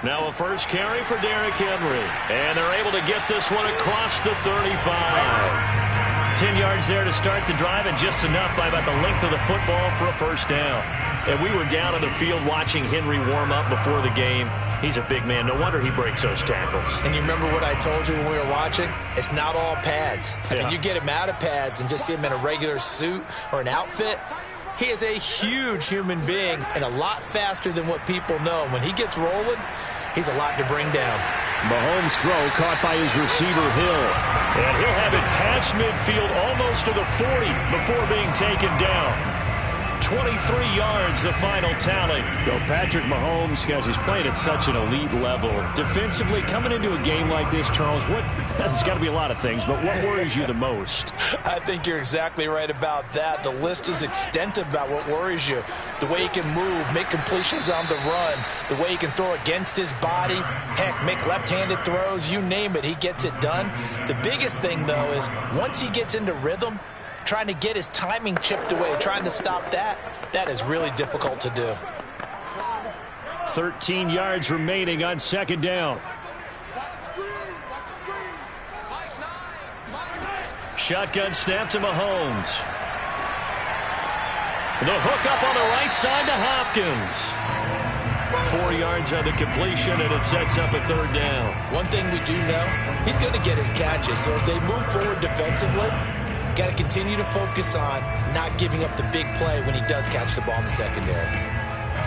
Now a first carry for Derrick Henry. And they're able to get this one across the 35. 10 yards there to start the drive, and just enough by about the length of the football for a first down. And we were down on the field watching Henry warm up before the game. He's a big man. No wonder he breaks those tackles. And you remember what I told you when we were watching? It's not all pads. I mean, you get him out of pads and just see him in a regular suit or an outfit. He is a huge human being and a lot faster than what people know. When he gets rolling, he's a lot to bring down. Mahomes' throw caught by his receiver, Hill. And he'll have it past midfield almost to the 40 before being taken down. 23 yards, the final tally. Well, Patrick Mahomes, guys, he's playing at such an elite level. Defensively, coming into a game like this, Charles, there's got to be a lot of things, but what worries you the most? I think you're exactly right about that. The list is extensive about what worries you. The way he can move, make completions on the run, the way he can throw against his body, heck, make left-handed throws, you name it, he gets it done. The biggest thing, though, is once he gets into rhythm, trying to get his timing chipped away, trying to stop that is really difficult to do. 13 yards remaining on second down. Shotgun snap to Mahomes. The hook up on the right side to Hopkins. 4 yards on the completion, and it sets up a third down. One thing we do know, he's going to get his catches. So if they move forward defensively, got to continue to focus on not giving up the big play when he does catch the ball in the secondary.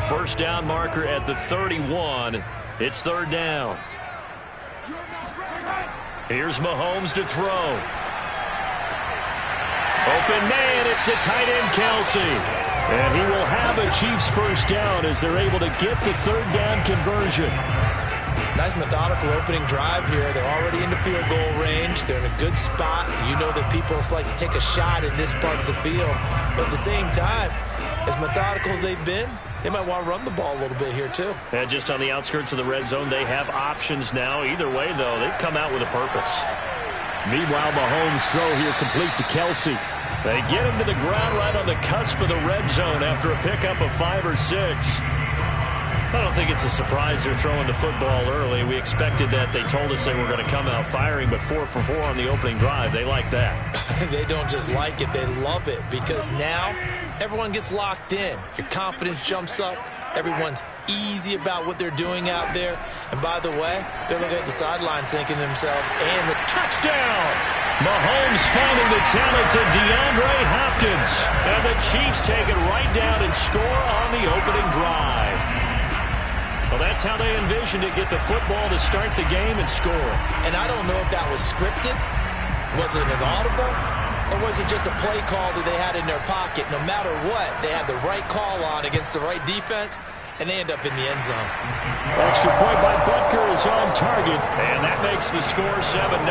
First down marker at the 31. It's third down. Here's Mahomes to throw. Open man, it's the tight end Kelsey. And he will have a Chiefs first down as they're able to get the third down conversion. Nice methodical opening drive here. They're already in the field goal range. They're in a good spot. You know that people like to take a shot in this part of the field. But at the same time, as methodical as they've been, they might want to run the ball a little bit here too. And just on the outskirts of the red zone, they have options now. Either way, though, they've come out with a purpose. Meanwhile, Mahomes' throw here complete to Kelsey. They get him to the ground right on the cusp of the red zone after a pickup of 5 or 6. I don't think it's a surprise they're throwing the football early. We expected that. They told us they were going to come out firing, but 4 for 4 on the opening drive. They like that. They don't just like it, they love it, because now everyone gets locked in. Your confidence jumps up. Everyone's easy about what they're doing out there. And by the way, they're looking at the sidelines thinking to themselves, and the touchdown! Mahomes finding the talented DeAndre Hopkins. And the Chiefs take it right down and score on the opening drive. Well, that's how they envisioned it. Get the football to start the game and score. And I don't know if that was scripted. Was it an audible? Or was it just a play call that they had in their pocket? No matter what, they had the right call on against the right defense, and they end up in the end zone. Extra point by Butker is on target, and that makes the score 7-0.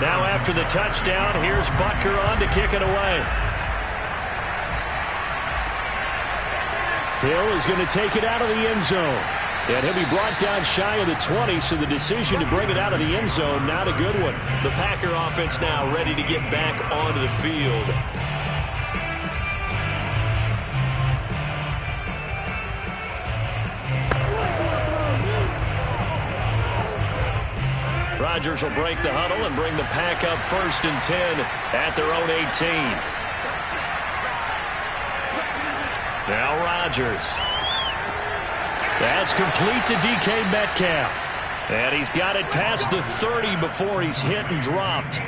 Now after the touchdown, here's Butker on to kick it away. Hill is going to take it out of the end zone. And he'll be brought down shy of the 20, so the decision to bring it out of the end zone, not a good one. The Packer offense now ready to get back onto the field. Rodgers will break the huddle and bring the Pack up 1st and 10 at their own 18. Now Rodgers. That's complete to DK Metcalf. And he's got it past the 30 before he's hit and dropped.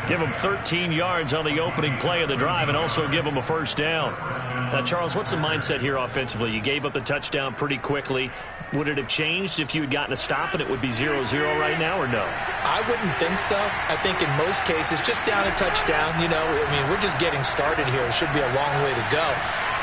Give him 13 yards on the opening play of the drive and also give him a 1st down. Now, Charles, what's the mindset here offensively? You gave up the touchdown pretty quickly. Would it have changed if you had gotten a stop and it would be 0-0 right now, or no? I wouldn't think so. I think in most cases, just down a touchdown, you know, I mean, we're just getting started here. It should be a long way to go.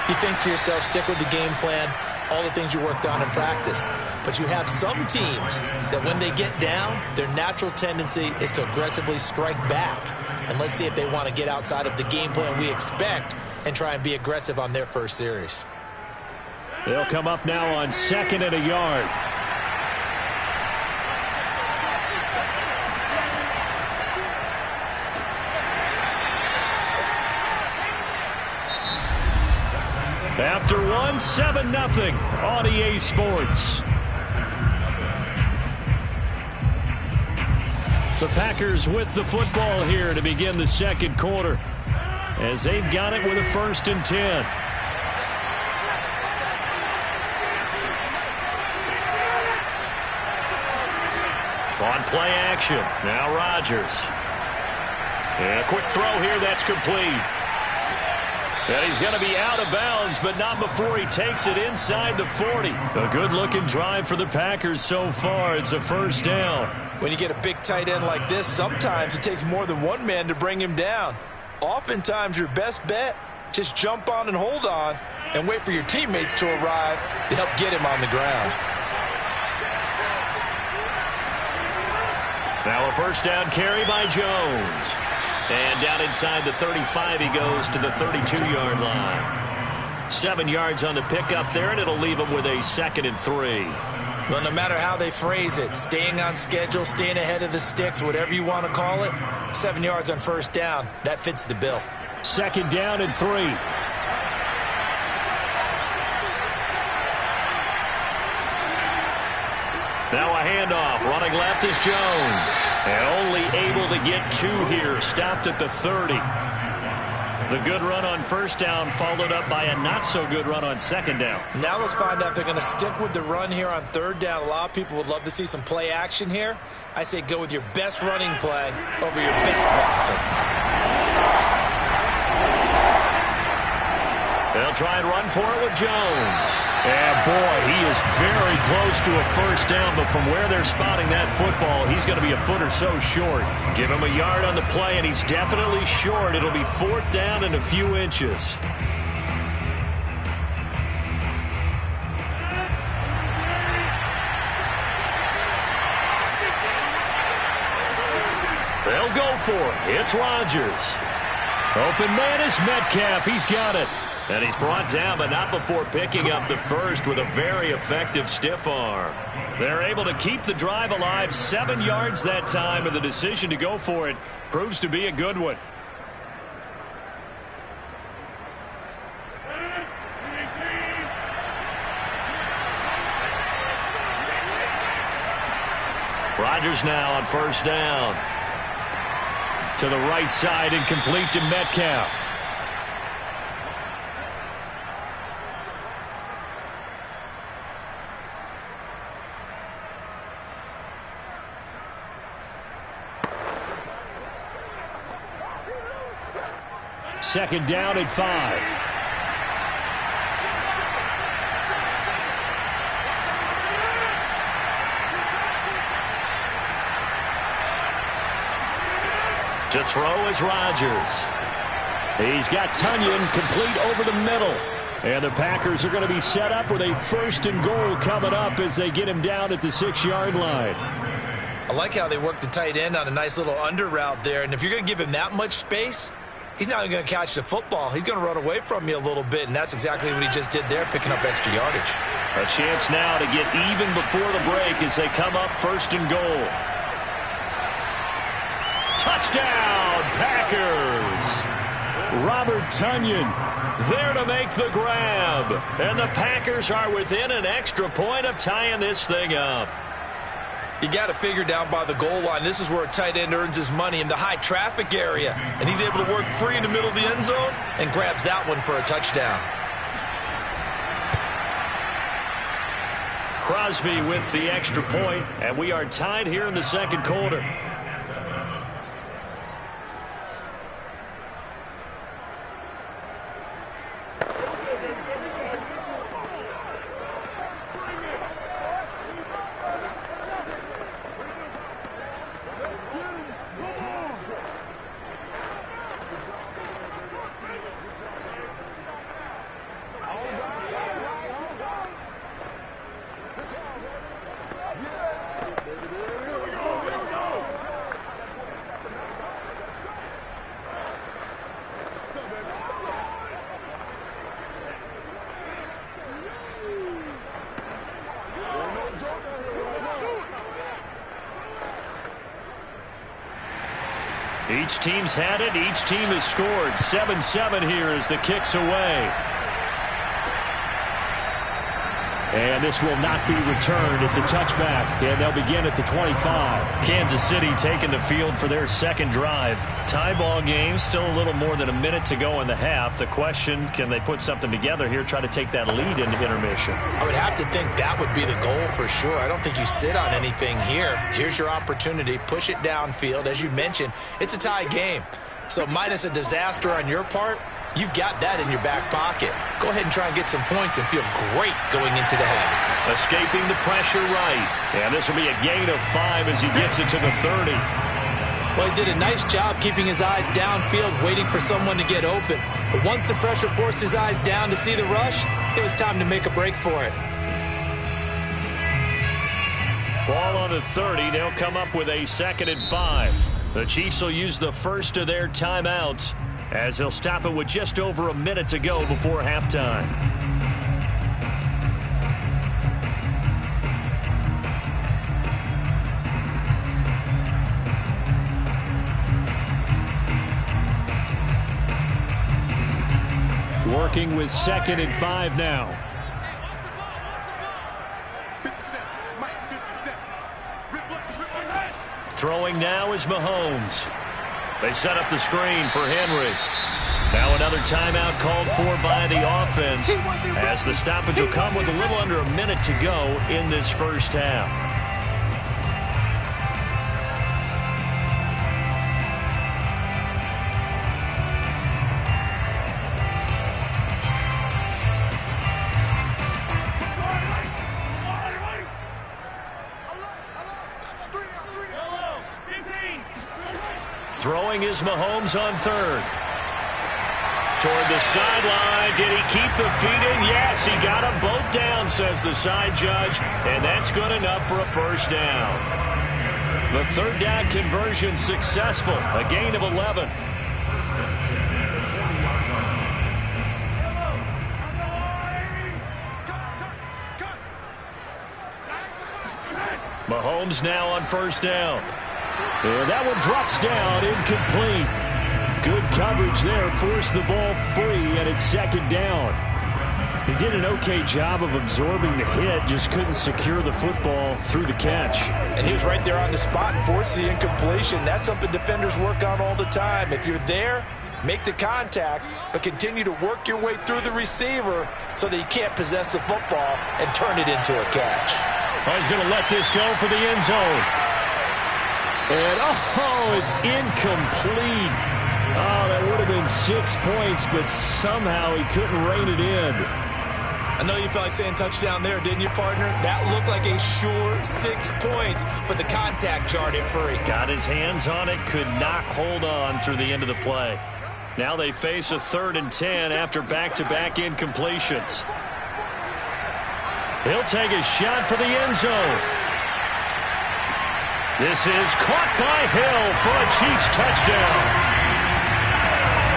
You think to yourself, stick with the game plan, all the things you worked on in practice. But you have some teams that when they get down, their natural tendency is to aggressively strike back. And let's see if they want to get outside of the game plan we expect and try and be aggressive on their first series. They'll come up now on 2nd and a yard. After 1, 7-0 on EA Sports. The Packers with the football here to begin the 2nd quarter, as they've got it with a 1st and 10. On play action, now Rodgers. And a quick throw here, that's complete. And he's going to be out of bounds, but not before he takes it inside the 40. A good-looking drive for the Packers so far. It's a 1st down. When you get a big tight end like this, sometimes it takes more than one man to bring him down. Oftentimes, your best bet, just jump on and hold on and wait for your teammates to arrive to help get him on the ground. Now a 1st down carry by Jones. And down inside the 35, he goes to the 32-yard line. 7 yards on the pickup there, and it'll leave him with a 2nd and 3. Well, no matter how they phrase it, staying on schedule, staying ahead of the sticks, whatever you want to call it, 7 yards on 1st down, that fits the bill. 2nd down and 3. Now a handoff. Running left is Jones. And only able to get 2 here. Stopped at the 30. The good run on 1st down followed up by a not-so-good run on 2nd down. Now let's find out if they're going to stick with the run here on 3rd down. A lot of people would love to see some play action here. I say go with your best running play over your best blocker. They'll try and run for it with Jones. And boy, he is very close to a 1st down, but from where they're spotting that football, he's going to be a foot or so short. Give him a yard on the play, and he's definitely short. It'll be 4th down and a few inches. They'll go for it. It's Rodgers. Open man is Metcalf. He's got it. And he's brought down, but not before picking up the 1st with a very effective stiff arm. They're able to keep the drive alive, 7 yards that time, and the decision to go for it proves to be a good one. Rodgers now on 1st down. To the right side and complete to Metcalf. Second down at 5. To throw is Rodgers. He's got Tunyon complete over the middle. And the Packers are going to be set up with a 1st and goal coming up as they get him down at the 6-yard line. I like how they work the tight end on a nice little under route there. And if you're going to give him that much space, he's not going to catch the football. He's going to run away from you a little bit, and that's exactly what he just did there, picking up extra yardage. A chance now to get even before the break as they come up 1st and goal. Touchdown, Packers! Robert Tonyan there to make the grab. And the Packers are within an extra point of tying this thing up. You got to figure down by the goal line. This is where a tight end earns his money, in the high traffic area. And he's able to work free in the middle of the end zone and grabs that one for a touchdown. Crosby with the extra point, and we are tied here in the 2nd quarter. Each team's had it. Each team has scored. 7-7 here as the kick's away. And this will not be returned. It's a touchback, and they'll begin at the 25. Kansas City taking the field for their 2nd drive. Tie ball game, still a little more than a minute to go in the half. The question, can they put something together here, try to take that lead into intermission? I would have to think that would be the goal for sure. I don't think you sit on anything here. Here's your opportunity. Push it downfield. As you mentioned, it's a tie game. So minus a disaster on your part, you've got that in your back pocket. Go ahead and try and get some points and feel great going into the half. Escaping the pressure right. And this will be a gain of 5 as he gets it to the 30. Well, he did a nice job keeping his eyes downfield, waiting for someone to get open. But once the pressure forced his eyes down to see the rush, it was time to make a break for it. Ball on the 30. They'll come up with a 2nd and 5. The Chiefs will use the first of their timeouts, as they'll stop it with just over a minute to go before halftime. Working with 2nd and 5 now. Throwing now is Mahomes. They set up the screen for Henry. Now another timeout called for by the offense, as the stoppage will come with a little under a minute to go in this first half. Throwing is Mahomes on 3rd. Toward the sideline. Did he keep the feet in? Yes, he got them both down, says the side judge. And that's good enough for a first down. The 3rd down conversion successful. A gain of 11. Mahomes now on 1st down. And that one drops down, incomplete. Good coverage there, forced the ball free, and it's 2nd down. He did an okay job of absorbing the hit, just couldn't secure the football through the catch. And he was right there on the spot and forced the incompletion. That's something defenders work on all the time. If you're there, make the contact, but continue to work your way through the receiver so that you can't possess the football and turn it into a catch. Oh, he's going to let this go for the end zone. And, oh, it's incomplete. Oh, that would have been 6 points, but somehow he couldn't rein it in. I know you felt like saying touchdown there, didn't you, partner? That looked like a sure 6 points, but the contact jarred it free. Got his hands on it, could not hold on through the end of the play. Now they face a 3rd and 10 after back-to-back incompletions. He'll take a shot for the end zone. This is caught by Hill for a Chiefs touchdown.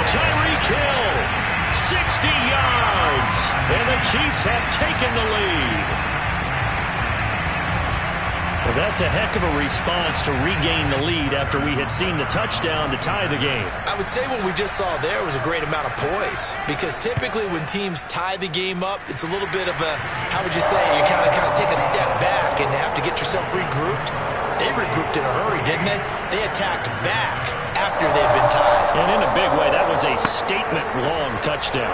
Tyreek Hill 60 yards. And the Chiefs have taken the lead. Well, that's a heck of a response to regain the lead after we had seen the touchdown to tie the game. I would say what we just saw there was a great amount of poise, because typically when teams tie the game up, it's a little bit of a, how would you say, you kind of take a step back and have to get yourself regrouped. They regrouped in a hurry, didn't they? They attacked back after they'd been tied. And in a big way, that was a statement-long touchdown.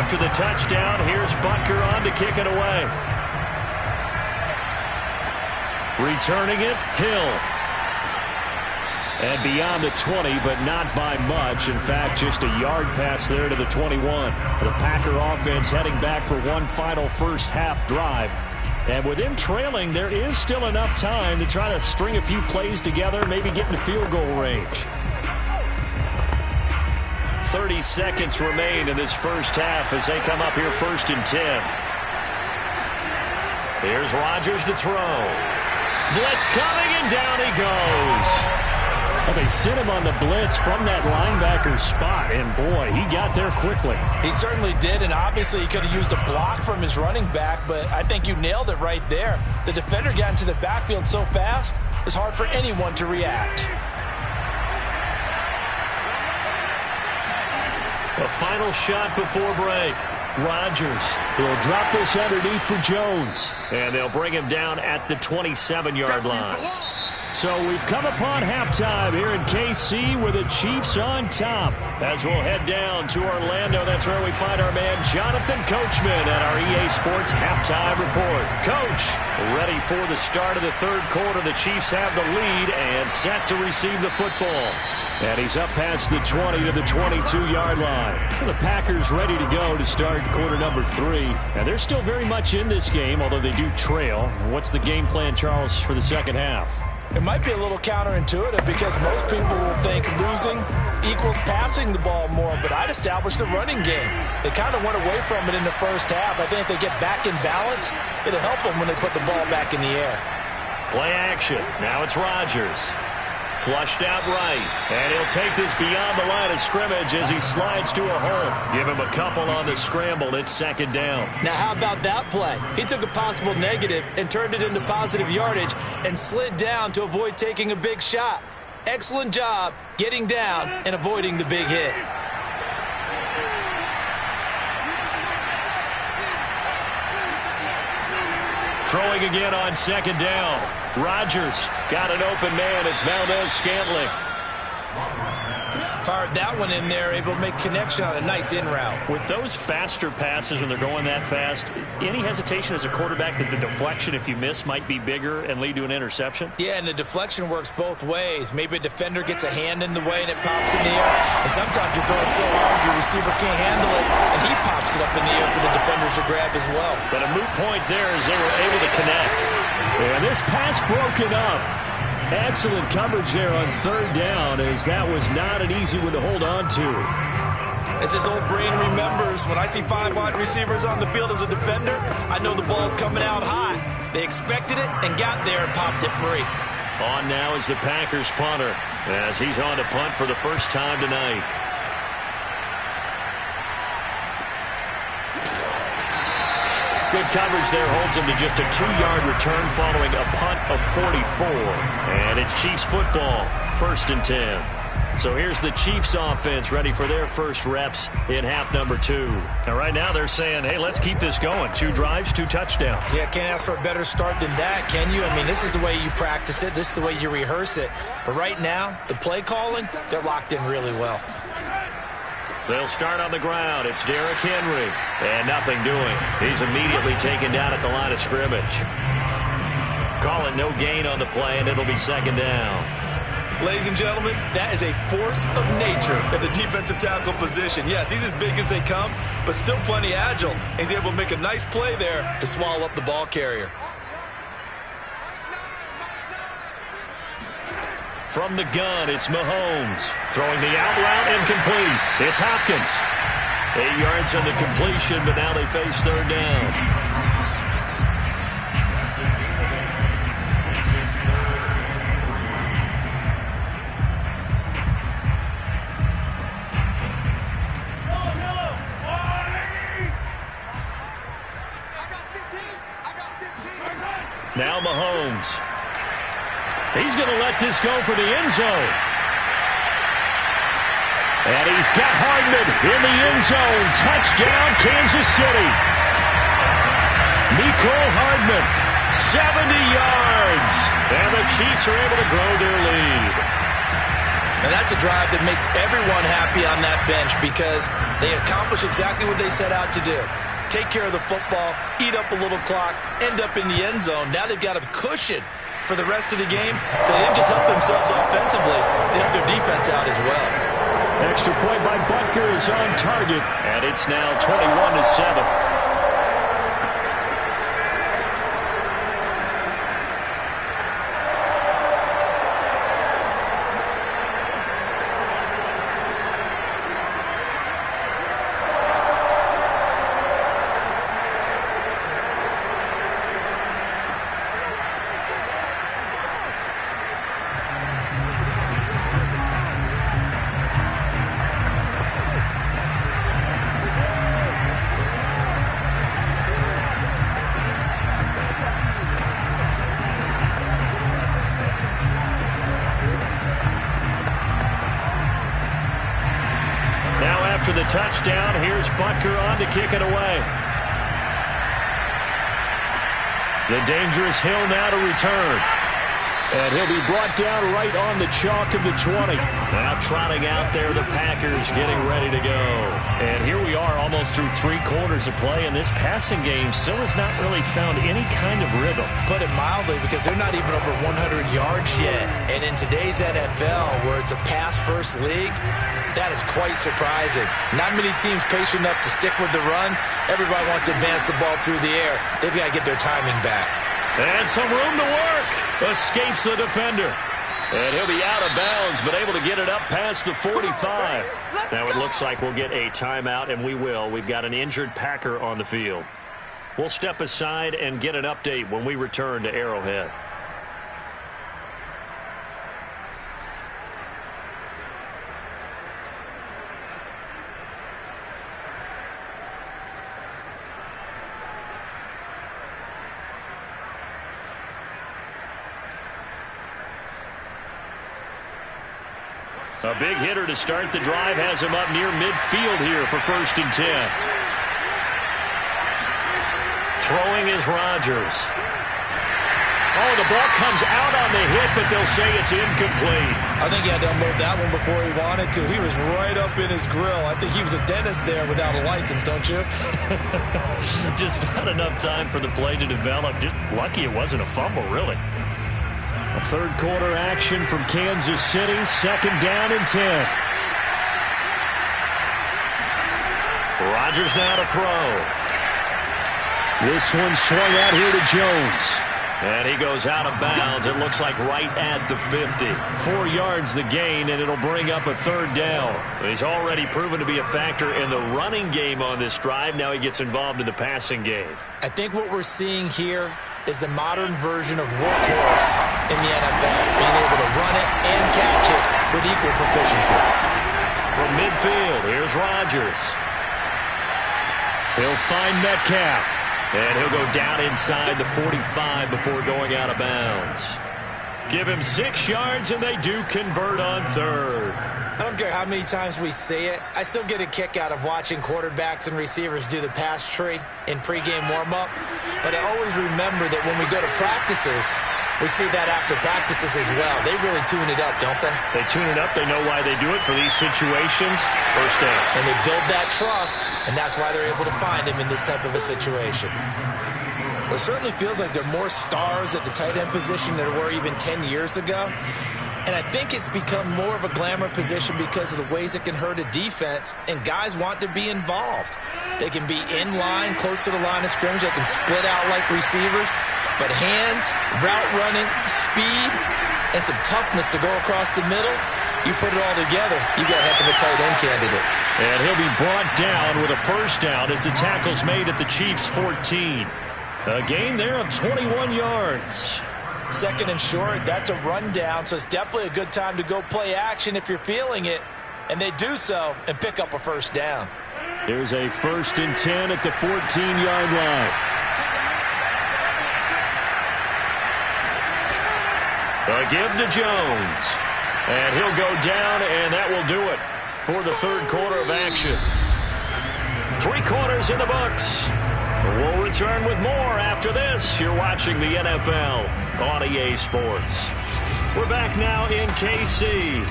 After the touchdown, here's Butker on to kick it away. Returning it, Hill. And beyond the 20, but not by much. In fact, just a yard pass there to the 21. The Packer offense heading back for one final first half drive. And with him trailing, there is still enough time to try to string a few plays together, maybe get into field goal range. 30 seconds remain in this first half as they come up here 1st and 10. Here's Rodgers to throw. Blitz coming, and down he goes. Well, they sent him on the blitz from that linebacker spot, and boy, he got there quickly. He certainly did, and obviously he could have used a block from his running back, but I think you nailed it right there. The defender got into the backfield so fast, it's hard for anyone to react. A final shot before break. Rodgers will drop this underneath for Jones. And they'll bring him down at the 27-yard line. So we've come upon halftime here in KC with the Chiefs on top. As we'll head down to Orlando, that's where we find our man Jonathan Coachman at our EA Sports Halftime Report. Coach, ready for the start of the third quarter. The Chiefs have the lead and set to receive the football. And he's up past the 20 to the 22-yard line. Well, the Packers ready to go to start quarter number 3. And they're still very much in this game, although they do trail. What's the game plan, Charles, for the second half? It might be a little counterintuitive because most people will think losing equals passing the ball more, but I'd establish the running game. They kind of went away from it in the first half. I think if they get back in balance, it'll help them when they put the ball back in the air. Play action. Now it's Rodgers. Flushed out right, and he'll take this beyond the line of scrimmage as he slides to a hole. Give him a couple on the scramble. It's 2nd down. Now, how about that play? He took a possible negative and turned it into positive yardage and slid down to avoid taking a big shot. Excellent job getting down and avoiding the big hit. Throwing again on 2nd down. Rodgers got an open man. It's Valdez-Scantling. Fired that one in there, able to make connection on a nice in route. With those faster passes when they're going that fast, any hesitation as a quarterback that the deflection, if you miss, might be bigger and lead to an interception? Yeah, and the deflection works both ways. Maybe a defender gets a hand in the way and it pops in the air. And sometimes you throw it so hard your receiver can't handle it, and he pops it up in the air for the defenders to grab as well. But a moot point there as they were able to connect. And this pass broken up. Excellent coverage there on 3rd down, as that was not an easy one to hold on to. As his old brain remembers, when I see 5 wide receivers on the field as a defender, I know the ball's coming out high. They expected it and got there and popped it free. On now is the Packers punter, as he's on to punt for the first time tonight. Good coverage there holds him to just a 2-yard return following a punt of 44. And it's Chiefs football, 1st and 10. So here's the Chiefs offense ready for their first reps in half number 2. And right now they're saying, hey, let's keep this going. 2 drives, 2 touchdowns. Yeah, can't ask for a better start than that, can you? I mean, this is the way you practice it. This is the way you rehearse it. But right now, the play calling, they're locked in really well. They'll start on the ground. It's Derrick Henry. And nothing doing. He's immediately taken down at the line of scrimmage. Call it no gain on the play, and it'll be second down. Ladies and gentlemen, that is a force of nature at the defensive tackle position. Yes, he's as big as they come, but still plenty agile. He's able to make a nice play there to swallow up the ball carrier. From the gun, it's Mahomes. Throwing the out route, incomplete. It's Hopkins. 8 yards on the completion, but now they face third down. Now Mahomes. He's going to let this go for the end zone. And he's got Hardman in the end zone. Touchdown, Kansas City. Mecole Hardman, 70 yards. And the Chiefs are able to grow their lead. And that's a drive that makes everyone happy on that bench because they accomplish exactly what they set out to do. Take care of the football, eat up a little clock, end up in the end zone. Now they've got a cushion for the rest of the game. So they didn't just help themselves offensively, they helped their defense out as well. Extra point by Butker is on target, and it's now 21-7. After the touchdown, here's Butker on to kick it away. The dangerous Hill now to return. And he'll be brought down right on the chalk of the 20. Now trotting out there, the Packers getting ready to go. And here we are almost through 3 quarters of play, and this passing game still has not really found any kind of rhythm. Put it mildly, because they're not even over 100 yards yet. And in today's NFL, where it's a pass-first league, that is quite surprising. Not many teams patient enough to stick with the run. Everybody wants to advance the ball through the air. They've got to get their timing back. And some room to work. Escapes the defender. And he'll be out of bounds, but able to get it up past the 45. Now it looks like we'll get a timeout, and we will. We've got an injured Packer on the field. We'll step aside and get an update when we return to Arrowhead. A big hitter to start the drive has him up near midfield here for 1st and 10. Throwing is Rodgers. Oh, the ball comes out on the hit, but they'll say it's incomplete. I think he had to unload that one before he wanted to. He was right up in his grill. I think he was a dentist there without a license, don't you? Just not enough time for the play to develop. Just lucky it wasn't a fumble, really. A third quarter action from Kansas City. 2nd down and 10. Rodgers now to throw. This one swung out here to Jones. And he goes out of bounds. It looks like right at the 50. 4 yards the gain, and it'll bring up a 3rd down. He's already proven to be a factor in the running game on this drive. Now he gets involved in the passing game. I think what we're seeing here is the modern version of workhorse in the NFL, being able to run it and catch it with equal proficiency. From midfield, here's Rodgers. He'll find Metcalf, and he'll go down inside the 45 before going out of bounds. Give him 6 yards, and they do convert on 3rd. I don't care how many times we say it. I still get a kick out of watching quarterbacks and receivers do the pass tree in pregame warm-up. But I always remember that when we go to practices, we see that after practices as well. They really tune it up, don't they? They tune it up. They know why they do it for these situations. 1st down. And they build that trust, and that's why they're able to find him in this type of a situation. Well, it certainly feels like there are more stars at the tight end position than there were even 10 years ago. And I think it's become more of a glamour position because of the ways it can hurt a defense, and guys want to be involved. They can be in line, close to the line of scrimmage. They can split out like receivers. But hands, route running, speed, and some toughness to go across the middle, you put it all together, you got a heck of a tight end candidate. And he'll be brought down with a first down as the tackle's made at the Chiefs' 14. A gain there of 21 yards. Second and short, that's a rundown, so it's definitely a good time to go play action if you're feeling it. And they do so and pick up a first down. There's a 1st and 10 at the 14-yard line. A give to Jones. And he'll go down, and that will do it for the third quarter of action. 3 quarters in the books. We'll return with more after this. You're watching the NFL on EA Sports. We're back now in KC.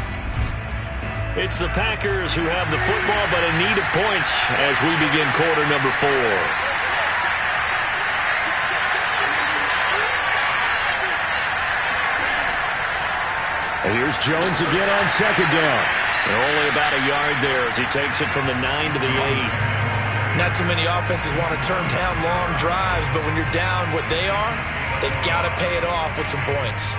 It's the Packers who have the football, but in need of points as we begin quarter number 4. And here's Jones again on second down. And only about a yard there as he takes it from the 9 to the 8. Not too many offenses want to turn down long drives, but when you're down what they are, they've got to pay it off with some points.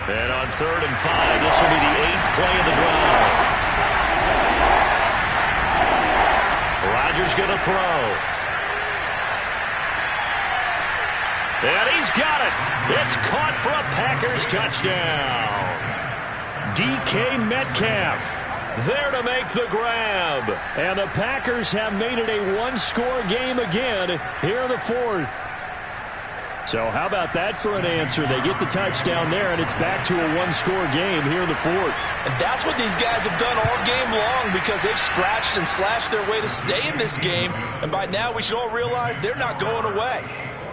And on 3rd and 5, this will be the 8th play of the drive. Rodgers going to throw. And he's got it. It's caught for a Packers touchdown. DK Metcalf there to make the grab. And the Packers have made it a one-score game again here in the 4th. So how about that for an answer? They get the touchdown there, and it's back to a one-score game here in the 4th. And that's what these guys have done all game long because they've scratched and slashed their way to stay in this game. And by now we should all realize they're not going away.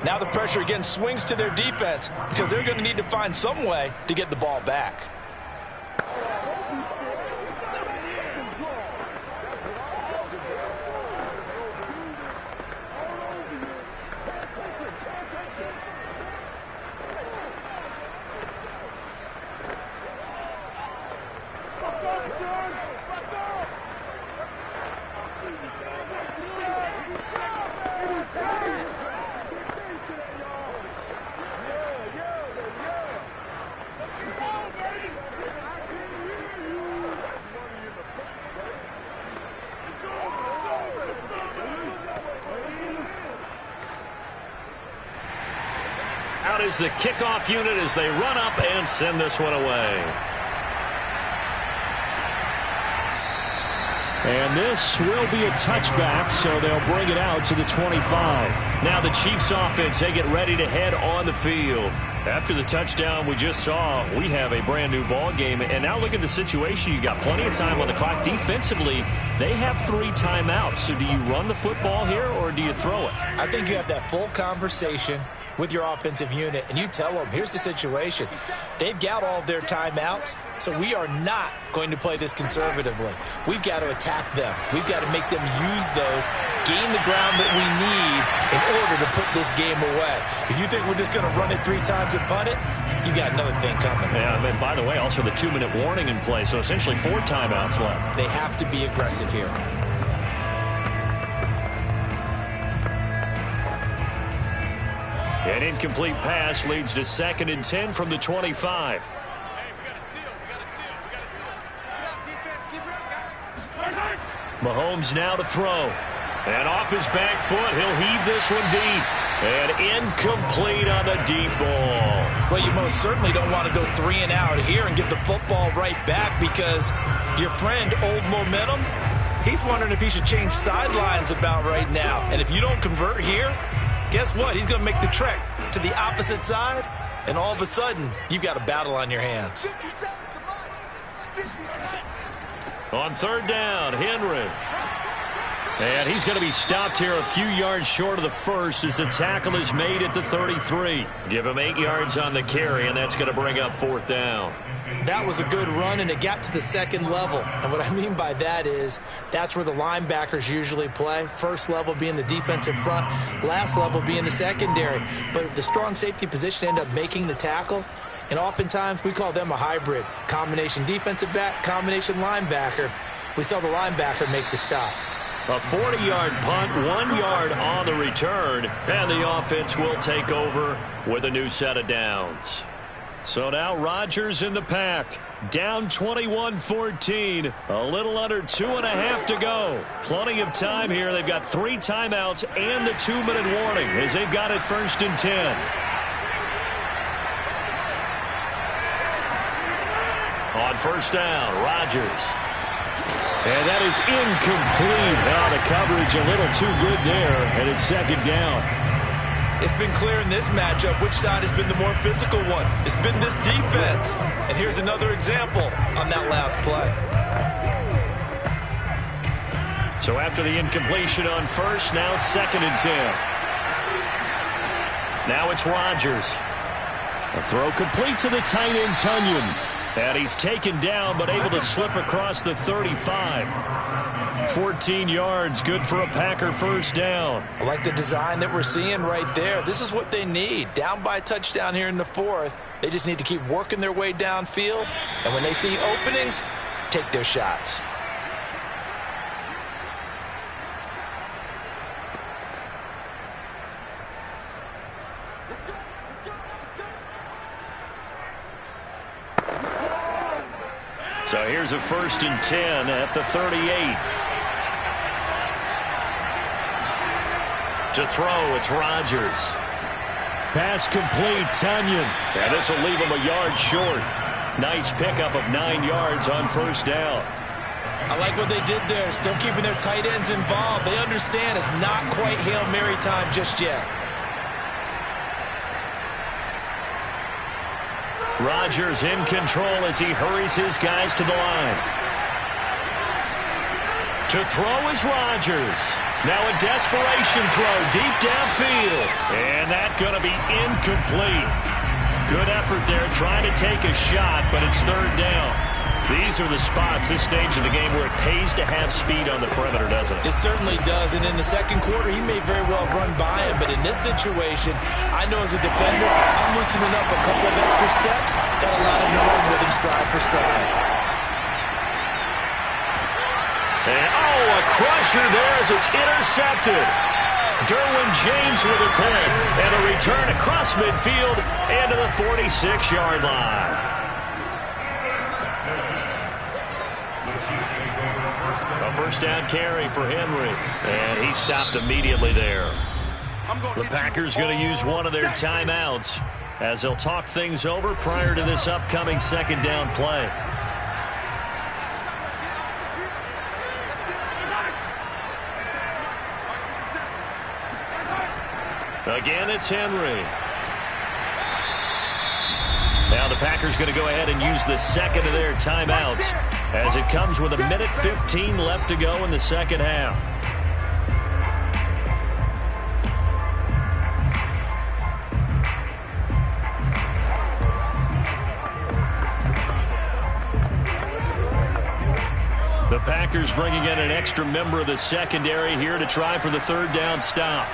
Now the pressure again swings to their defense because they're going to need to find some way to get the ball back. Out is the kickoff unit as they run up and send this one away. And this will be a touchback, so they'll bring it out to the 25. Now the Chiefs offense, they get ready to head on the field. After the touchdown we just saw, we have a brand new ball game. And now look at the situation. You got plenty of time on the clock. Defensively, they have 3 timeouts. So do you run the football here or do you throw it? I think you have that full conversation with your offensive unit, and you tell them, here's the situation. They've got all their timeouts, so we are not going to play this conservatively. We've got to attack them. We've got to make them use those, gain the ground that we need in order to put this game away. If you think we're just going to run it 3 times and punt it, you got another thing coming. Yeah, and by the way, also the 2-minute warning in play, so essentially 4 timeouts left. They have to be aggressive here. An incomplete pass leads to 2nd and 10 from the 25. Mahomes now to throw. And off his back foot, he'll heave this one deep. And incomplete on the deep ball. Well, you most certainly don't want to go 3 and out here and get the football right back because your friend, Old Momentum, he's wondering if he should change sidelines about right now. And if you don't convert here, guess what? He's going to make the trek to the opposite side, and all of a sudden, you've got a battle on your hands. On 3rd down, Henry. And he's going to be stopped here a few yards short of the first as the tackle is made at the 33. Give him 8 yards on the carry, and that's going to bring up 4th down. That was a good run, and it got to the second level. And what I mean by that is that's where the linebackers usually play. First level being the defensive front, last level being the secondary. But the strong safety position ended up making the tackle. And oftentimes we call them a hybrid. Combination defensive back, combination linebacker. We saw the linebacker make the stop. A 40-yard punt, 1 yard on the return, and the offense will take over with a new set of downs. So now Rodgers in the pack, down 21-14, a little under 2.5 to go. Plenty of time here. They've got 3 timeouts and the 2-minute warning as they've got it 1st and 10. On 1st down, Rodgers. And that is incomplete. Now the coverage a little too good there, and it's 2nd down. It's been clear in this matchup which side has been the more physical one. It's been this defense. And here's another example on that last play. So after the incompletion on 1st, now 2nd and 10. Now it's Rodgers. A throw complete to the tight end, Tunyon. And he's taken down, but able to slip across the 35. 14 yards, good for a Packer 1st down. I like the design that we're seeing right there. This is what they need. Down by a touchdown here in the 4th. They just need to keep working their way downfield. And when they see openings, take their shots. So here's a 1st and 10 at the 38. To throw, it's Rodgers. Pass complete, Tunyon. And this will leave him a yard short. Nice pickup of 9 yards on 1st down. I like what they did there, still keeping their tight ends involved. They understand it's not quite Hail Mary time just yet. Rodgers in control as he hurries his guys to the line. To throw is Rodgers. Now a desperation throw deep downfield. And that's going to be incomplete. Good effort there trying to take a shot, but it's 3rd down. These are the spots, this stage of the game, where it pays to have speed on the perimeter, doesn't it? It certainly does, and in the 2nd quarter, he may very well run by him, but in this situation, I know as a defender, I'm loosening up a couple of extra steps that allow him to run with him stride for stride. And, a crusher there as it's intercepted. Derwin James with a pick, and a return across midfield into the 46-yard line. A 1st down carry for Henry, and he stopped immediately there. The Packers going to use one of their timeouts as they'll talk things over prior to this upcoming 2nd down play. Again, it's Henry. Now the Packers going to go ahead and use the 2nd of their timeouts as it comes with 1:15 left to go in the 2nd half. The Packers bringing in an extra member of the secondary here to try for the 3rd down stop.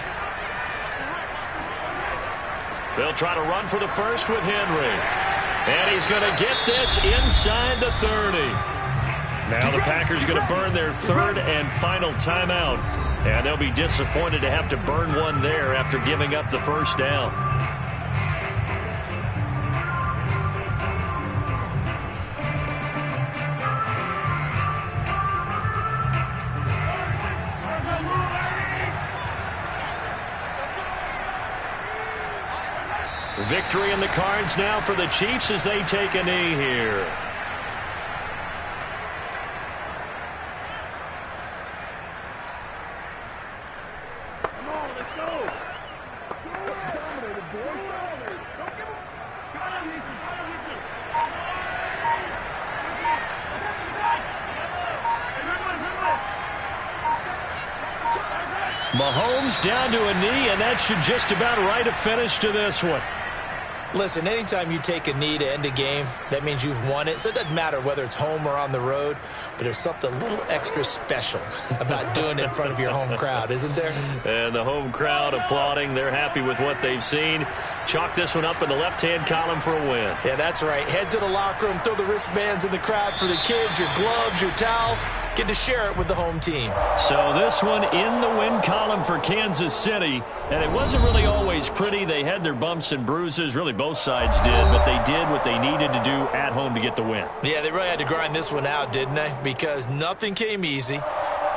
They'll try to run for the 1st with Henry. And he's going to get this inside the 30. Now the Packers going to burn their 3rd and final timeout. And they'll be disappointed to have to burn one there after giving up the 1st down. Victory in the cards now for the Chiefs as they take a knee here. Come on, let's go. Mahomes down to a knee, and that should just about write a finish to this one. Listen, anytime you take a knee to end a game, that means you've won it. So it doesn't matter whether it's home or on the road, but there's something a little extra special about doing it in front of your home crowd, isn't there? And the home crowd applauding. They're happy with what they've seen. Chalk this one up in the left-hand column for a win. Yeah, that's right. Head to the locker room, throw the wristbands in the crowd for the kids, your gloves, your towels. Get to share it with the home team. So this one in the win column for Kansas City. And it wasn't really always pretty. They had their bumps and bruises. Really, both sides did. But they did what they needed to do at home to get the win. Yeah, they really had to grind this one out, didn't they? Because nothing came easy.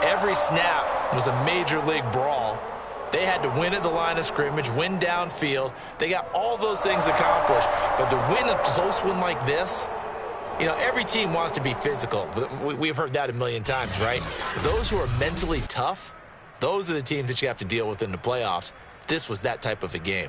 Every snap was a major league brawl. They had to win at the line of scrimmage, win downfield. They got all those things accomplished. But to win a close one like this, you know, every team wants to be physical. We've heard that a million times, right? Those who are mentally tough, those are the teams that you have to deal with in the playoffs. This was that type of a game.